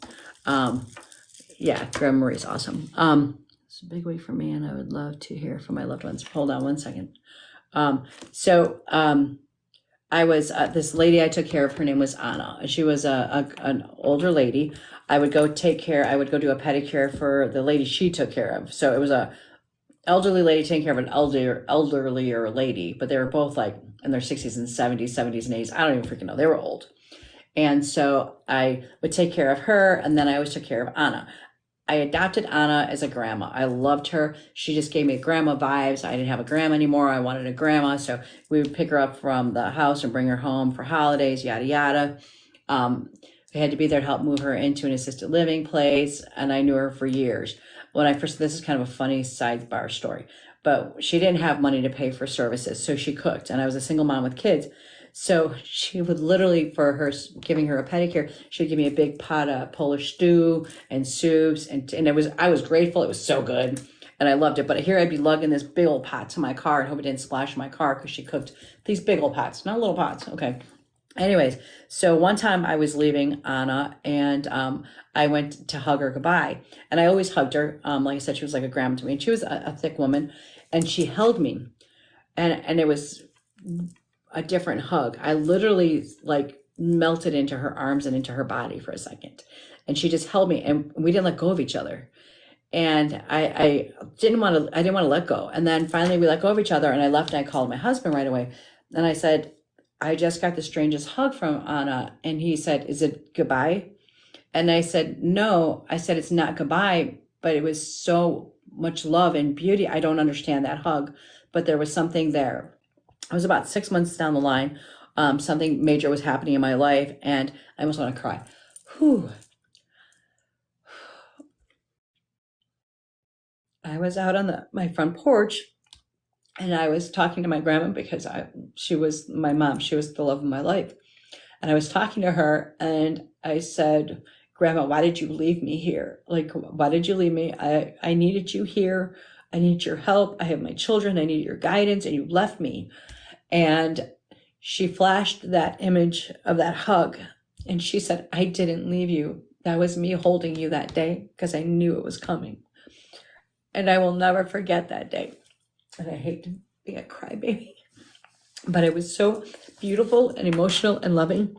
S1: Yeah, Grandma Marie's awesome. It's a big week for me and I would love to hear from my loved ones. Hold on one second. I was this lady I took care of. Her name was Anna. She was an older lady. I would go do a pedicure for the lady she took care of. So it was a elderly lady taking care of an elderlier lady, but they were both like in their 60s and 70s and 80s. I don't even freaking know. They were old. And so I would take care of her, and then I always took care of Anna. I adopted Anna as a grandma. I loved her. She just gave me grandma vibes. I didn't have a grandma anymore. I wanted a grandma. So we would pick her up from the house and bring her home for holidays, yada, yada. We had to be there to help move her into an assisted living place. And I knew her for years. This is kind of a funny sidebar story, but she didn't have money to pay for services. So she cooked, and I was a single mom with kids. So she would literally, for her giving her a pedicure, she'd give me a big pot of Polish stew and soups, and I was grateful. It was so good, and I loved it. But here I'd be lugging this big old pot to my car and hope it didn't splash my car because she cooked these big old pots, not little pots. Okay. Anyways, so one time I was leaving Anna, and I went to hug her goodbye, and I always hugged her. Like I said, she was like a grandma to me, and she was a thick woman, and she held me, and it was a different hug. I literally like melted into her arms and into her body for a second. And she just held me and we didn't let go of each other. And I didn't want to let go. And then finally we let go of each other and I left and I called my husband right away. And I said, I just got the strangest hug from Anna. And he said, is it goodbye? And I said, no. I said, it's not goodbye, but it was so much love and beauty. I don't understand that hug, but there was something there. I was about 6 months down the line. Something major was happening in my life, and I almost want to cry. Whew. I was out on my front porch, and I was talking to my grandma because she was my mom. She was the love of my life. And I was talking to her, and I said, Grandma, why did you leave me here? Like, why did you leave me? I needed you here. I need your help. I have my children. I need your guidance, and you left me. And she flashed that image of that hug and she said, I didn't leave you. That was me holding you that day because I knew it was coming. And I will never forget that day. And I hate to be a crybaby, but it was so beautiful and emotional and loving.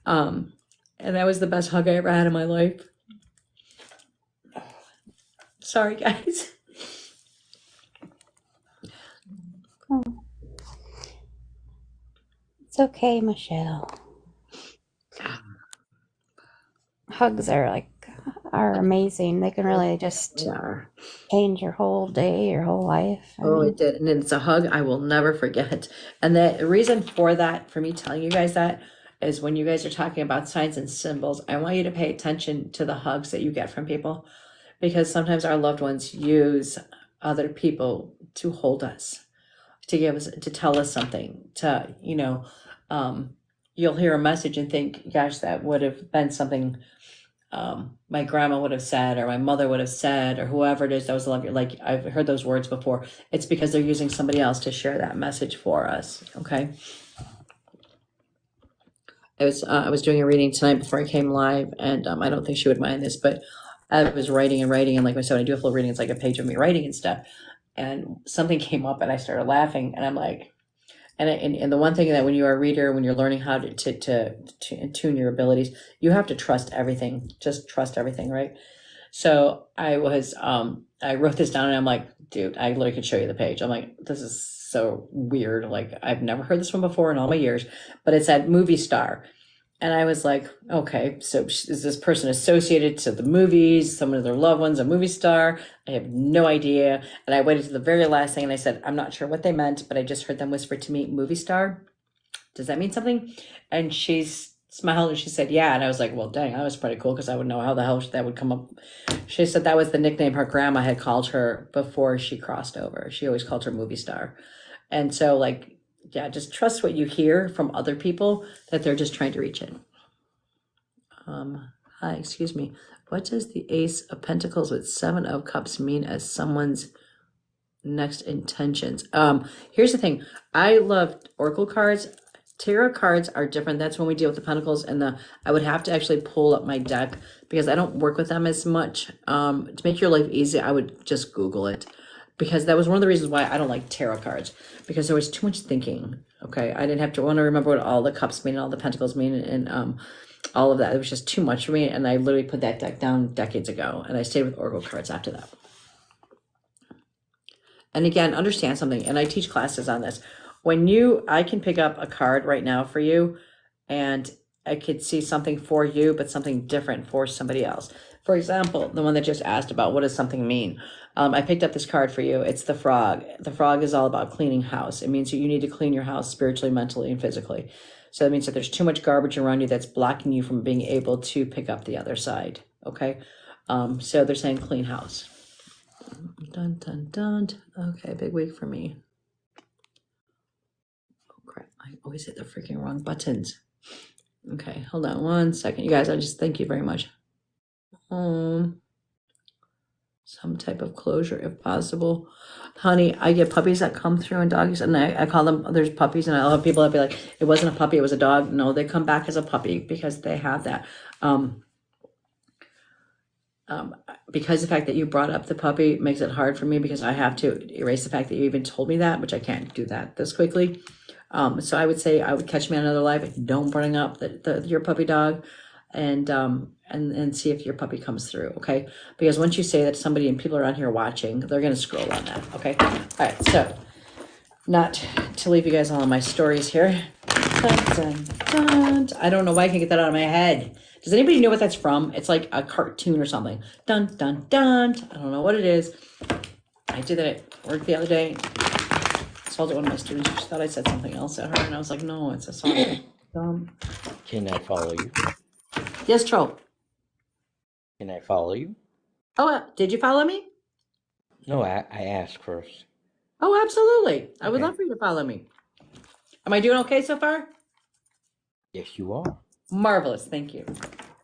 S1: And that was the best hug I ever had in my life. Sorry, guys.
S2: It's okay, Michelle. Hugs are amazing. They can really just change your whole day, your whole life.
S1: It did. And it's a hug I will never forget. And the reason for me telling you guys that is when you guys are talking about signs and symbols, I want you to pay attention to the hugs that you get from people, because sometimes our loved ones use other people to hold us, to give us, to tell us something, to, you'll hear a message and think, gosh, that would have been something my grandma would have said, or my mother would have said, or whoever it is that was love you. Like, I've heard those words before. It's because they're using somebody else to share that message for us. Okay. I was doing a reading tonight before I came live, and I don't think she would mind this, but I was writing and writing, and like I said, when I do a full reading, it's like a page of me writing and stuff. And something came up, and I started laughing, and I'm like, and the one thing that when you are a reader, when you're learning how to tune your abilities, you have to trust everything. Just trust everything, right? So I wrote this down, and I'm like, dude, I literally could show you the page. I'm like, this is so weird. Like, I've never heard this one before in all my years, but it said movie star. And I was like, okay, so is this person associated to the movies, some of their loved ones, a movie star? I have no idea. And I waited to the very last thing, and I said, I'm not sure what they meant, but I just heard them whisper to me, movie star. Does that mean something? And she smiled and she said, yeah. And I was like, well, dang, that was pretty cool, because I would know how the hell that would come up. She said that was the nickname her grandma had called her before she crossed over. She always called her movie star. And so, like, yeah, just trust what you hear from other people, that they're just trying to reach in. Hi, excuse me. What does the Ace of Pentacles with Seven of Cups mean as someone's next intentions? Here's the thing. I love Oracle cards. Tarot cards are different. That's when we deal with the Pentacles, and I would have to actually pull up my deck, because I don't work with them as much. To make your life easy, I would just Google it, because that was one of the reasons why I don't like tarot cards, because there was too much thinking. Okay, I didn't have to want to remember what all the cups mean and all the pentacles mean, and all of that. It was just too much for me, and I literally put that deck down decades ago, and I stayed with Oracle cards after that. And again, understand something, and I teach classes on this. I can pick up a card right now for you, and I could see something for you, but something different for somebody else. For example, the one that just asked about what does something mean? I picked up this card for you. It's the frog. The frog is all about cleaning house. It means that you need to clean your house spiritually, mentally, and physically. So that means that there's too much garbage around you that's blocking you from being able to pick up the other side. Okay. So they're saying clean house. Dun, dun, dun. Okay, big week for me. Oh, crap. I always hit the freaking wrong buttons. Okay, hold on one second. You guys, I just thank you very much. Some type of closure if possible. Honey, I get puppies that come through, and doggies, and I call them, there's puppies, and I'll have people that be like, it wasn't a puppy, it was a dog. No, they come back as a puppy, because they have that. Because the fact that you brought up the puppy makes it hard for me, because I have to erase the fact that you even told me that, which I can't do that this quickly. So I would say I would catch me on another live. Don't bring up your puppy dog, and see if your puppy comes through. Okay, because once you say that to somebody and people are on here watching, they're going to scroll on that. Okay, all right. So, not to leave you guys all on my stories here. Dun, dun, dun. I don't know why I can't get that out of my head. Does anybody know what that's from? It's like a cartoon or something. Dun dun dun. I don't know what it is. I did that at work the other day. I told it one of my students. She thought I said something else at her, and I was like, no, it's a song.
S4: Can I follow you?
S1: Yes, Troll.
S4: Can I follow you?
S1: Oh, did you follow me?
S4: No, I asked first.
S1: Oh, absolutely. I would
S4: Okay.
S1: love for you to follow me. Am I doing okay so far?
S4: Yes, you are.
S1: Marvelous. Thank you.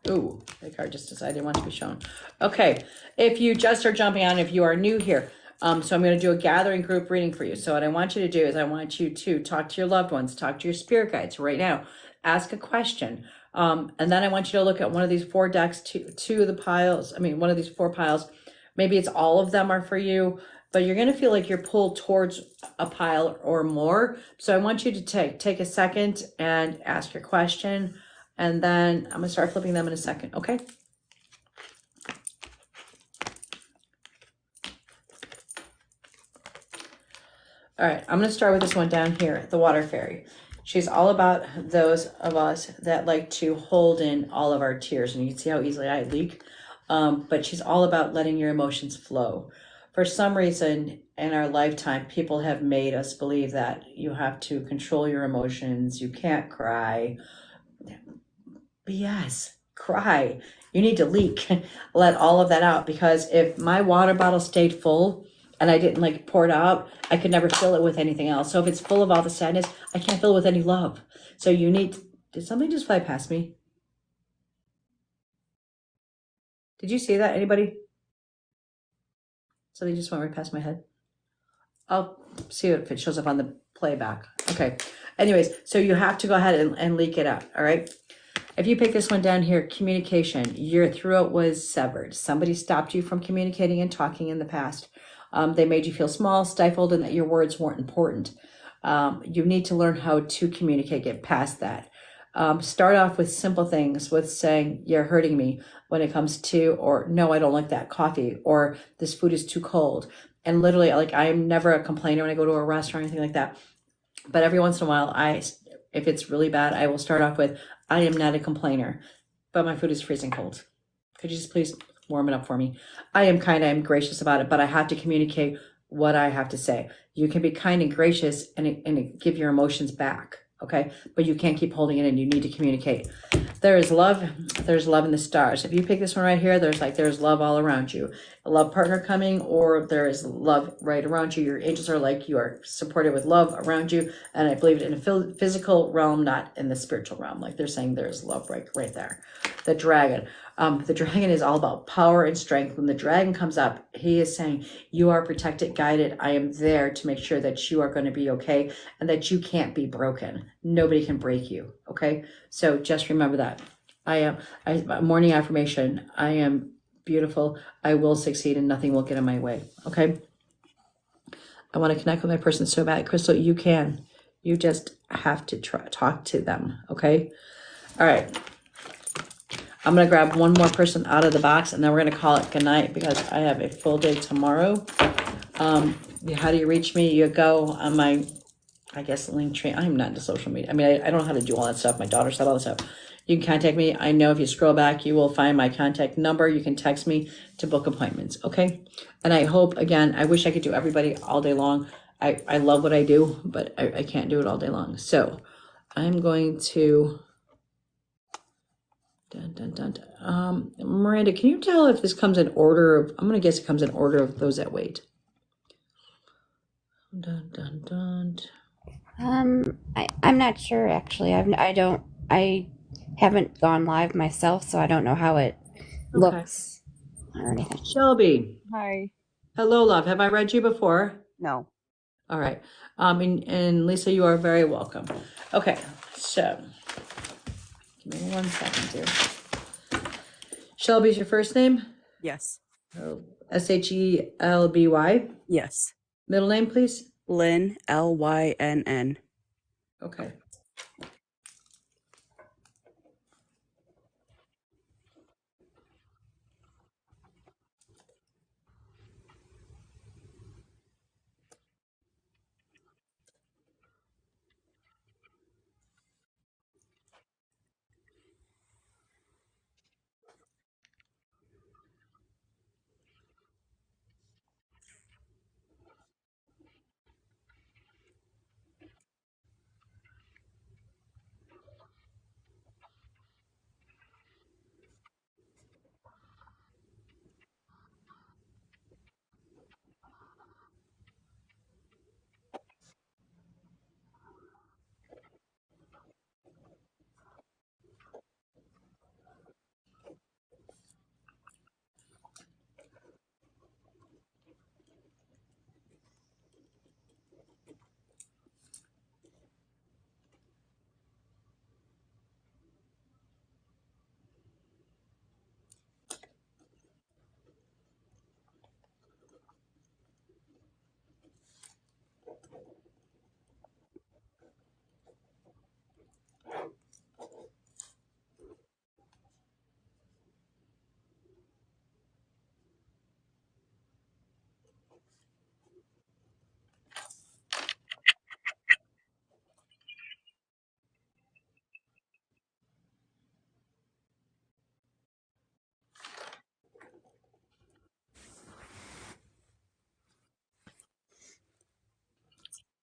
S1: Ooh, the card just decided it wants to be shown. Okay. If you just are jumping on, if you are new here, so I'm going to do a gathering group reading for you. So what I want you to do is I want you to talk to your loved ones, talk to your spirit guides right now, ask a question. And then I want you to look at one of these four decks, two of the piles. I mean, one of these four piles. Maybe it's all of them are for you, but you're going to feel like you're pulled towards a pile or more. So I want you to take a second and ask your question. And then I'm going to start flipping them in a second. Okay. All right, I'm going to start with this one down here, the water fairy. She's all about those of us that like to hold in all of our tears. And you can see how easily I leak. But she's all about letting your emotions flow. For some reason in our lifetime, people have made us believe that you have to control your emotions. You can't cry. BS. Cry. You need to leak. Let all of that out, because if my water bottle stayed full and I didn't like pour it out, I could never fill it with anything else. So if it's full of all the sadness, I can't fill it with any love. So you need. Did something just fly past me? Did you see that? Anybody? Something just went right past my head. I'll see if it shows up on the playback. Okay. Anyways, so you have to go ahead and leak it out. All right. If you pick this one down here, communication, your throat was severed. Somebody stopped you from communicating and talking in the past. They made you feel small, stifled, and that your words weren't important. You need to learn how to communicate, get past that. Start off with simple things, with saying, you're hurting me when it comes to, or no, I don't like that coffee, or this food is too cold. And literally, like, I'm never a complainer when I go to a restaurant or anything like that. But every once in a while, if it's really bad, I will start off with, I am not a complainer, but my food is freezing cold. Could you just please warm it up for me? I am kind, I am gracious about it, but I have to communicate what I have to say. You can be kind and gracious and give your emotions back, okay? But you can't keep holding it in. You need to communicate. There is love. There's love in the stars. If you pick this one right here, there's love all around you. A love partner coming, or there is love right around you. Your angels are like, you are supported with love around you. And I believe it in a physical realm, not in the spiritual realm. Like they're saying there's love right there. The dragon. The dragon is all about power and strength. When the dragon comes up, he is saying, you are protected, guided. I am there to make sure that you are going to be okay and that you can't be broken. Nobody can break you. Okay. So just remember that. Morning affirmation. I am beautiful. I will succeed and nothing will get in my way. Okay. I want to connect with my person so bad. Crystal, you can. You just have to talk to them. Okay. All right. I'm going to grab one more person out of the box and then we're going to call it good night because I have a full day tomorrow. How do you reach me? You go on my, I guess, link tree. I'm not into social media. I mean, I don't know how to do all that stuff. My daughter said all that stuff. You can contact me. I know if you scroll back, you will find my contact number. You can text me to book appointments. Okay. And I hope, again, I wish I could do everybody all day long. I love what I do, but I can't do it all day long. So I'm going to. Dun, dun, dun, dun. Miranda, can you tell if this comes in order of, I'm going to guess it comes in order of those that wait. Dun, dun, dun.
S2: I'm not sure actually. I haven't gone live myself, so I don't know how it looks or anything.
S1: Shelby.
S10: Hi.
S1: Hello, love. Have I read you before?
S10: No.
S1: All right. And Lisa, you are very welcome. Okay, so give me 1 second here. Shelby's your first name?
S10: Yes.
S1: Shelby.
S10: Yes.
S1: Middle name, please?
S10: Lynn, Lynn.
S1: Okay.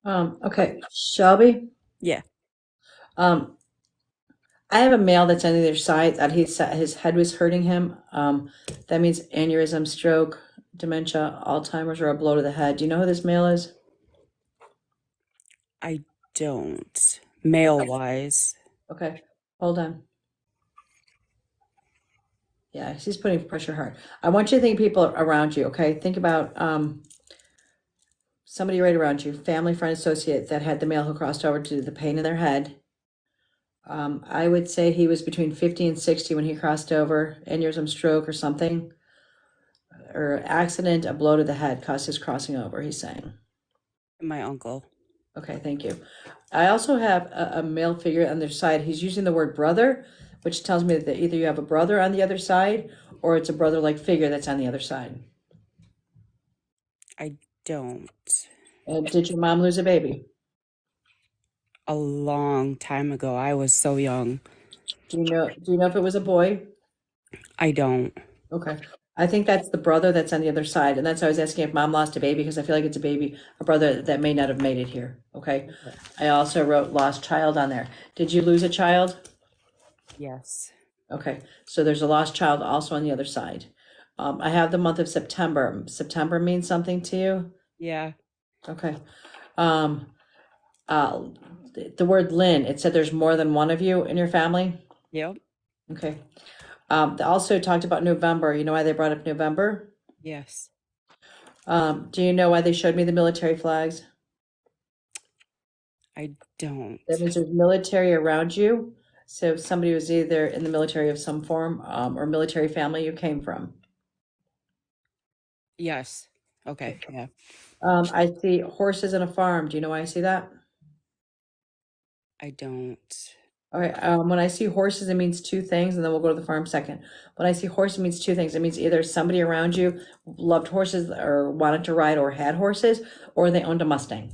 S1: Okay, Shelby.
S10: Yeah.
S1: Um, I have a male that's on either side that his head was hurting him. That means aneurysm, stroke, dementia, Alzheimer's, or a blow to the head. Do you know who this male is?
S10: I don't. Male wise.
S1: Okay, hold on. Yeah, he's putting pressure hard. I want you to think people around you, okay? Think about somebody right around you, family, friend, associate that had the male who crossed over to the pain in their head. I would say he was between 50 and 60 when he crossed over, aneurysm, stroke, or something, or accident, a blow to the head caused his crossing over, he's saying.
S10: My uncle.
S1: Okay, thank you. I also have a male figure on their side. He's using the word brother, which tells me that either you have a brother on the other side or it's a brother-like figure that's on the other side.
S10: I don't.
S1: Did your mom lose a baby?
S10: A long time ago. I was so young.
S1: Do you know if it was a boy?
S10: I don't.
S1: Okay. I think that's the brother that's on the other side. And that's why I was asking if mom lost a baby, because I feel like it's a brother that may not have made it here. Okay. I also wrote lost child on there. Did you lose a child?
S10: Yes.
S1: Okay. So there's a lost child also on the other side. I have the month of September. September means something to you?
S10: Yeah.
S1: Okay. Um, the word Lynn, it said there's more than one of you in your family.
S10: Yep.
S1: Okay. They also talked about November. You know why they brought up November?
S10: Yes.
S1: Do you know why they showed me the military flags?
S10: I don't.
S1: That means there's military around you. So if somebody was either in the military of some form, or military family you came from.
S10: Yes. Okay. Yeah.
S1: I see horses and a farm. Do you know why I see that?
S10: I don't.
S1: All right. When I see horses, it means two things, and then we'll go to the farm second. When I see horse, it means two things. It means either somebody around you loved horses or wanted to ride or had horses, or they owned a Mustang.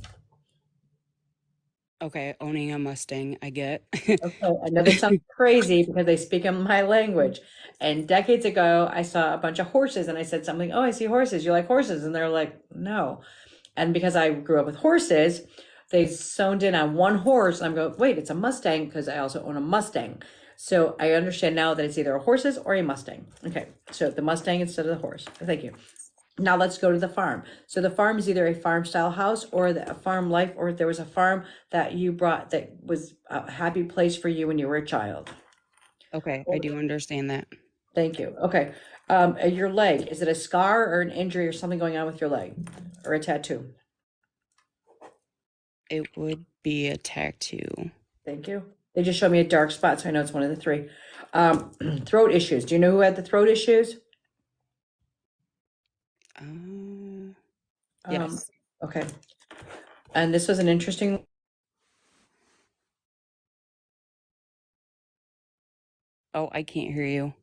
S10: Okay. Owning a Mustang, I get.
S1: Okay, I know this sounds crazy because they speak in my language. And decades ago, I saw a bunch of horses and I said something, oh, I see horses. You like horses? And they're like, no. And because I grew up with horses, they zoned in on one horse. And I'm going, wait, it's a Mustang because I also own a Mustang. So I understand now that it's either a horses or a Mustang. Okay, so the Mustang instead of the horse. Thank you. Now let's go to the farm. So the farm is either a farm style house or a farm life, or there was a farm that you brought that was a happy place for you when you were a child.
S10: Okay. I do understand that.
S1: Thank you. Okay. Your leg, is it a scar or an injury or something going on with your leg or a tattoo?
S10: It would be a tattoo.
S1: Thank you. They just showed me a dark spot, so I know it's one of the three. Throat issues. Do you know who had the throat issues?
S10: Yes.
S1: Okay. And this was an interesting.
S10: Oh, I can't hear you.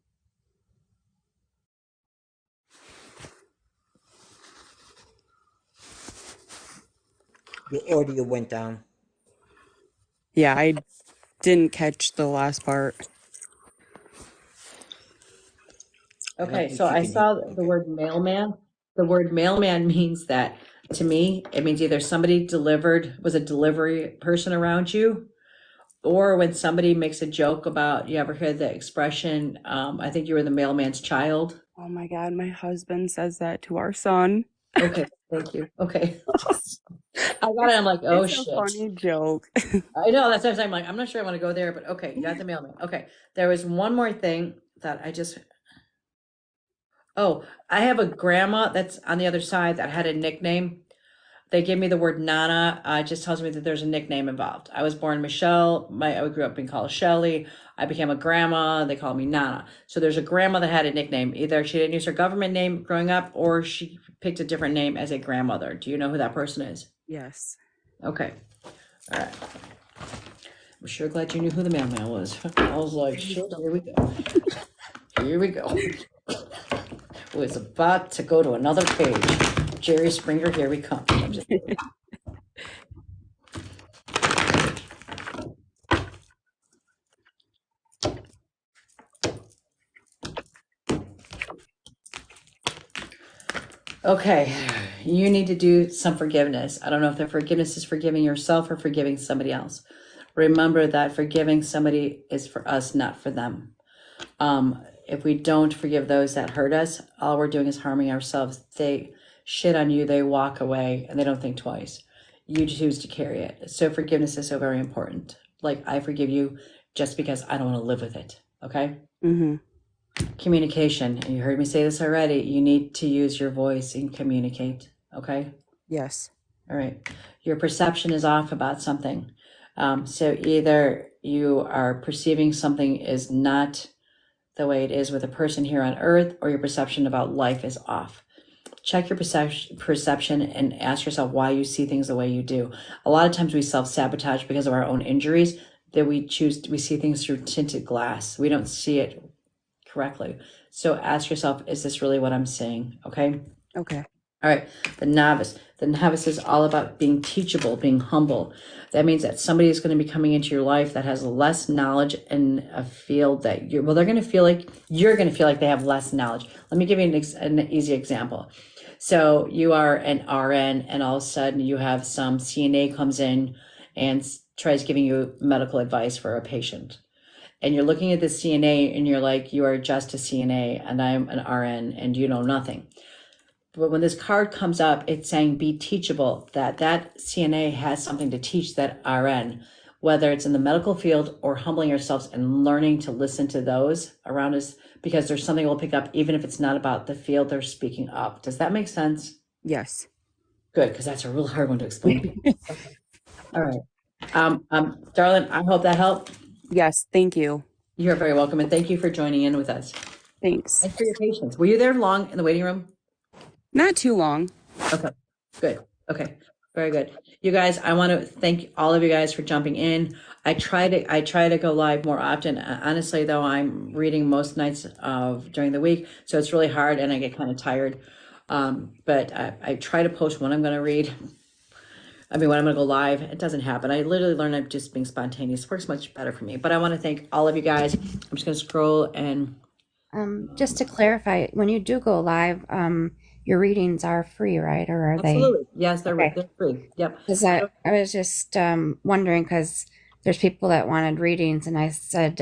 S4: Your audio went down.
S10: Yeah, I didn't catch the last part.
S1: Okay,
S4: think
S1: so
S4: she
S1: I
S4: can
S1: saw
S4: hear.
S1: the word mailman. The word mailman means that, to me, it means either somebody was a delivery person around you, or when somebody makes a joke about, you ever heard the expression, I think you were the mailman's child?
S10: Oh my God, my husband says that to our son.
S1: Okay, thank you. Okay. I got it. I'm like, oh
S10: It's a
S1: shit.
S10: funny joke.
S1: I know, that's what I'm like, I'm not sure I want to go there, but okay, you got the mailman. Okay, there was one more thing that I have a grandma that's on the other side that had a nickname. They gave me the word Nana. It just tells me that there's a nickname involved. I was born Michelle. I grew up being called Shelly. I became a grandma. They called me Nana. So there's a grandma that had a nickname. Either she didn't use her government name growing up, or she picked a different name as a grandmother. Do you know who that person is?
S10: Yes.
S1: Okay. All right. I'm sure glad you knew who the mailman was. I was like, shit, here we go. Here we go. Was about to go to another page. Jerry Springer, here we come. I'm just kidding. Okay, you need to do some forgiveness. I don't know if the forgiveness is forgiving yourself or forgiving somebody else. Remember that forgiving somebody is for us, not for them. If we don't forgive those that hurt us, all we're doing is harming ourselves. They shit on you, they walk away, and they don't think twice. You choose to carry it. So forgiveness is so very important. Like, I forgive you just because I don't want to live with it. Okay?
S10: Mm-hmm.
S1: Communication. And you heard me say this already. You need to use your voice and communicate. Okay?
S10: Yes.
S1: All right. Your perception is off about something. So either you are perceiving something is not the way it is with a person here on earth, or your perception about life is off. Check your perception and ask yourself why you see things the way you do. A lot of times we self-sabotage because of our own injuries, that we see things through tinted glass. We don't see it correctly. So ask yourself, is this really what I'm seeing? Okay.
S10: Okay.
S1: All right, the novice. The novice is all about being teachable, being humble. That means that somebody is going to be coming into your life that has less knowledge in a field that they're going to feel like you're going to feel like they have less knowledge. Let me give you an easy example. So you are an RN, and all of a sudden you have some CNA comes in and tries giving you medical advice for a patient. And you're looking at the CNA and you're like, you are just a CNA and I'm an RN and you know nothing. But when this card comes up, it's saying be teachable, that CNA has something to teach that RN, whether it's in the medical field or humbling ourselves and learning to listen to those around us, because there's something we'll pick up, even if it's not about the field they're speaking up. Does that make sense?
S10: Yes.
S1: Good, because that's a real hard one to explain to people. Okay. All right. Darling, I hope that helped.
S10: Yes. Thank you.
S1: You're very welcome, and thank you for joining in with us.
S10: Thanks.
S1: Thanks for your patience. Were you there long in the waiting room?
S10: Not too long.
S1: Okay, good. Okay, very good. You guys, I want to thank all of you guys for jumping in. I try to go live more often. Honestly, though, I'm reading most nights during the week, so it's really hard, and I get kind of tired. But I try to post when I'm going to read. I mean, when I'm going to go live, it doesn't happen. I literally learn I'm just being spontaneous. It works much better for me. But I want to thank all of you guys. I'm just going to scroll and.
S2: Just to clarify, when you do go live, your readings are free, right? Or are
S1: Absolutely. Yes, they're
S2: Okay.
S1: they're free. Yep.
S2: Because I was just wondering, because there's people that wanted readings, and I said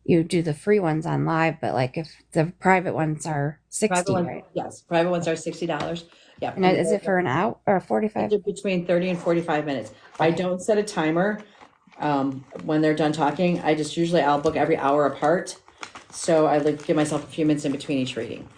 S2: you do the free ones on live, but like if the private ones are 60, right?
S1: Yes, private ones are $60. Yeah.
S2: And is it for an hour or 45?
S1: Between 30 and 45 minutes. I don't set a timer when they're done talking. I'll book every hour apart. So I like give myself a few minutes in between each reading.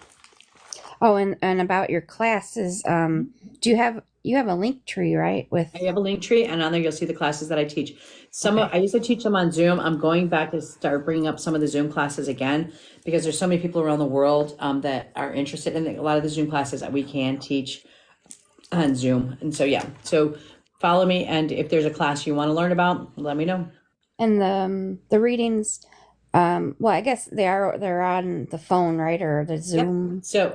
S2: Oh, and about your classes, do you have a link tree, right? With
S1: I have a link tree, and on there you'll see the classes that I teach. I used to teach them on Zoom. I'm going back to start bringing up some of the Zoom classes again, because there's so many people around the world that are interested in a lot of the Zoom classes that we can teach on Zoom. And so, yeah, so follow me. And if there's a class you want to learn about, let me know.
S2: and the readings, well, I guess they're on the phone, right? Or the Zoom.
S1: So,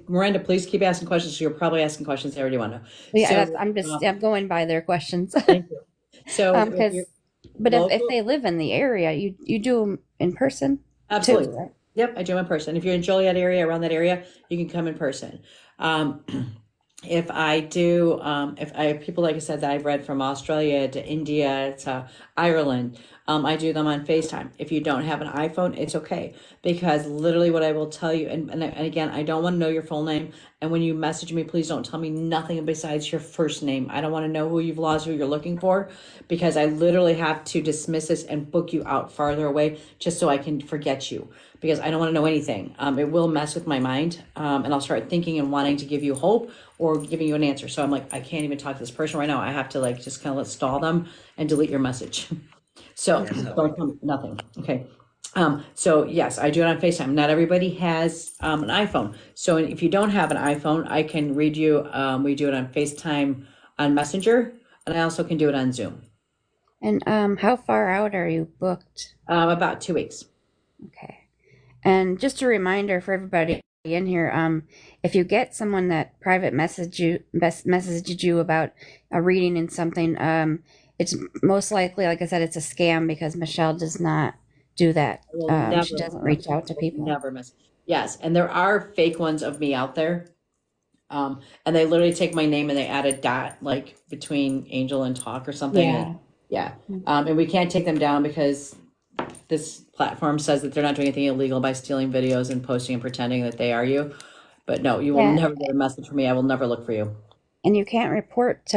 S1: Miranda, please keep asking questions. So you're probably asking questions they already want to know.
S2: Yeah,
S1: So,
S2: I'm going by their questions.
S1: thank you. So,
S2: if they live in the area, you do them in person?
S1: Absolutely.
S2: Too, right?
S1: Yep, I do in person. If you're in Joliet area, around that area, you can come in person. If I have people, like I said, that I've read from Australia to India to Ireland, I do them on FaceTime. If you don't have an iPhone, it's okay, because literally what I will tell you, and again, I don't want to know your full name. And when you message me, please don't tell me nothing besides your first name. I don't want to know who you've lost, who you're looking for, because I literally have to dismiss this and book you out farther away just so I can forget you, because I don't want to know anything. It will mess with my mind, and I'll start thinking and wanting to give you hope or giving you an answer. So I'm like, I can't even talk to this person right now. I have to just kind of stall them and delete your message. So don't tell me nothing. Okay. So yes, I do it on FaceTime. Not everybody has an iPhone. So if you don't have an iPhone, I can read you. We do it on FaceTime on Messenger, and I also can do it on Zoom.
S2: And how far out are you booked?
S1: About 2 weeks.
S2: Okay. And just a reminder for everybody in here, if you get someone that private messaged you about a reading in something, it's most likely, like I said, it's a scam, because Michelle does not do that. She doesn't reach out to people.
S1: Never miss. Yes, and there are fake ones of me out there. And they literally take my name and they add a dot like between Angel and Talk or something.
S2: Yeah.
S1: Yeah. And we can't take them down because this platform says that they're not doing anything illegal by stealing videos and posting and pretending that they are you. But no, you will
S2: Yeah,
S1: never get a message from me. I will never look for you.
S2: and you can't report.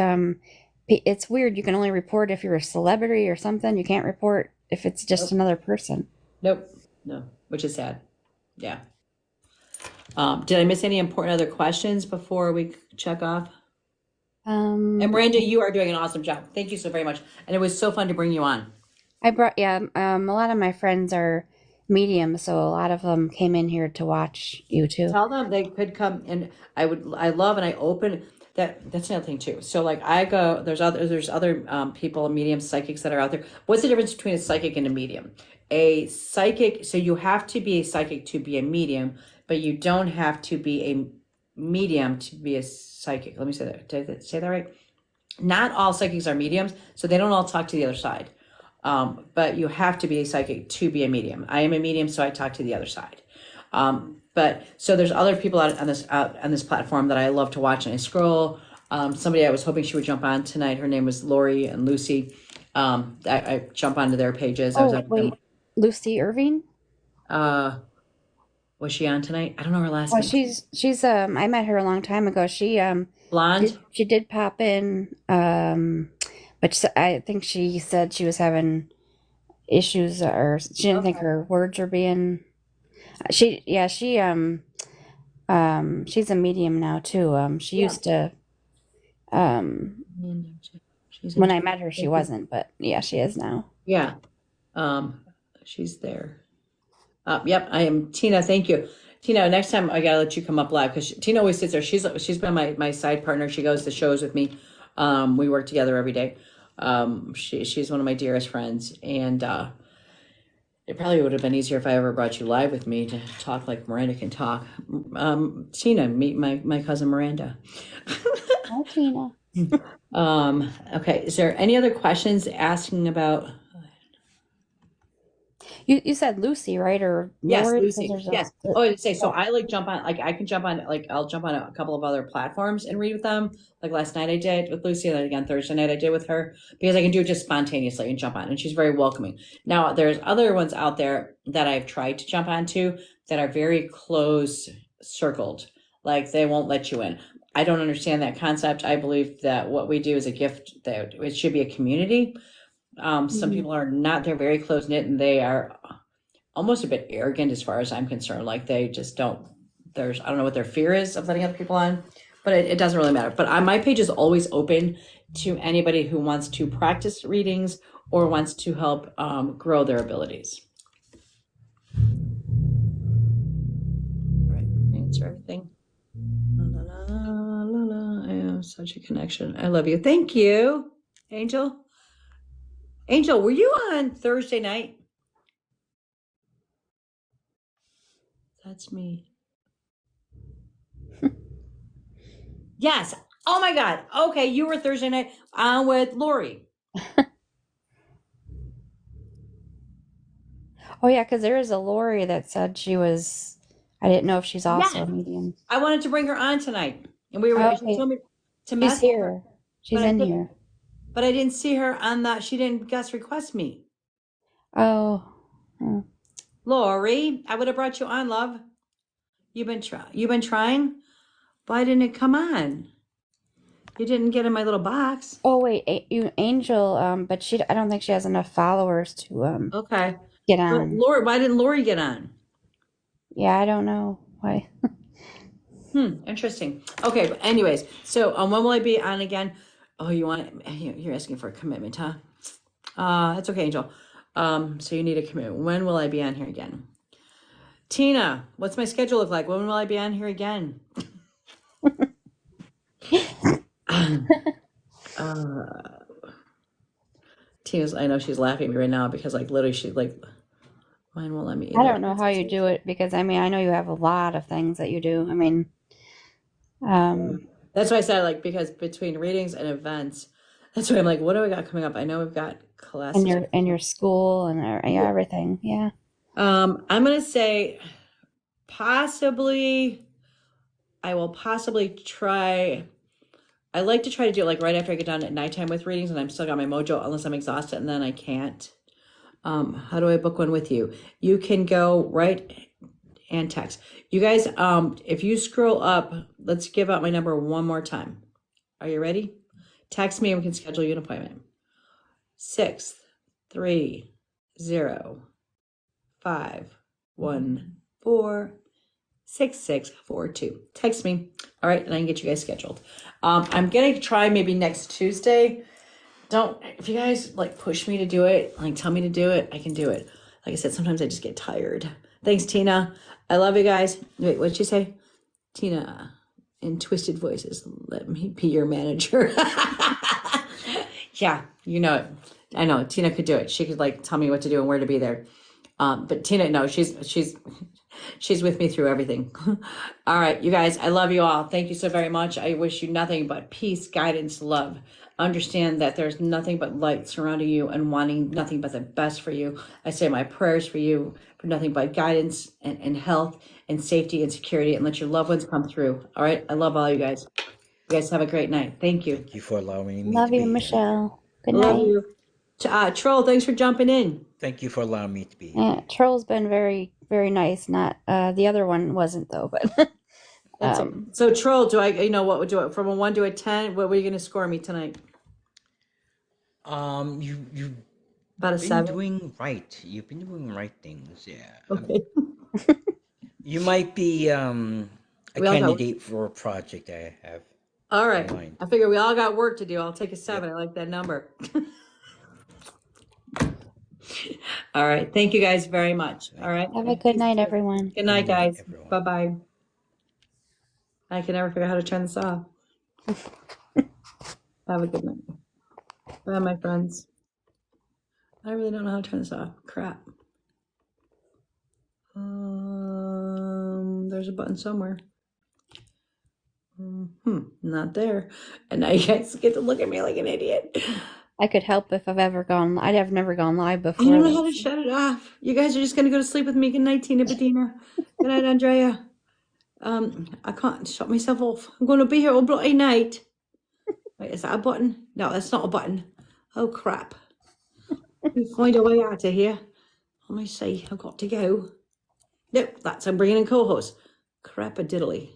S2: It's weird. You can only report if you're a celebrity or something. You can't report if it's just
S1: Nope.
S2: another person.
S1: Nope. No, which is sad. Yeah. Did I miss any important other questions before we check off? And Miranda, you are doing an awesome job. Thank you so very much. And it was so fun to bring you on.
S2: I brought, yeah, a lot of my friends are mediums, so a lot of them came in here to watch you too.
S1: Tell them they could come, and I love, and I open that's another thing too. So like I go, there's other people, medium psychics that are out there. What's the difference between a psychic and a medium? A psychic, so you have to be a psychic to be a medium, but you don't have to be a medium to be a psychic. Let me say that. Did I say that right? Not all psychics are mediums, so they don't all talk to the other side. But you have to be a psychic to be a medium. I am a medium, so I talk to the other side. But so there's other people out on this platform that I love to watch, and I scroll. Somebody I was hoping she would jump on tonight. Her name was Lori and Lucy. I jump onto their pages. I was
S2: Oh, wait, Lucy Irving?
S1: Was she on tonight? I don't know her last
S2: Well,
S1: name.
S2: she's I met her a long time ago.
S1: Blonde.
S2: She did pop in, but I think she said she was having issues, or she didn't think her words were being. She's a medium now too. She used to. When I met her, she wasn't, but yeah, she is now.
S1: Yeah. She's there. Yep, I am Tina. Thank you, Tina. Next time I gotta let you come up live because Tina always sits there. She's been my side partner. She goes to shows with me. We work together every day. She's one of my dearest friends, and it probably would have been easier if I ever brought you live with me to talk like Miranda can talk. Tina, meet my cousin Miranda.
S2: Hi, Tina.
S1: Okay. Is there any other questions asking about?
S2: You said Lucy, right? Or
S1: Yes,
S2: Lori? Because
S1: Lucy.
S2: there's
S1: Yes. Oh, I say so. I like jump on, like I can jump on, like I'll jump on a couple of other platforms and read with them. Like last night I did with Lucy, and then again Thursday night I did with her because I can do it just spontaneously and jump on, and she's very welcoming. Now there's other ones out there that I've tried to jump onto that are very close circled, like they won't let you in. I don't understand that concept. I believe that what we do is a gift, that it should be a community. Some people are not, they're very close knit, and they are almost a bit arrogant as far as I'm concerned. Like they just don't, I don't know what their fear is of letting other people on, but it doesn't really matter. But my page is always open to anybody who wants to practice readings or wants to help grow their abilities. All right, answer everything. La, la, la, la, la. I have such a connection. I love you. Thank you, Angel. Angel, were you on Thursday night? That's me. Yes. Oh my God. Okay, you were Thursday night on with Lori.
S2: Oh yeah, because there is a Lori that said she was. I didn't know if she's also a medium.
S1: I wanted to bring her on tonight, and we were.
S2: Okay.
S1: She told me to
S2: She's
S1: message
S2: here.
S1: her,
S2: She's in here.
S1: but I didn't see her on that. She didn't guest request me.
S2: Oh.
S1: Lori, I would have brought you on, love. You've been trying. Why didn't it come on? You didn't get in my little box.
S2: Oh wait, Angel. But I don't think she has enough followers to
S1: Okay.
S2: get
S1: But
S2: on.
S1: Lori, why didn't Lori get on?
S2: Yeah, I don't know why.
S1: Interesting. Okay, but anyways, so when will I be on again? Oh, you're asking for a commitment, huh? That's okay, Angel. So you need a commitment. When will I be on here again? Tina, what's my schedule look like? When will I be on here again? Tina's, I know she's laughing at me right now because like literally she's like, when will I be?
S2: I don't know how you do it because I mean I know you have a lot of things that you do. I mean,
S1: that's why I said like because between readings and events, that's why I'm like, what do I got coming up? I know we've got classes
S2: and your school and everything. Yeah.
S1: I'm gonna say possibly I will possibly try I like to try to do it like right after I get done at nighttime with readings and I'm still got my mojo unless I'm exhausted and then I can't. How do I book one with you? You can go right and text. You guys, if you scroll up, let's give out my number one more time. Are you ready? Text me and we can schedule you an appointment. 630-514-6642. Text me. All right, and I can get you guys scheduled. I'm gonna try maybe next Tuesday. If you guys like push me to do it, like tell me to do it, I can do it. Like I said, sometimes I just get tired. Thanks, Tina. I love you guys. Wait, what did you say? Tina, in twisted voices, let me be your manager. Yeah, you know it. I know Tina could do it. She could like tell me what to do and where to be there. But Tina, no, she's with me through everything. All right, you guys, I love you all. Thank you so very much. I wish you nothing but peace, guidance, love. Understand that there's nothing but light surrounding you and wanting nothing but the best for you. I say my prayers for you for nothing but guidance and health and safety and security, and let your loved ones come through. All right, I love all you guys. You guys have a great night. Thank you.
S4: Thank you for allowing me
S2: Love
S4: to
S2: you,
S4: be here.
S2: Michelle. Good
S1: Love
S2: night.
S1: you. Troll, thanks for jumping in.
S4: Thank you for allowing me to be here.
S2: Yeah, Troll's been very, very nice. Not the other one wasn't though, but
S1: That's it. So Troll, what would do it from a 1 to a 10? What were you going to score me tonight?
S4: You've
S1: About a
S4: been
S1: 7.
S4: doing right. You've been doing right things. Yeah.
S1: Okay.
S4: You might be a
S1: We all got-
S4: candidate for a project I have.
S1: All right.
S4: in mind.
S1: I figure we all got work to do. I'll take a 7. I like that number. All right. Thank you guys very much. All right.
S2: have a good night, everyone.
S1: Good night,
S4: Good night,
S1: guys.
S4: everyone.
S1: Bye-bye. I can never figure out how to turn this off. Have a good night. Bye, my friends. I really don't know how to turn this off. Crap. There's a button somewhere. Not there. And now you guys get to look at me like an idiot.
S2: I could help if I've ever gone. I'd have never gone live
S1: I
S2: before.
S1: don't know how to shut it off. You guys are just gonna go to sleep with me. Good night, Tina Bedina. Good night, Andrea. I can't shut myself off. I'm gonna be here all bloody night. Wait, is that a button? No, that's not a button. Oh crap. Let me find a way out of here. Let me see. I've got to go. Nope, that's I'm bringing in co-host. Crap a diddly.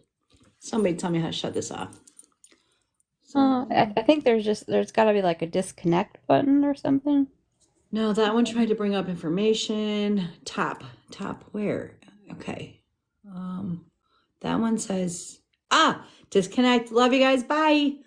S1: Somebody tell me how to shut this off.
S2: I think there's got to be like a disconnect button or something.
S1: No, that one tried to bring up information. Top where? Okay. That one says disconnect. Love you guys. Bye.